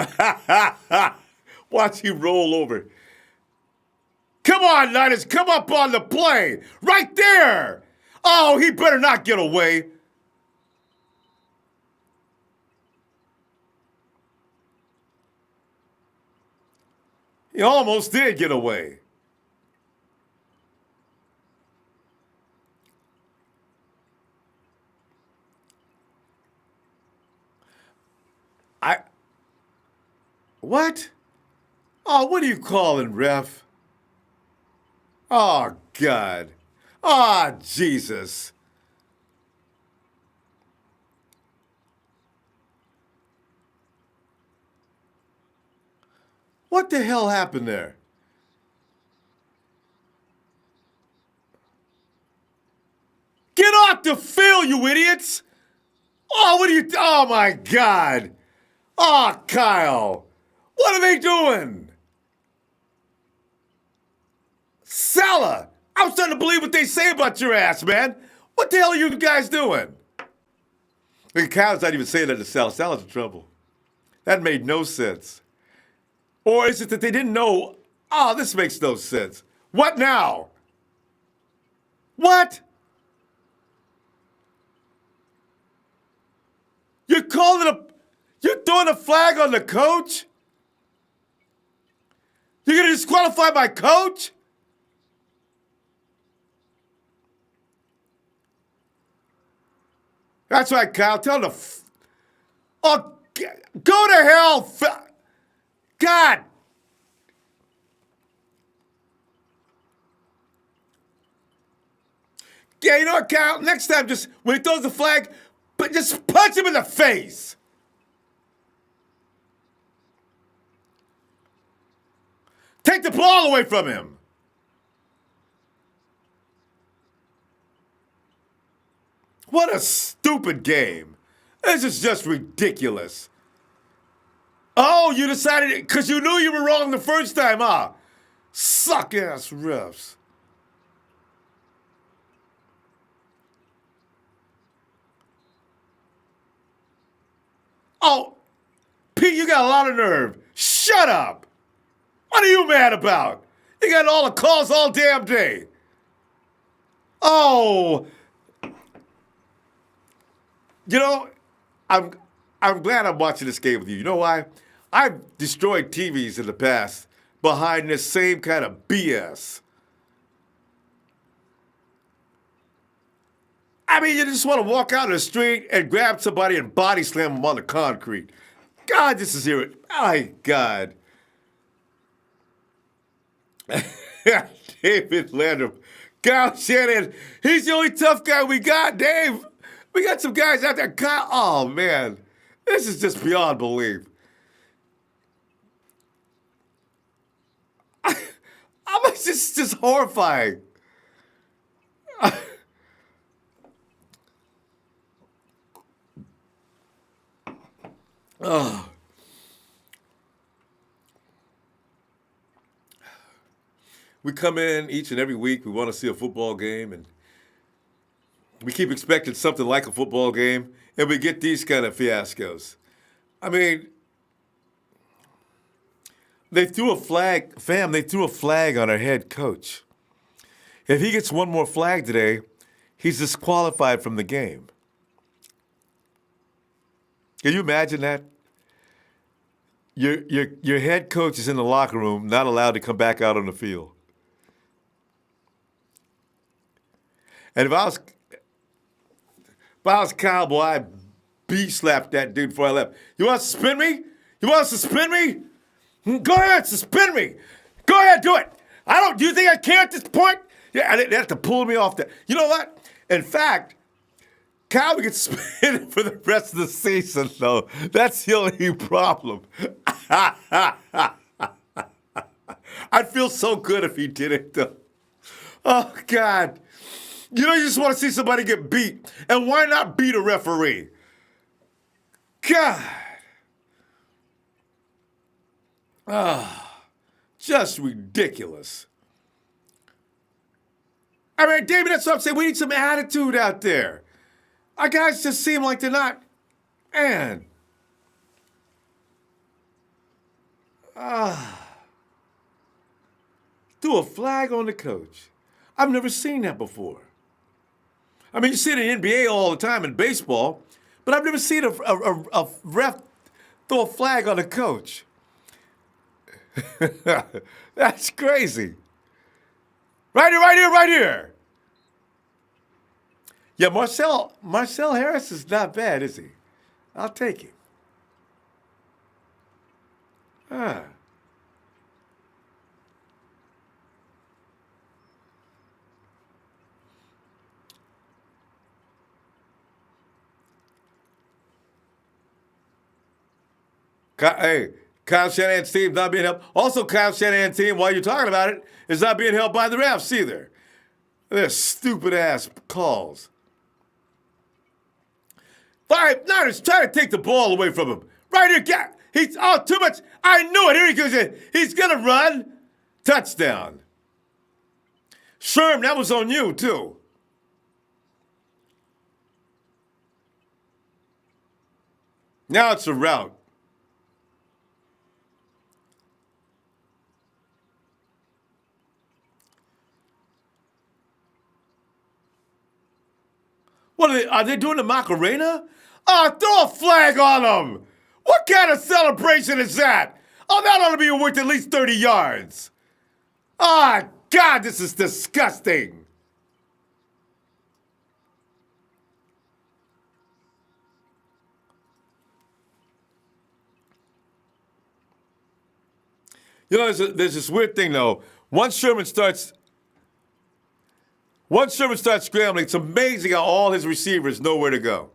Watch him roll over. Come on, Niners, come up on the play. Right there. Oh, he better not get away. He almost did get away. What? Oh, what are you calling, ref? Oh, God. Oh, Jesus. What the hell happened there? Get off the field, you idiots! Oh, what are you... Oh, my God. Oh, Kyle. What are they doing? Salah, I'm starting to believe what they say about your ass, man. What the hell are you guys doing? Look, Kyle's not even saying that to Salah. Salah's in trouble. That made no sense. Or is it that they didn't know? Oh, this makes no sense. What now? What? You're throwing a flag on the coach? You're going to disqualify my coach? That's right, Kyle. Tell him to... Oh, go to hell. God. Yeah, you know what, Kyle? Next time, just when he throws the flag, but just punch him in the face. Take the ball away from him. What a stupid game. This is just ridiculous. Oh, you decided, because you knew you were wrong the first time, huh? Suck-ass refs. Oh, Pete, you got a lot of nerve. Shut up. What are you mad about? You got all the calls all damn day. Oh. You know, I'm glad I'm watching this game with you. You know why? I've destroyed TVs in the past behind this same kind of BS. I mean, you just want to walk out in the street and grab somebody and body slam them on the concrete. God, this is irritating. My God. David Landrum. Kyle Shanahan, he's the only tough guy we got, Dave. We got some guys out there. Kyle, oh, man. This is just beyond belief. It's just horrifying. Oh. We come in each and every week. We want to see a football game, and we keep expecting something like a football game, and we get these kind of fiascos. I mean, they threw a flag, they threw a flag on our head coach. If he gets one more flag today, he's disqualified from the game. Can you imagine that? Your head coach is in the locker room, not allowed to come back out on the field. And if I was Cowboy, I'd slap that dude before I left. You want to suspend me? You want to suspend me? Go ahead, suspend me. Go ahead, do it. Do you think I care at this point? Yeah, they have to pull me off that. You know what? In fact, Kyle gets suspended for the rest of the season, though. That's the only problem. I'd feel so good if he did it, though. Oh, God. You just want to see somebody get beat. And why not beat a referee? God. Just ridiculous. I mean, David, that's what I'm saying. We need some attitude out there. Our guys just seem like they're not. Man. Threw a flag on the coach. I've never seen that before. I mean, you see it in the NBA all the time in baseball, but I've never seen a ref throw a flag on a coach. That's crazy. Right here. Yeah, Marcel Harris is not bad, is he? I'll take him. Hey, Kyle Shanahan's team not being helped. Also, Kyle Shanahan's team, while you're talking about it, is not being helped by the refs either. They're stupid-ass calls. All right, Niners trying to take the ball away from him. Right here, he's too much. I knew it. Here he goes. He's going to run. Touchdown. Sherm, that was on you, too. Now it's a rout. What are they doing the Macarena? Throw a flag on them. What kind of celebration is that? That ought to be worth at least 30 yards. God, this is disgusting. There's this weird thing, though. Once Sherman starts scrambling, it's amazing how all his receivers know where to go.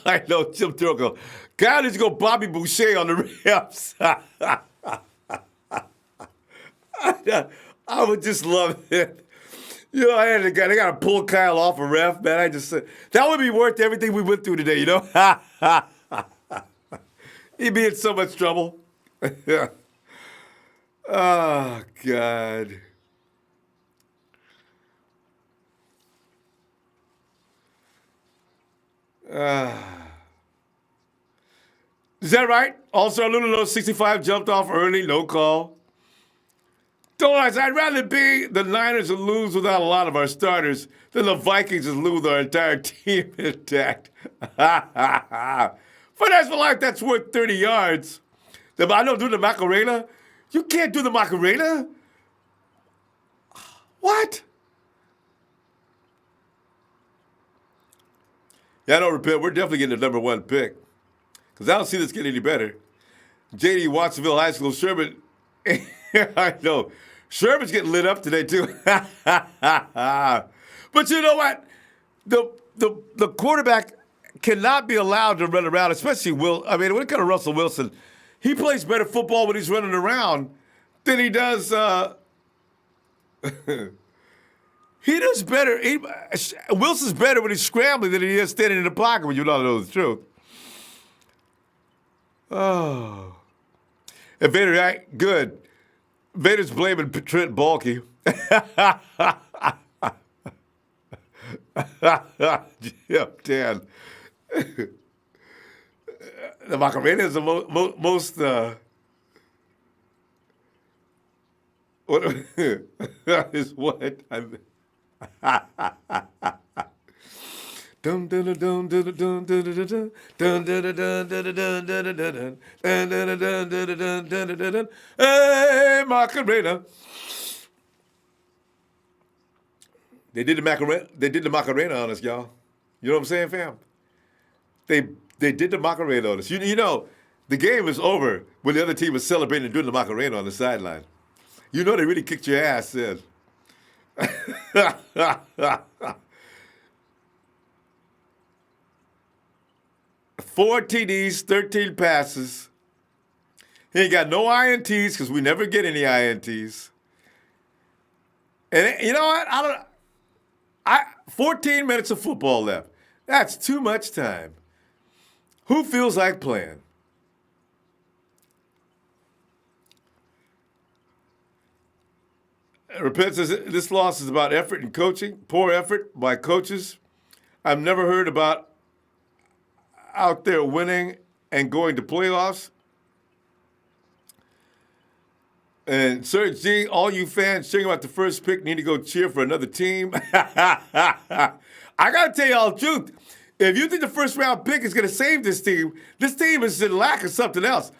I know, Jim Turco. God needs to go Bobby Boucher on the refs. I would just love it. They got to pull Kyle off a ref, man. That would be worth everything we went through today, He'd be in so much trouble. Oh, God. Is that right? Also, Lulu 65 jumped off early, no call. I'd rather be the Niners and lose without a lot of our starters than the Vikings and lose our entire team intact. For life, that's worth 30 yards. I don't do the Macarena. You can't do the Macarena? What? Yeah, I don't repent. We're definitely getting the number 1 pick because I don't see this getting any better. JD Watsonville High School, Sherman. I know. Sherman's getting lit up today, too. But you know what? The quarterback cannot be allowed to run around, especially Will. I mean, when it comes to Russell Wilson, he plays better football when he's running around than he does. He does better. Wilson's better when he's scrambling than he is standing in the pocket when you don't know the truth. Oh. And Vader, right? Good. Vader's blaming Trent Baalke. Yeah, Dan. The Macarena is the most what is what? Dun dun dun dun dun dun dun dun dun dun dun dun dun dun. Hey, Macarena. They did the Macarena. They did the Macarena on us, y'all. You know what I'm saying, fam? They did the Macarena on us. You know, the game is over when the other team was celebrating and doing the Macarena on the sideline. You know they really kicked your ass then. 4 TDs, 13 passes. He ain't got no INTs because we never get any INTs. And you know what? 14 minutes of football left. That's too much time. Who feels like playing? Repent says this loss is about effort and coaching, poor effort by coaches. I've never heard about out there winning and going to playoffs. And Serge G, all you fans cheering about the first pick need to go cheer for another team. I got to tell you all the truth. If you think the first round pick is going to save this team is in lack of something else.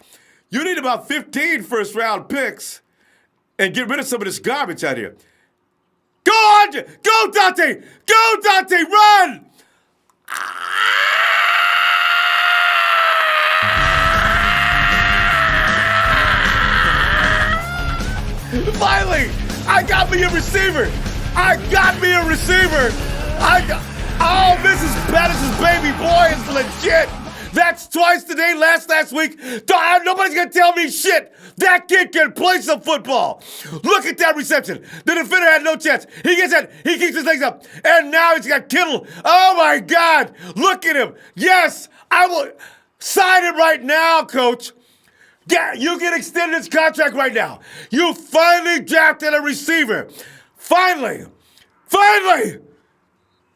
You need about 15 first round picks and get rid of some of this garbage out here. Go on! Go, Dante! Go, Dante! Run! Finally! I got me a receiver! Oh, Mrs. Pettis' baby boy is legit! That's twice today, last week. Nobody's gonna tell me shit. That kid can play some football. Look at that reception. The defender had no chance. He gets that. He keeps his legs up. And now he's got Kittle. Oh my God. Look at him. Yes, I will sign him right now, coach. Yeah, you can extend his contract right now. You finally drafted a receiver. Finally.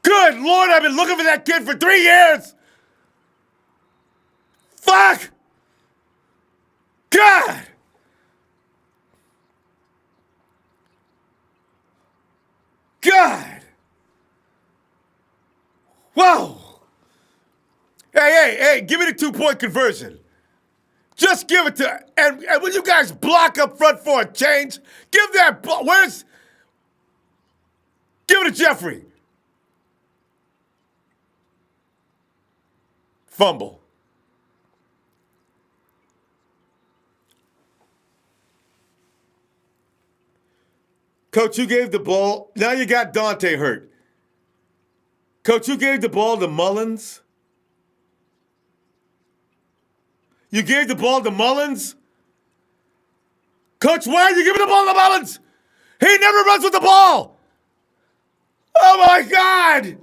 Good Lord, I've been looking for that kid for 3 years. Fuck! God! Whoa! Hey, give me the 2-point conversion. Just give it to, and when you guys block up front for a change, give it to Jeffrey. Fumble. Coach, you gave the ball. Now you got Dante hurt. Coach, you gave the ball to Mullens. You gave the ball to Mullens. Coach, why are you giving the ball to Mullens? He never runs with the ball. Oh, my God.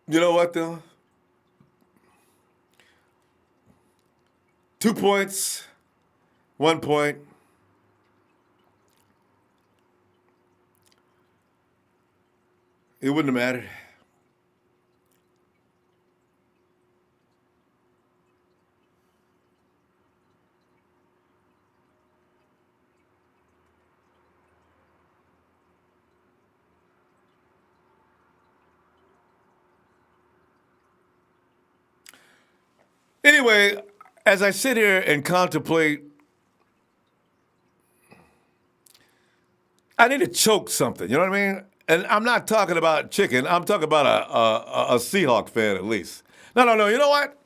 You know what, though? 2 points, 1 point. It wouldn't have mattered. Anyway, as I sit here and contemplate, I need to choke something. You know what I mean? And I'm not talking about chicken. I'm talking about a Seahawks fan at least. No. You know what?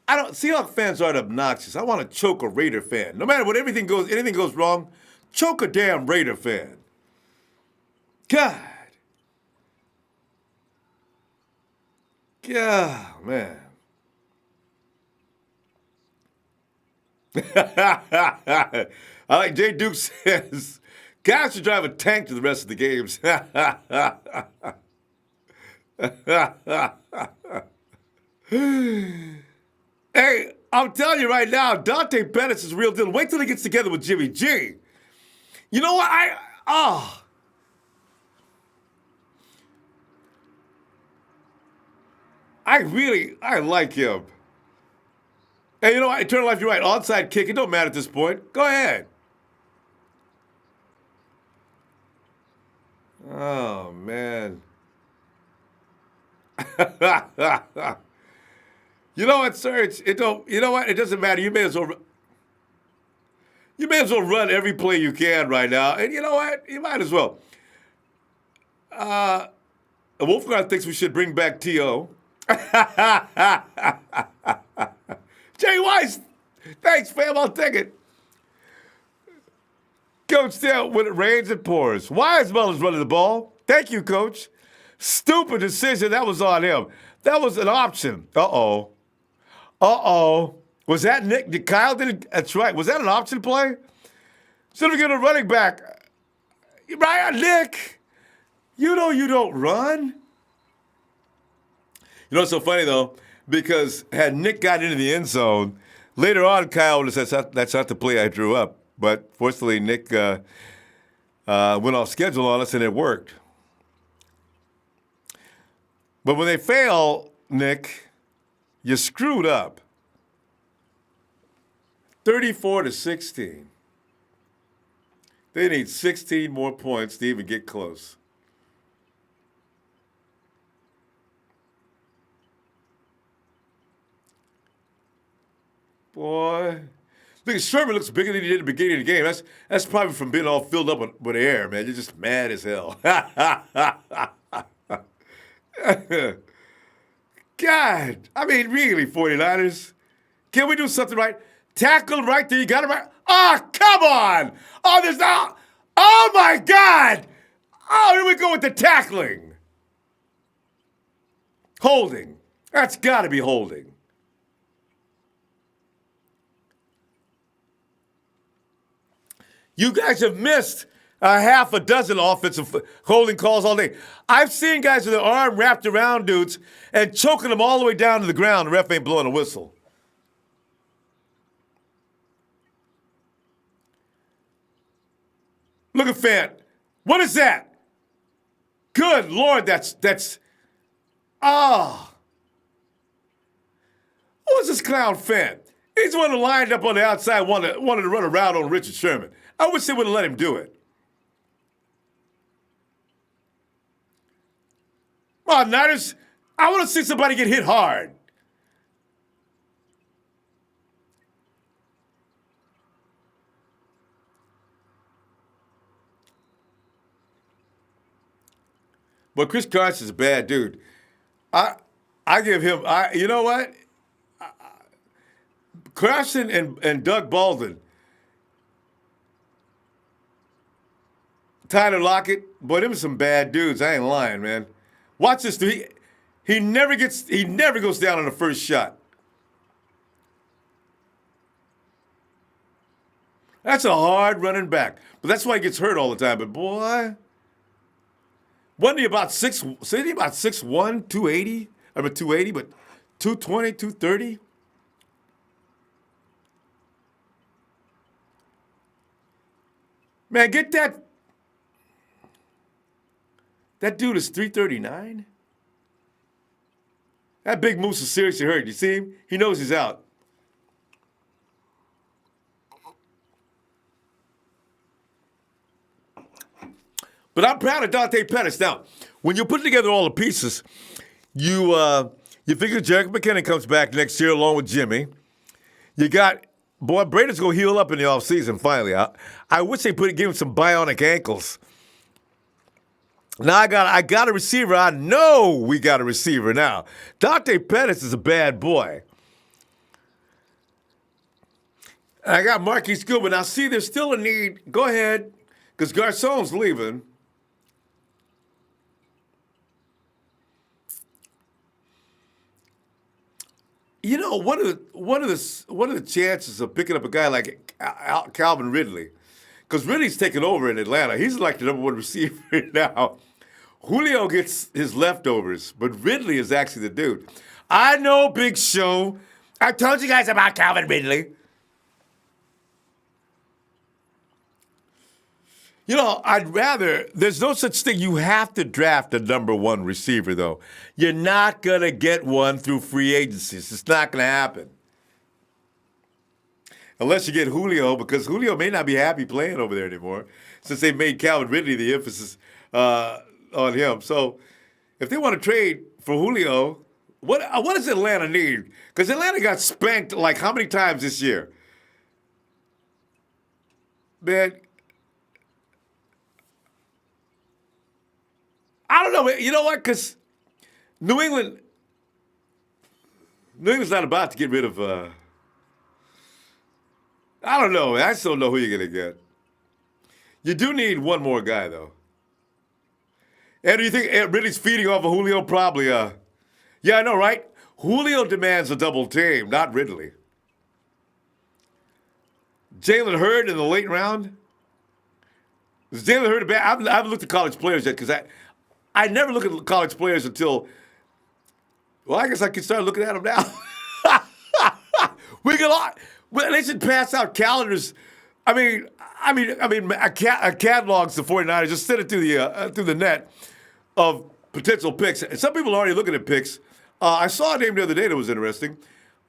I don't. Seahawks fans aren't obnoxious. I want to choke a Raider fan. No matter what, anything goes wrong, choke a damn Raider fan. God. Yeah, man. I like Jay Duke says, guys should drive a tank to the rest of the games. Hey, I'm telling you right now, Dante Pettis is a real deal. Wait till he gets together with Jimmy G. You know what? I like him. Hey, you know what? Eternal Life, you're right. Onside kick, it don't matter at this point. Go ahead. Oh, man. You know what, sir? You know what? It doesn't matter. You may as well run every play you can right now. And you know what? You might as well. Wolfgang thinks we should bring back T.O. Jay Weiss, thanks, fam. I'll take it. Coach Dale, when it rains, it pours. Why is Mullens running the ball? Thank you, Coach. Stupid decision. That was on him. That was an option. Uh-oh. Was that Nick? Did Kyle did it? That's right. Was that an option play? Should have given a running back. Right, Nick? You know you don't run. You know what's so funny, though? Because had Nick got into the end zone, later on, Kyle would have said, that's not the play I drew up. But fortunately, Nick went off schedule on us, and it worked. But when they fail, Nick, you screwed up. 34-16. They need 16 more points to even get close. Boy. Look, Sherman looks bigger than he did at the beginning of the game. That's probably from being all filled up with air, man. You're just mad as hell. God. I mean, really, 49ers. Can we do something right? Tackle right there. You got it right. Oh, come on. Oh, there's not. Oh, my God. Oh, here we go with the tackling. Holding. That's got to be holding. You guys have missed a half a dozen offensive holding calls all day. I've seen guys with their arm wrapped around dudes and choking them all the way down to the ground. The ref ain't blowing a whistle. Look at Fant. What is that? Good Lord, that's Who is this clown Fant? He's the one who lined up on the outside, wanted to run a route on Richard Sherman. I wish they would have let him do it. Come on, Niners. I want to see somebody get hit hard. But Chris Carson's a bad dude. I give him. You know what? Carson and Doug Baldwin. Tyler Lockett, boy, them are some bad dudes. I ain't lying, man. Watch this dude. He never goes down on the first shot. That's a hard running back. But that's why he gets hurt all the time. But boy, wasn't he about 6'1", 280? I mean 280, but 220, 230? Man, get that. That dude is 339? That big moose is seriously hurt. You see him? He knows he's out. But I'm proud of Dante Pettis. Now, when you put together all the pieces, you You figure Jerick McKinnon comes back next year along with Jimmy. You got, boy, Brady's going to heal up in the offseason finally. I wish they give him some bionic ankles. Now I got a receiver. I know we got a receiver now. Dante Pettis is a bad boy. And I got Marquise Goodwin. Now, see, there's still a need. Go ahead, because Garcon's leaving. You know, what are the chances of picking up a guy like Calvin Ridley? Because Ridley's taking over in Atlanta. He's like the number one receiver now. Julio gets his leftovers, but Ridley is actually the dude. I know, Big Show. I told you guys about Calvin Ridley. You know, there's no such thing. You have to draft a number one receiver, though. You're not going to get one through free agencies. It's not going to happen. Unless you get Julio, because Julio may not be happy playing over there anymore, since they made Calvin Ridley the emphasis on him. So if they want to trade for Julio, what does Atlanta need? Because Atlanta got spanked like how many times this year? Man, I don't know. You know what? Because New England's not about to get rid of. I don't know. I just don't know who you're going to get. You do need one more guy, though. And do you think Ridley's feeding off of Julio? Probably. Yeah, I know, right? Julio demands a double team, not Ridley. Jalen Hurd in the late round. Is Jalen Hurd a bad? I haven't looked at college players yet because I never look at college players until. Well, I guess I can start looking at them now. They should pass out calendars. I mean, catalogs the 49ers. Just send it through the net of potential picks. And some people are already looking at picks. I saw a name the other day that was interesting.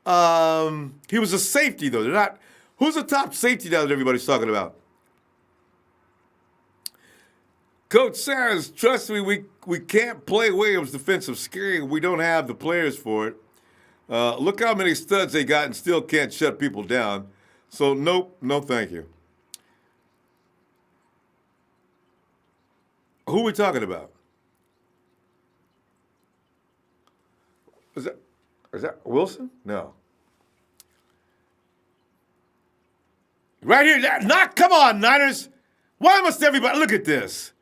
He was a safety, though. They're not. Who's the top safety now that everybody's talking about? Coach says, trust me, we can't play Williams' defensive scheme. We don't have the players for it. Look how many studs they got and still can't shut people down. So, nope, no thank you. Who are we talking about? Is that Wilson? No. Right here, come on, Niners. Why must everybody, look at this.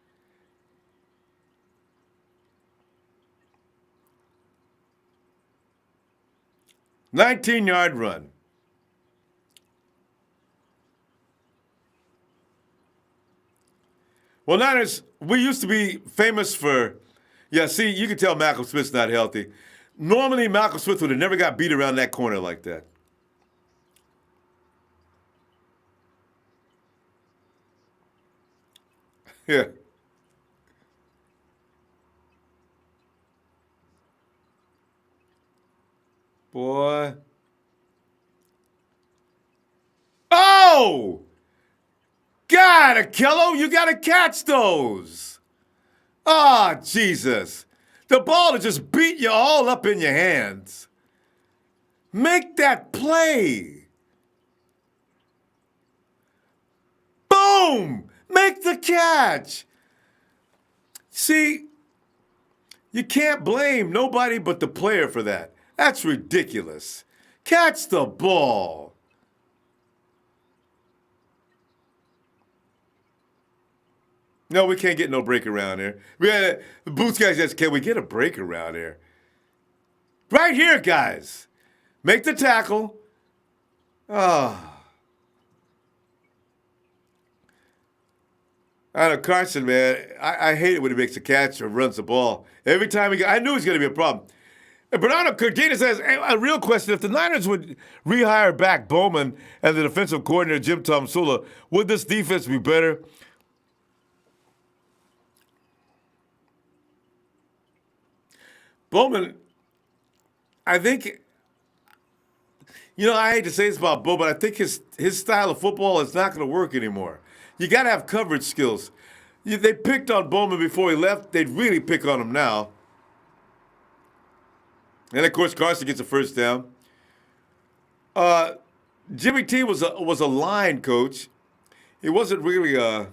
$19-yard run. Well, Niners, we used to be famous for, see, you can tell Malcolm Smith's not healthy. Normally, Malcolm Smith would have never got beat around that corner like that. Yeah. Boy. Oh! God, Akello, you got to catch those. Ah, oh, Jesus. The ball will just beat you all up in your hands. Make that play. Boom! Make the catch. See, you can't blame nobody but the player for that. That's ridiculous. Catch the ball. No, we can't get no break around here. The Boots guys says, can we get a break around here? Right here, guys. Make the tackle. Oh. I know Carson, man. I hate it when he makes a catch or runs the ball. Every time I knew it was going to be a problem. And Bernardo Cardenas says, hey, a real question, if the Niners would rehire back Bowman and the defensive coordinator, Jim Tomsula, would this defense be better? Bowman, I think, I hate to say this about Bo, but I think his style of football is not going to work anymore. You got to have coverage skills. They picked on Bowman before he left. They'd really pick on him now. And of course, Carson gets a first down. Jimmy T was a line coach. He wasn't really a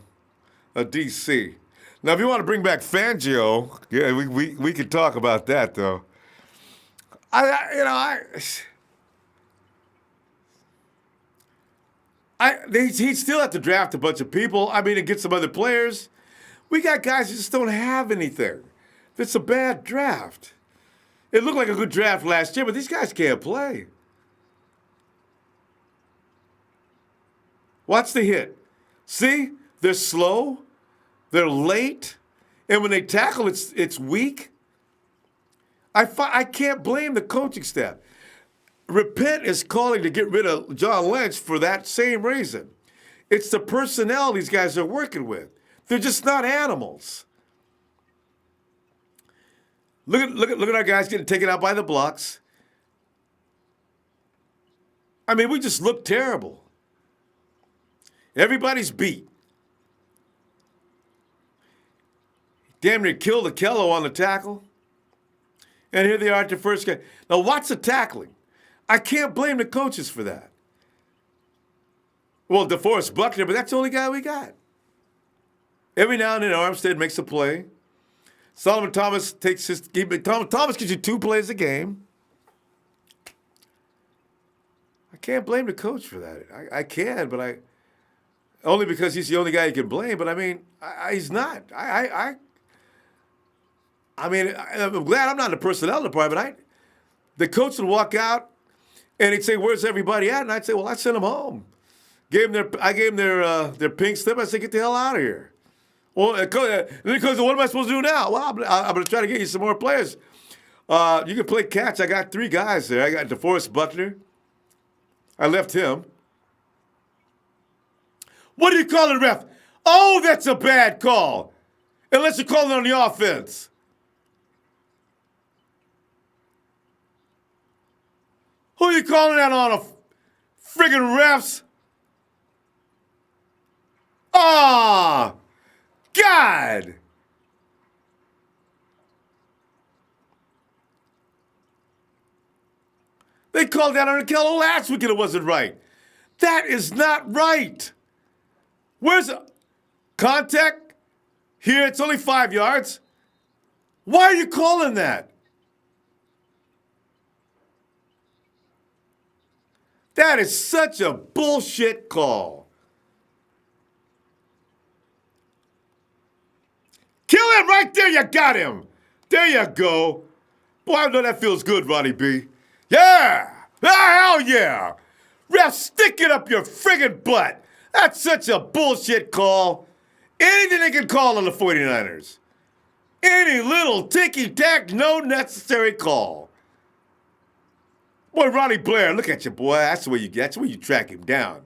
DC. Now, if you want to bring back Fangio, yeah, we could talk about that though. He'd still have to draft a bunch of people. I mean, and get some other players. We got guys who just don't have anything. It's a bad draft. It looked like a good draft last year, but these guys can't play. Watch the hit. See, they're slow, they're late, and when they tackle, it's weak. I can't blame the coaching staff. Repent is calling to get rid of John Lynch for that same reason. It's the personnel these guys are working with. They're just not animals. Look at our guys getting taken out by the blocks. I mean, we just look terrible. Everybody's beat. Damn near killed Akello on the tackle. And here they are at the first game. Now watch the tackling. I can't blame the coaches for that. Well, DeForest Buckner, but that's the only guy we got. Every now and then Armstead makes a play. Solomon Thomas Thomas gives you 2 plays a game. I can't blame the coach for that. I can, but only because he's the only guy you can blame. But I mean, he's not. I'm glad I'm not in the personnel department. The coach would walk out and he'd say, "Where's everybody at?" And I'd say, "Well, I sent them home. I gave them their pink slip. I said, get the hell out of here." Well, because what am I supposed to do now? Well, I'm going to try to get you some more players. You can play catch. I got 3 guys there. I got DeForest Buckner. I left him. What do you call it, ref? Oh, that's a bad call. Unless you're calling it on the offense. Who are you calling that on? A friggin' refs? Ah, God. They called that on Akello last week and it wasn't right. That is not right. Where's the contact? Here, it's only 5 yards. Why are you calling that? That is such a bullshit call. Kill him right there. You got him. There you go. Boy, I know that feels good, Ronnie B. Yeah. Ah, hell yeah. Ref, stick it up your friggin' butt. That's such a bullshit call. Anything they can call on the 49ers. Any little ticky-tack, no necessary call. Boy, Ronnie Blair, look at you, boy. That's where you track him down.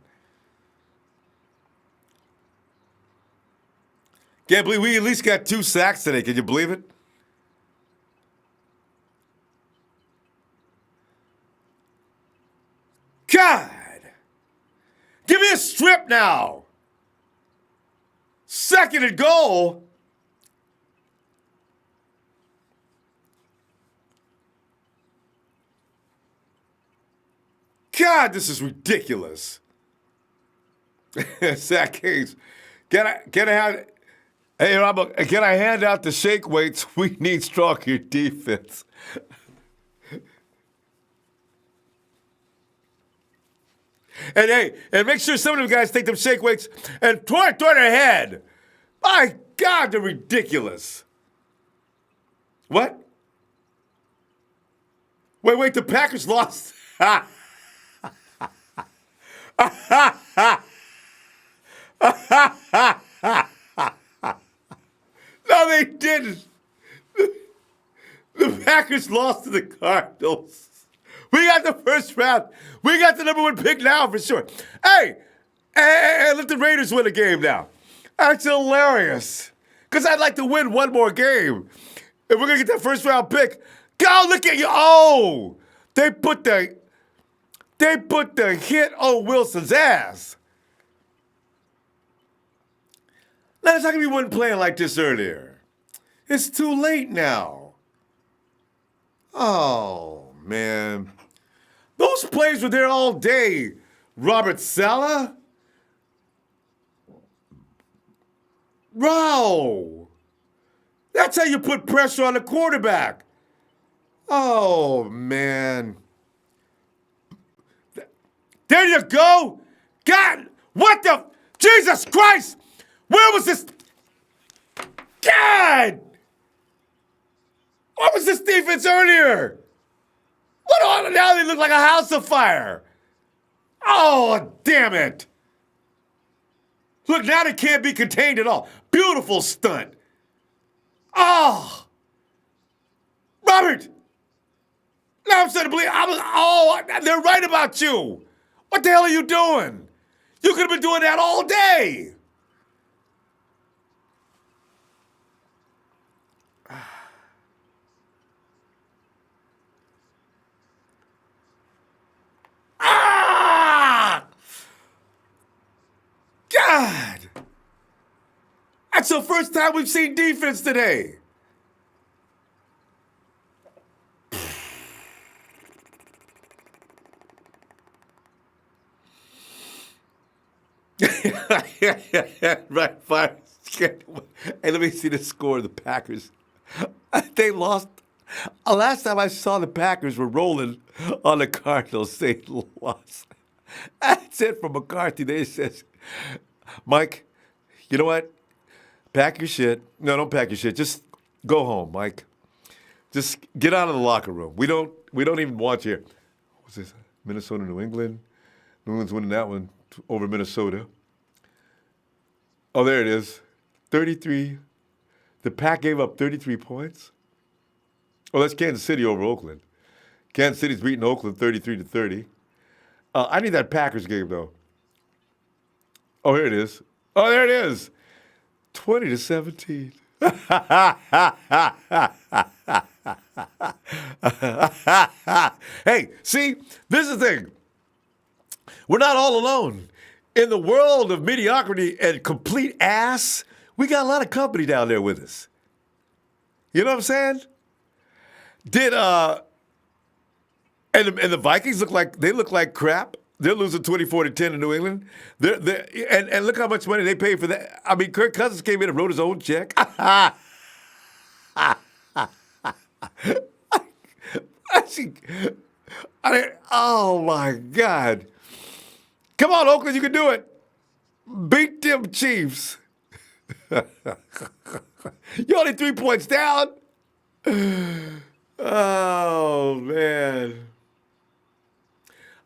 Can't believe we at least got 2 sacks today. Can you believe it? God. Give me a strip now. 2nd and goal. God, this is ridiculous. Zach Hayes, can I hand out the shake weights? We need stronger defense. And make sure some of them guys take them shake weights and throw their head. My God, they're ridiculous. What? Wait, the Packers lost. No, they didn't. The Packers lost to the Cardinals. We got the first round. We got the number 1 pick now for sure. Hey, let the Raiders win a game now. That's hilarious. Because I'd like to win one more game. If we're going to get that first round pick, go look at you. Oh, they put the hit on Wilson's ass. Now, it's not going to be one playing like this earlier. It's too late now. Oh, man. Those players were there all day. Robert Saleh? Wow. That's how you put pressure on the quarterback. Oh, man. There you go. God, what the? Jesus Christ. Where was this? God. What was this defense earlier? What on? Now they look like a house of fire. Oh, damn it. Look, now they can't be contained at all. Beautiful stunt. Oh. Robert. Now I'm starting to believe. They're right about you. What the hell are you doing? You could have been doing that all day. Ah! God! That's the first time we've seen defense today. Right, fine. Hey, let me see the score of the Packers. They lost. Last time I saw the Packers were rolling on the Cardinals, they lost. That's it from McCarthy. They says, Mike, you know what? Pack your shit. No, don't pack your shit. Just go home, Mike. Just get out of the locker room. We don't even want you here. What's this? Minnesota, New England. New England's winning that one over Minnesota. Oh, there it is. 33. The Pack gave up 33 points. Oh, that's Kansas City over Oakland. Kansas City's beating Oakland 33-30. I need that Packers game, though. Oh, here it is. Oh, there it is. 20-17. Hey, see, this is the thing. We're not all alone. In the world of mediocrity and complete ass, we got a lot of company down there with us. You know what I'm saying? And the Vikings look like crap. They're losing 24-10 to New England. And look how much money they paid for that. I mean, Kirk Cousins came in and wrote his own check. Oh my God. Come on, Oakland, you can do it. Beat them Chiefs. You're only 3 points down. Oh, man.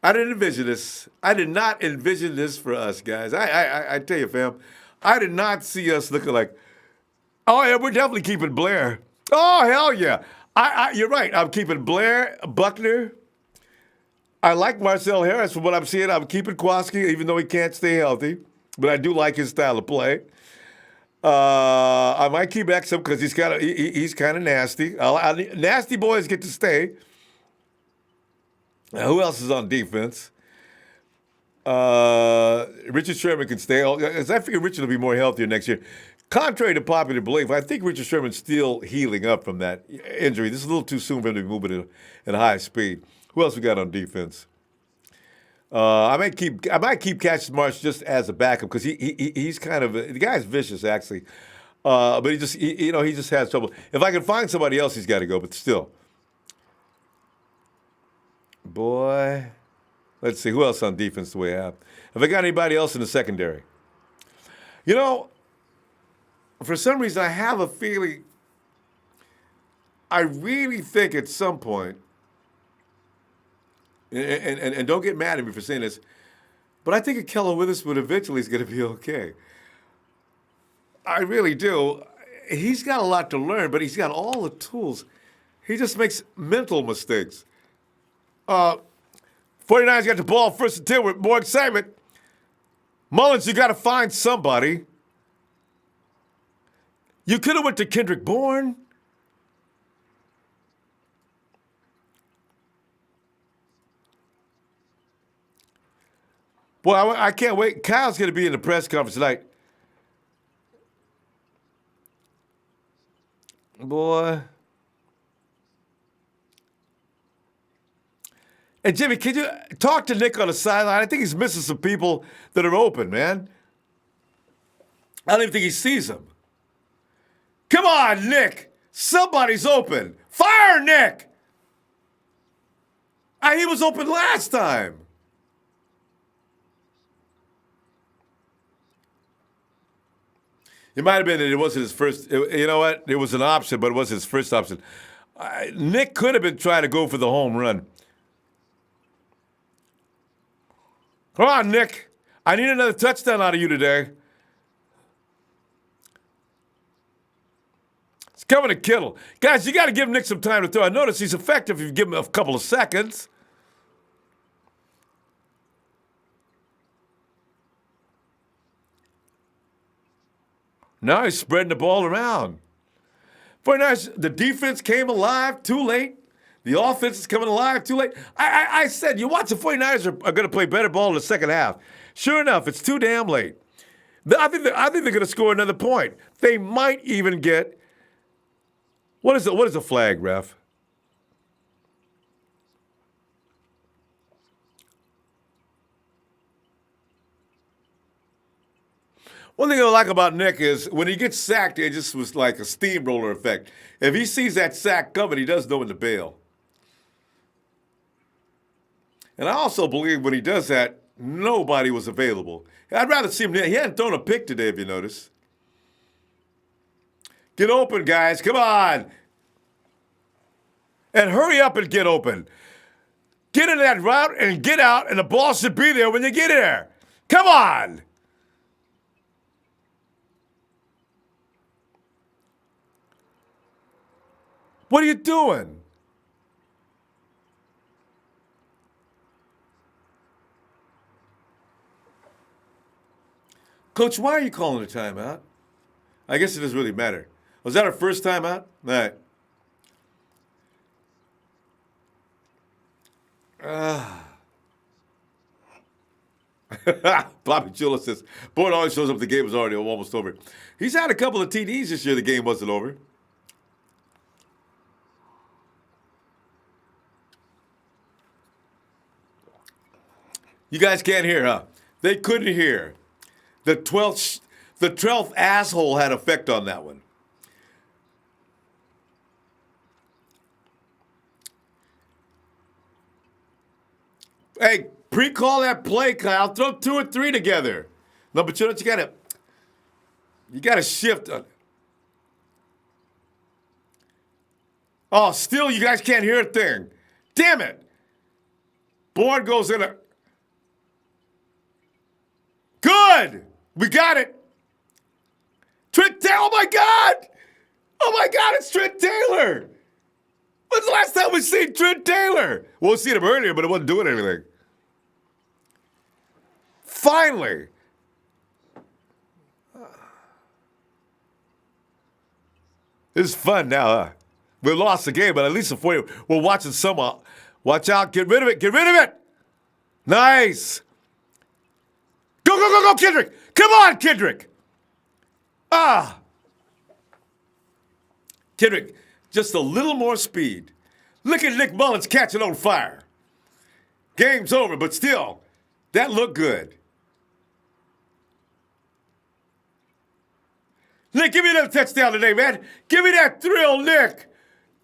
I didn't envision this. I did not envision this for us, guys. I tell you, fam, I did not see us looking like, oh, yeah, we're definitely keeping Blair. Oh, hell yeah. You're right. I'm keeping Blair, Buckner. I like Marcel Harris from what I'm seeing. I'm keeping Kwaski, even though he can't stay healthy. But I do like his style of play. I might keep Exum because he's kind of nasty. Nasty boys get to stay. Now, who else is on defense? Richard Sherman can stay. I figure Richard will be more healthier next year. Contrary to popular belief, I think Richard Sherman's still healing up from that injury. This is a little too soon for him to be moving at high speed. Who else we got on defense? I might keep Cassius Marsh just as a backup because he's kind of the guy's vicious actually, but he just has trouble. If I can find somebody else, he's got to go. But still, boy, let's see who else on defense do we have. Have I got anybody else in the secondary? You know, for some reason I have a feeling. I really think at some point. And don't get mad at me for saying this, but I think Akello Witherspoon eventually is going to be okay. I really do. He's got a lot to learn, but he's got all the tools. He just makes mental mistakes. 49ers got the ball first and 10 with more excitement. Mullens, you got to find somebody. You could have went to Kendrick Bourne. Boy, I can't wait. Kyle's going to be in the press conference tonight. Boy. And Jimmy, can you talk to Nick on the sideline? I think he's missing some people that are open, man. I don't even think he sees them. Come on, Nick. Somebody's open. Fire Nick. He was open last time. It might have been that it wasn't his first. You know what? It was an option, but it wasn't his first option. Nick could have been trying to go for the home run. Come on, Nick. I need another touchdown out of you today. It's coming to Kittle. Guys, you got to give Nick some time to throw. I notice he's effective if you give him a couple of seconds. Now he's spreading the ball around. Very nice. The defense came alive too late. The offense is coming alive too late. I said, you watch the 49ers are going to play better ball in the second half. Sure enough, it's too damn late. I think they're going to score another point. They might even get, what is a flag, ref? One thing I like about Nick is when he gets sacked, it just was like a steamroller effect. If he sees that sack coming, he does know when to bail. And I also believe when he does that, nobody was available. I'd rather see him. He hadn't thrown a pick today, if you notice. Get open, guys. Come on. And hurry up and get open. Get in that route and get out, and the ball should be there when you get there. Come on. What are you doing? Coach, why are you calling a timeout? I guess it doesn't really matter. Was that our first timeout? All right. Bobby Chula says, Bourne always shows up the game was already almost over. He's had a couple of TDs this year. The game wasn't over. You guys can't hear, huh? They couldn't hear. The 12th asshole had effect on that one. Hey, pre-call that play, Kyle. Throw 2 or 3 together. No, but you know what? You gotta shift. Oh, still you guys can't hear a thing. Damn it. Bourne goes in a... Good! We got it! Trent Taylor, oh my God! Oh my God, it's Trent Taylor! When's the last time we've seen Trent Taylor? Well, we've seen him earlier, but it wasn't doing anything. Finally! This is fun now, huh? We lost the game, but at least we're watching some. Watch out, get rid of it, get rid of it! Nice! Go, go, go, go, Kendrick! Come on, Kendrick! Kendrick, just a little more speed. Look at Nick Mullens catching on fire. Game's over, but still, that looked good. Nick, give me another touchdown today, man. Give me that thrill, Nick.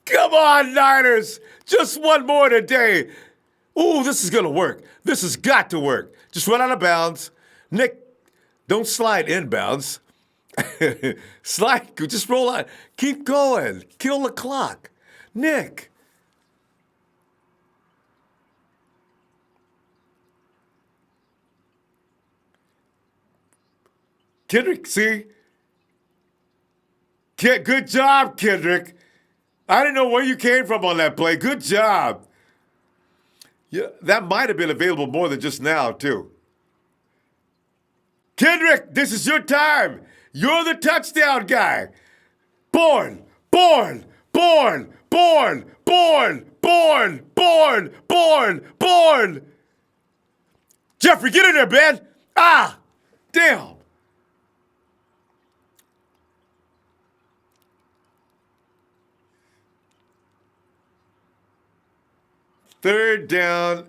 Come on, Niners. Just one more today. Ooh, this is going to work. This has got to work. Just run out of bounds. Nick, don't slide inbounds. Slide, just roll out. Keep going. Kill the clock. Nick. Kendrick, see? Good job, Kendrick. I didn't know where you came from on that play. Good job. Yeah, that might have been available more than just now, too. Kendrick, this is your time. You're the touchdown guy. Bourne, Bourne, Bourne, Bourne, Bourne, Bourne, Bourne, Bourne, Bourne. Jeffrey, get in there, man. Damn. Third down.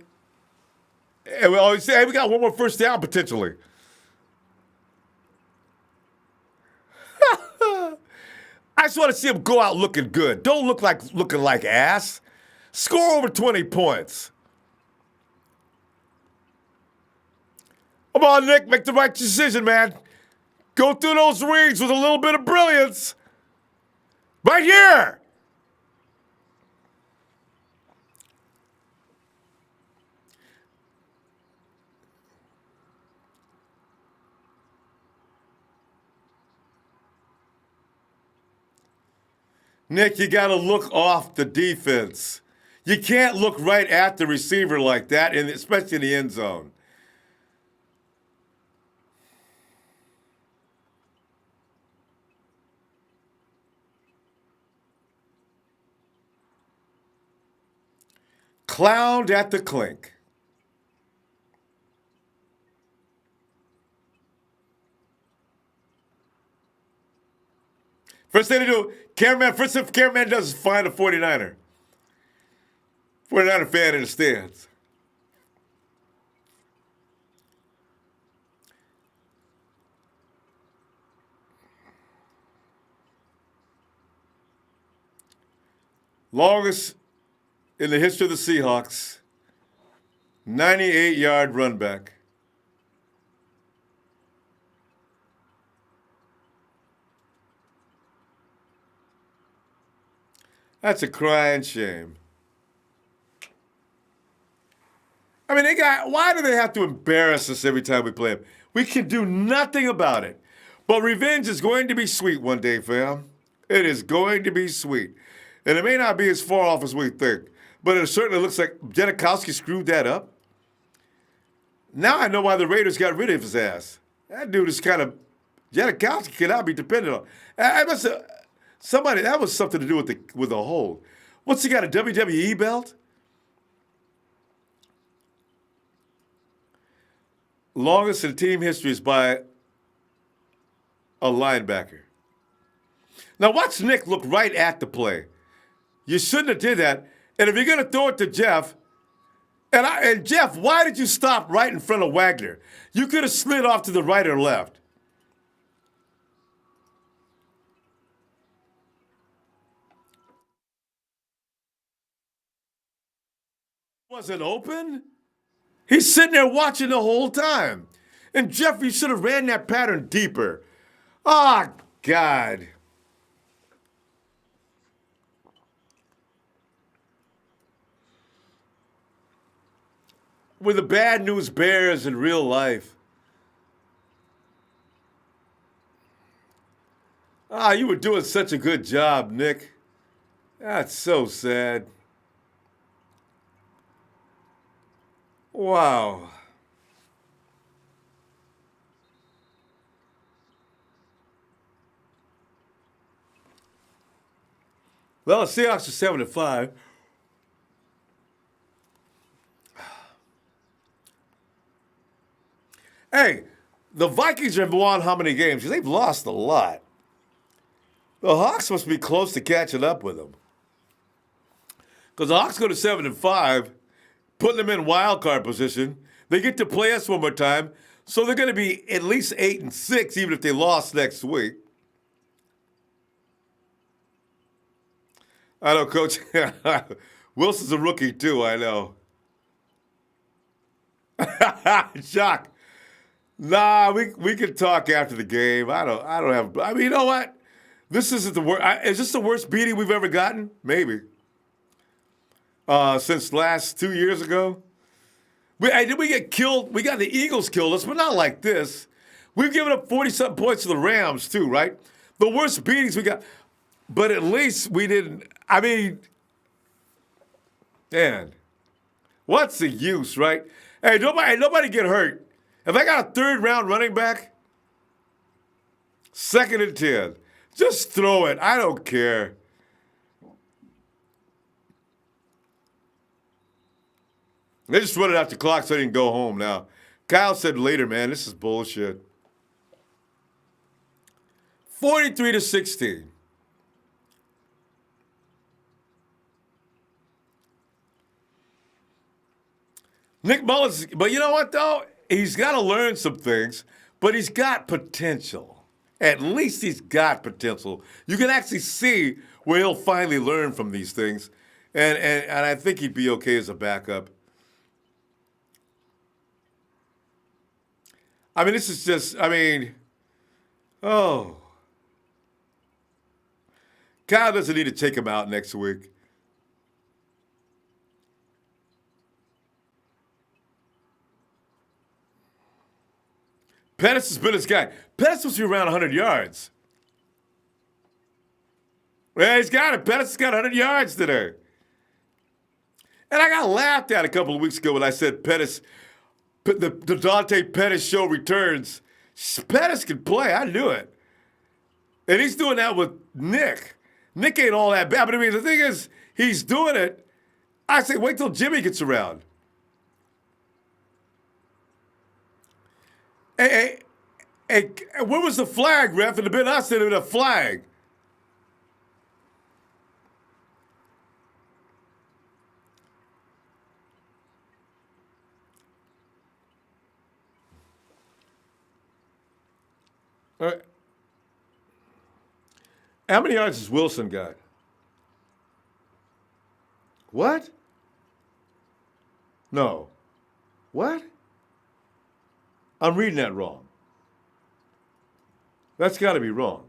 And we always say, hey, we got one more first down potentially. I just want to see them go out looking good. Don't looking like ass. Score over 20 points. Come on, Nick, make the right decision, man. Go through those reads with a little bit of brilliance. Right here. Nick, you got to look off the defense. You can't look right at the receiver like that, and especially in the end zone. Clowned at the clink. First thing to do, first thing cameraman does is find a 49er. 49er fan in the stands. Longest in the history of the Seahawks, 98-yard run back. That's a crying shame. I mean, why do they have to embarrass us every time we play them? We can do nothing about it. But revenge is going to be sweet one day, fam. It is going to be sweet. And it may not be as far off as we think. But it certainly looks like Janikowski screwed that up. Now I know why the Raiders got rid of his ass. That dude is kind of... Janikowski cannot be depended on. I must have... Somebody, that was something to do with the hold. What's he got, a WWE belt? Longest in team history is by a linebacker. Now watch Nick look right at the play. You shouldn't have did that. And if you're going to throw it to Jeff, and Jeff, why did you stop right in front of Wagner? You could have slid off to the right or left. Wasn't open? He's sitting there watching the whole time. And Jeff, you should have ran that pattern deeper. Oh, God. We're the bad news bears in real life. You were doing such a good job, Nick. That's so sad. Wow. Well, the Seahawks are 7-5. Hey, the Vikings have won how many games? Because they've lost a lot. The Hawks must be close to catching up with them. Because the Hawks go to 7-5, putting them in wild card position. They get to play us one more time, so they're going to be at least 8-6, even if they lost next week. I know, Coach. Wilson's a rookie too. I know. Shock. Nah, we can talk after the game. I don't have. I mean, you know what? This isn't the worst. Is this the worst beating we've ever gotten? Maybe. Since last 2 years ago. Did we get killed? We got the Eagles killed us, but not like this. We've given up 40-something points to the Rams too, right? The worst beatings we got. But at least we didn't. I mean, man, what's the use, right? Hey, nobody get hurt. If I got a third-round running back, 2nd and 10, just throw it. I don't care. They just run it out the clock so they can go home now. Kyle said later, man, this is bullshit. 43-16. Nick Mullens, but you know what, though? He's got to learn some things, but he's got potential. At least he's got potential. You can actually see where he'll finally learn from these things. And I think he'd be okay as a backup. I mean, this is just, oh. Kyle doesn't need to take him out next week. Pettis has been his guy. Pettis was around 100 yards. Yeah, he's got it. Pettis has got 100 yards today. And I got laughed at a couple of weeks ago when I said Pettis, the Dante Pettis show returns. Pettis can play. I knew it. And he's doing that with Nick. Nick ain't all that bad. But I mean, the thing is, he's doing it. I say, wait till Jimmy gets around. Hey, where was the flag, ref? It'd have been us that had a flag. All right. How many yards has Wilson got? What? No. What? I'm reading that wrong. That's got to be wrong.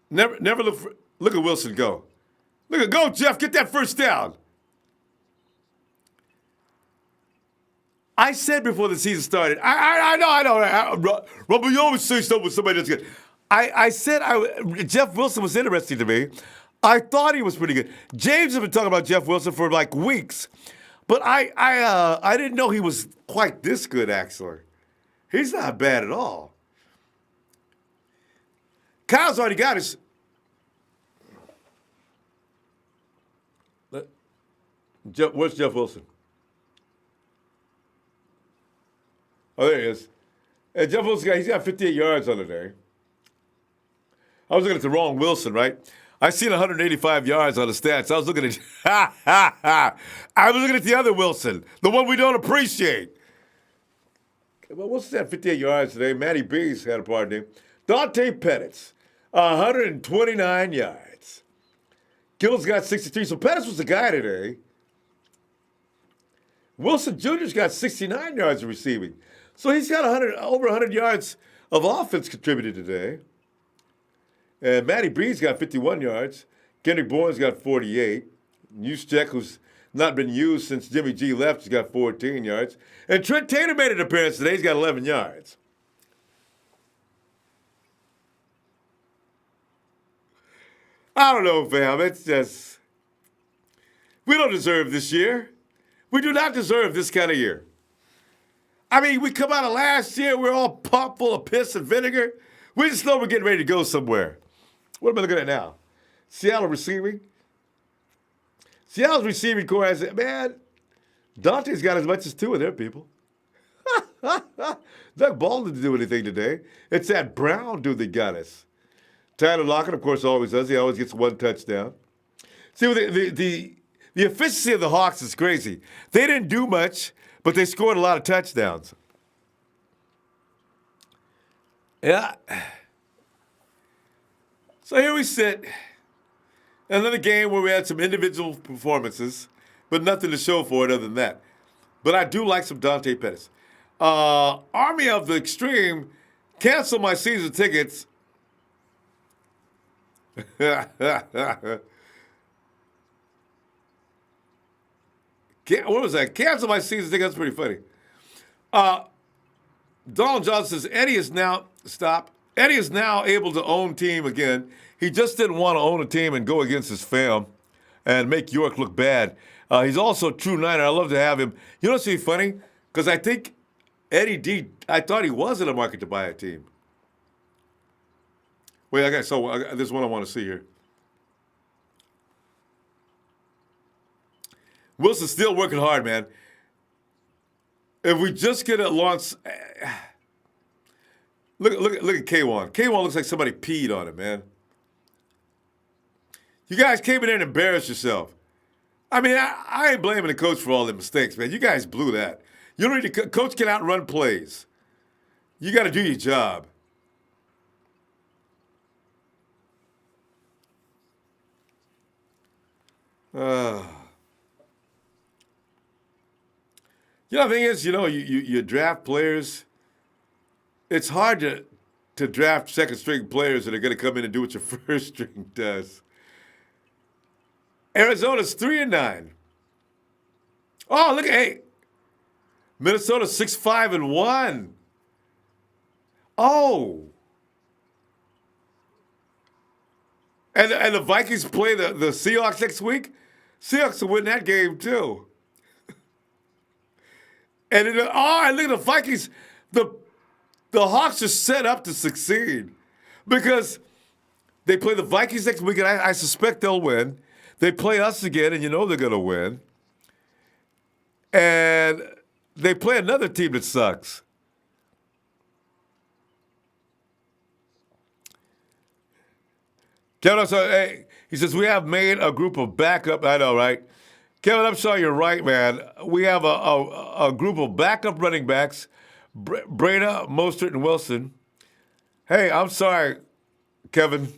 Never look at Wilson go. Go, Jeff, get that first down. I said before the season started, I know. Ronbo, you always say stuff with somebody that's good. I said Jeff Wilson was interesting to me. I thought he was pretty good. James has been talking about Jeff Wilson for like weeks. But I didn't know he was quite this good, actually. He's not bad at all. Kyle's already got his. Where's Jeff Wilson? Oh, there he is. And Jeff Wilson, he's got 58 yards on the day. I was looking at the wrong Wilson, right? I seen 185 yards on the stats. I was looking at I was looking at the other Wilson, the one we don't appreciate. Well, Wilson's had 58 yards today. Matty B's had a part in him. Dante Pettis, 129 yards. Gill's got 63. So Pettis was the guy today. Wilson Jr.'s got 69 yards of receiving. So he's got over 100 yards of offense contributed today. And Matty B's got 51 yards. Kendrick Bourne's got 48. Juszczyk, who's not been used since Jimmy G left, has got 14 yards. And Trent Taylor made an appearance today. He's got 11 yards. I don't know, fam. It's just, we don't deserve this year. We do not deserve this kind of year. I mean, we come out of last year, we're all pumped full of piss and vinegar. We just know we're getting ready to go somewhere. What am I looking at now? Seattle receiving. Seattle's receiving core has, man, Dante's got as much as two of their people. Doug Baldwin didn't do anything today. It's that Brown dude that got us. Tyler Lockett, of course, always does. He always gets one touchdown. See, the efficiency of the Hawks is crazy. They didn't do much, but they scored a lot of touchdowns. Yeah. So here we sit. Another game where we had some individual performances, but nothing to show for it other than that. But I do like some Dante Pettis. Army of the Extreme, cancel my season tickets. What was that? Cancel my season tickets. That's pretty funny. Donald Johnson says Eddie is now able to own team again. He just didn't want to own a team and go against his fam and make York look bad. He's also a true Niner. I love to have him. You know what's really funny? Because I think Eddie D, I thought he was in the market to buy a team. Wait, there's one I want to see here. Wilson's still working hard, man. If we just get it launched, look at K1. K1 looks like somebody peed on it, man. You guys came in there and embarrassed yourself. I mean, I ain't blaming the coach for all the mistakes, man. You guys blew that. You don't need to, coach can outrun plays. You got to do your job. You know, the thing is, you draft players. It's hard to draft second string players that are going to come in and do what your first string does. Arizona's 3-9. Oh, look at Minnesota 6-5-1. Oh. And the Vikings play the Seahawks next week. Seahawks will win that game too. And look at the Vikings. The Hawks are set up to succeed because they play the Vikings next week, and I suspect they'll win. They play us again, and you know they're going to win. And they play another team that sucks. Kevin, he says, we have made a group of backup. I know, right? Kevin, I'm sorry, you're right, man. We have a group of backup running backs, Breda, Mostert, and Wilson. Hey, I'm sorry, Kevin.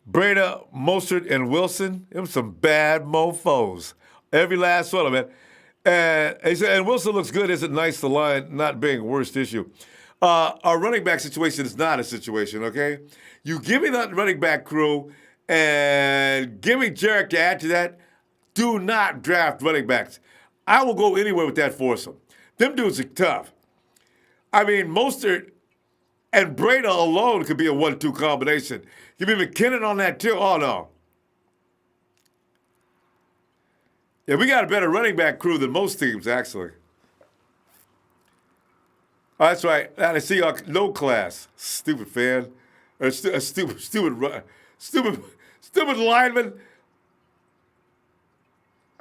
Breda, Mostert, and Wilson, them some bad mofos. Every last one of them, man. And he said, and Wilson looks good. Isn't nice the line not being a worst issue. Our running back situation is not a situation, okay? You give me that running back crew and give me Jarek to add to that. Do not draft running backs. I will go anywhere with that foursome. Them dudes are tough. I mean, Mostert and Breda alone could be a 1-2 combination. Give me McKinnon on that too. Oh, no. Yeah, we got a better running back crew than most teams, actually. Oh, that's right. I see no class. Stupid fan. Or stupid lineman.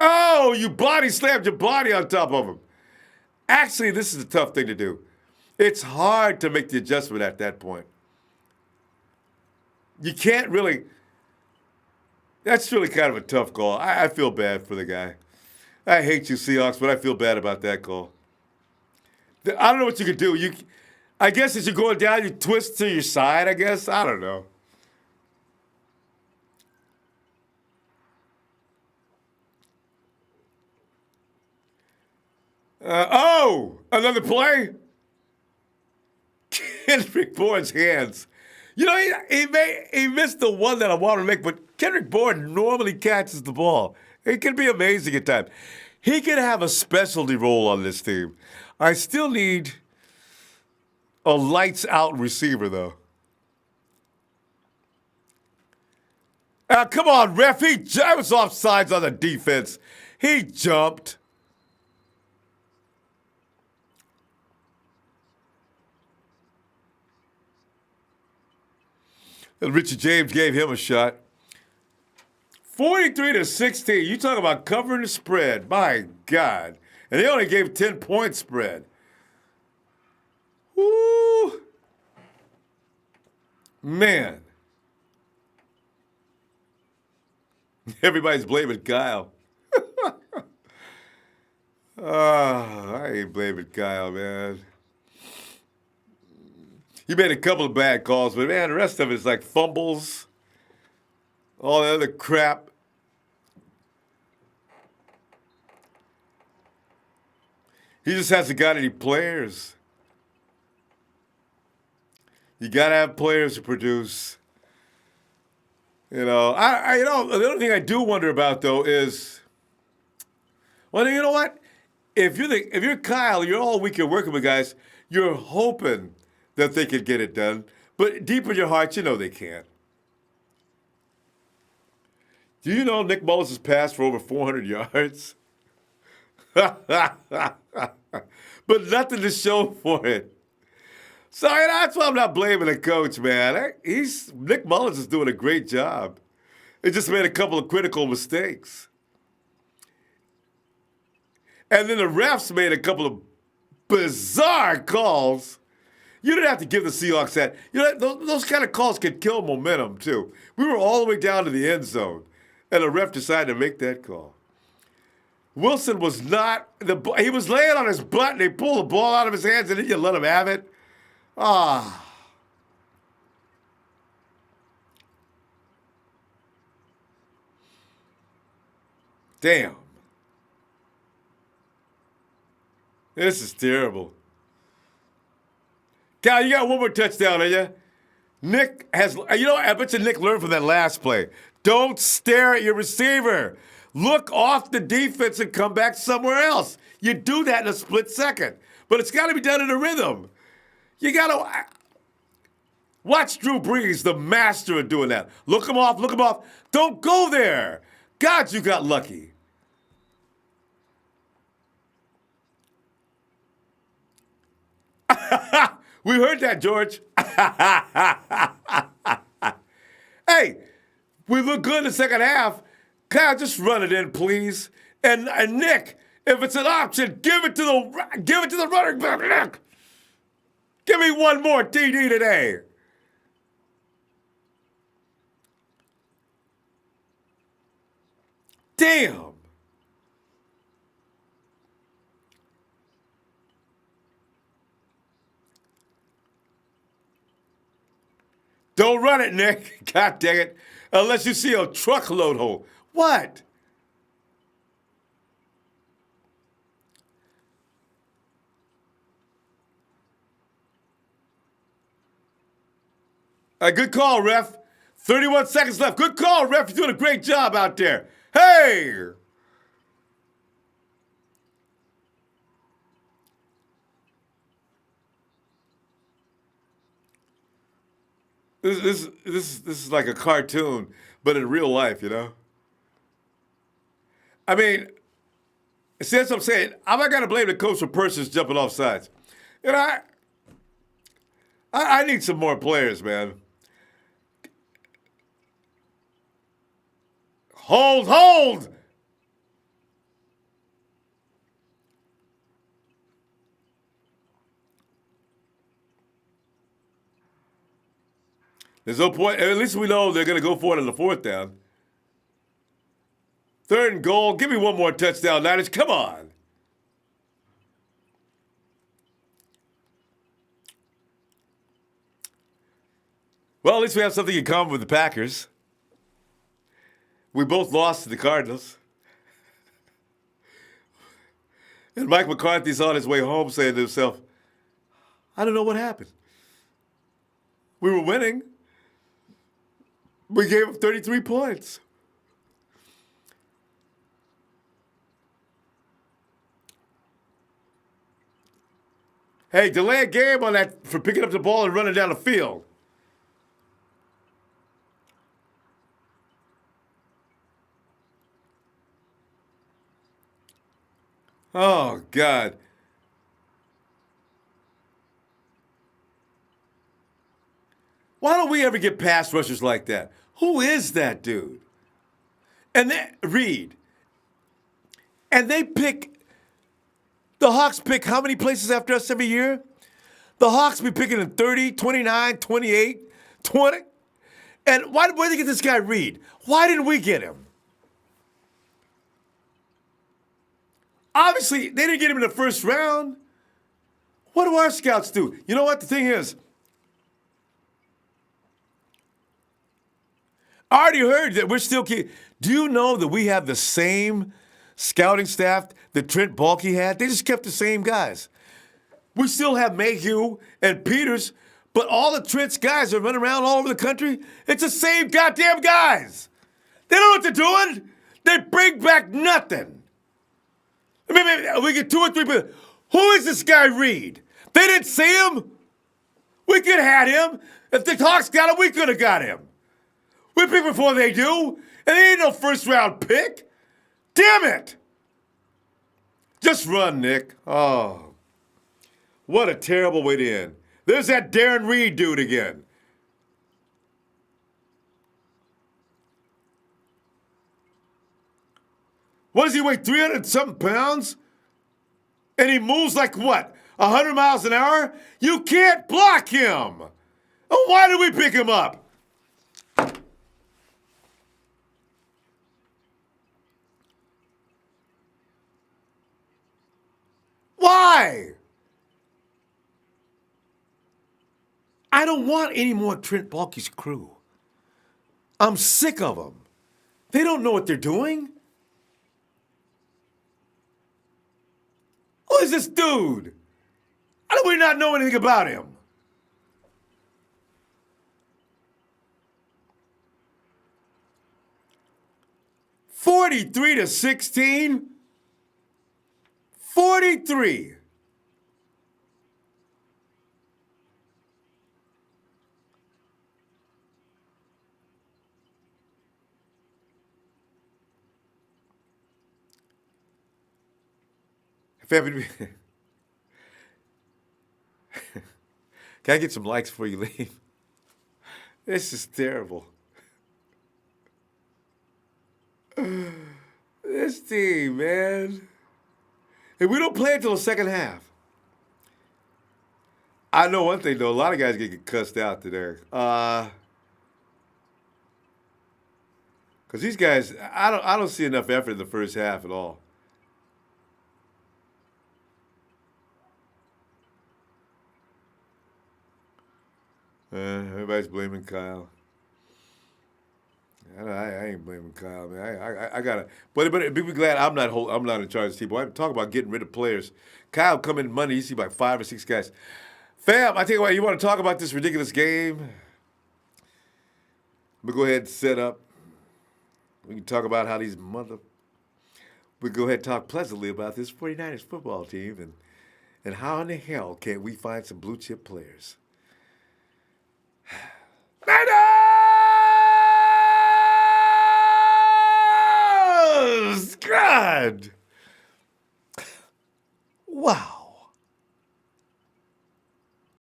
Oh, you body slammed your body on top of him. Actually, this is a tough thing to do. It's hard to make the adjustment at that point. You can't really. That's really kind of a tough call. I feel bad for the guy. I hate you, Seahawks, but I feel bad about that call. I don't know what you could do. I guess as you're going down, you twist to your side, I guess. I don't know. Another play? Kendrick Bourne's hands. You know, he missed the one that I wanted to make, but Kendrick Bourne normally catches the ball. It can be amazing at times. He can have a specialty role on this team. I still need a lights-out receiver, though. Come on, ref. I was offsides on the defense. He jumped. And Richard James gave him a shot. 43-16. You talk about covering the spread. My God. And they only gave 10-point spread. Woo. Man. Everybody's blaming Kyle. I ain't blaming Kyle, man. He made a couple of bad calls, but man, the rest of it is like fumbles, all that other crap. He just hasn't got any players. You got to have players to produce. You know, the only thing I do wonder about though is, well, you know what? If you're Kyle, you're all week you're working with guys. You're hoping that they could get it done, but deep in your heart, you know they can't. Do you know Nick Mullens has passed for over 400 yards? But nothing to show for it. So that's why I'm not blaming the coach, man. Nick Mullens is doing a great job. He just made a couple of critical mistakes. And then the refs made a couple of bizarre calls. You didn't have to give the Seahawks that. You know, those kind of calls can kill momentum, too. We were all the way down to the end zone, and the ref decided to make that call. Wilson was not, he was laying on his butt, and they pulled the ball out of his hands, and then you let him have it. Ah. Damn. This is terrible. Cal, you got one more touchdown, are you? Nick has, I bet you Nick learned from that last play. Don't stare at your receiver. Look off the defense and come back somewhere else. You do that in a split second. But it's got to be done in a rhythm. You got to watch Drew Brees, the master of doing that. Look him off, look him off. Don't go there. God, you got lucky. We heard that, George. Hey, we look good in the second half. Kyle, just run it in, please. And Nick, if it's an option, give it to the running back. Nick, give me one more TD today. Damn. Don't run it, Nick. God dang it. Unless you see a truckload hole. What? Good call, ref. 31 seconds left. Good call, ref. You're doing a great job out there. Hey! This is like a cartoon, but in real life, you know? I mean, see, that's what I'm saying. I'm not going to blame the coach for persons jumping off sides. You know, I need some more players, man. Hold! There's no point. At least we know they're going to go for it on the fourth down. Third and goal. Give me one more touchdown, Niners. Come on. Well, at least we have something in common with the Packers. We both lost to the Cardinals. And Mike McCarthy's on his way home saying to himself, I don't know what happened. We were winning. We gave him 33 points. Hey, delay a game on that for picking up the ball and running down the field. Oh, God. Why don't we ever get pass rushers like that? Who is that dude? And they, Reed. And they pick, the Hawks pick how many places after us every year? The Hawks be picking in 30, 29, 28, 20. And where did they get this guy Reed? Why didn't we get him? Obviously, they didn't get him in the first round. What do our scouts do? You know what the thing is? I already heard that we're still do you know that we have the same scouting staff that Trent Baalke had? They just kept the same guys. We still have Mayhew and Peters, but all the Trent's guys are running around all over the country. It's the same goddamn guys. They don't know what they're doing. They bring back nothing. I mean, maybe we get 2 or 3 people. Who is this guy Reed? They didn't see him. We could have had him. If the Hawks got him, we could have got him. We pick before they do, and they ain't no first-round pick. Damn it! Just run, Nick. Oh, what a terrible way to end. There's that Darren Reed dude again. What does he weigh, 300-something pounds? And he moves like what? 100 miles an hour? You can't block him. Oh, why did we pick him up? Why? I don't want any more Trent Baalke's crew. I'm sick of them. They don't know what they're doing. Who is this dude? How do we not know anything about him? $43-16. 43. Family, can I get some likes before you leave? This is terrible. This team, man. And we don't play until the second half. I know one thing though, a lot of guys get cussed out today. Because these guys, I don't see enough effort in the first half at all. Everybody's blaming Kyle. I ain't blaming Kyle, man. I gotta, but be glad I'm not in charge of this team. I'm talking about getting rid of players. Kyle come in Monday, you see like 5 or 6 guys. Fam, I tell you what, you want to talk about this ridiculous game? I'm gonna go ahead and set up. We can talk about how we go ahead and talk pleasantly about this 49ers football team and how in the hell can we find some blue chip players? Niners!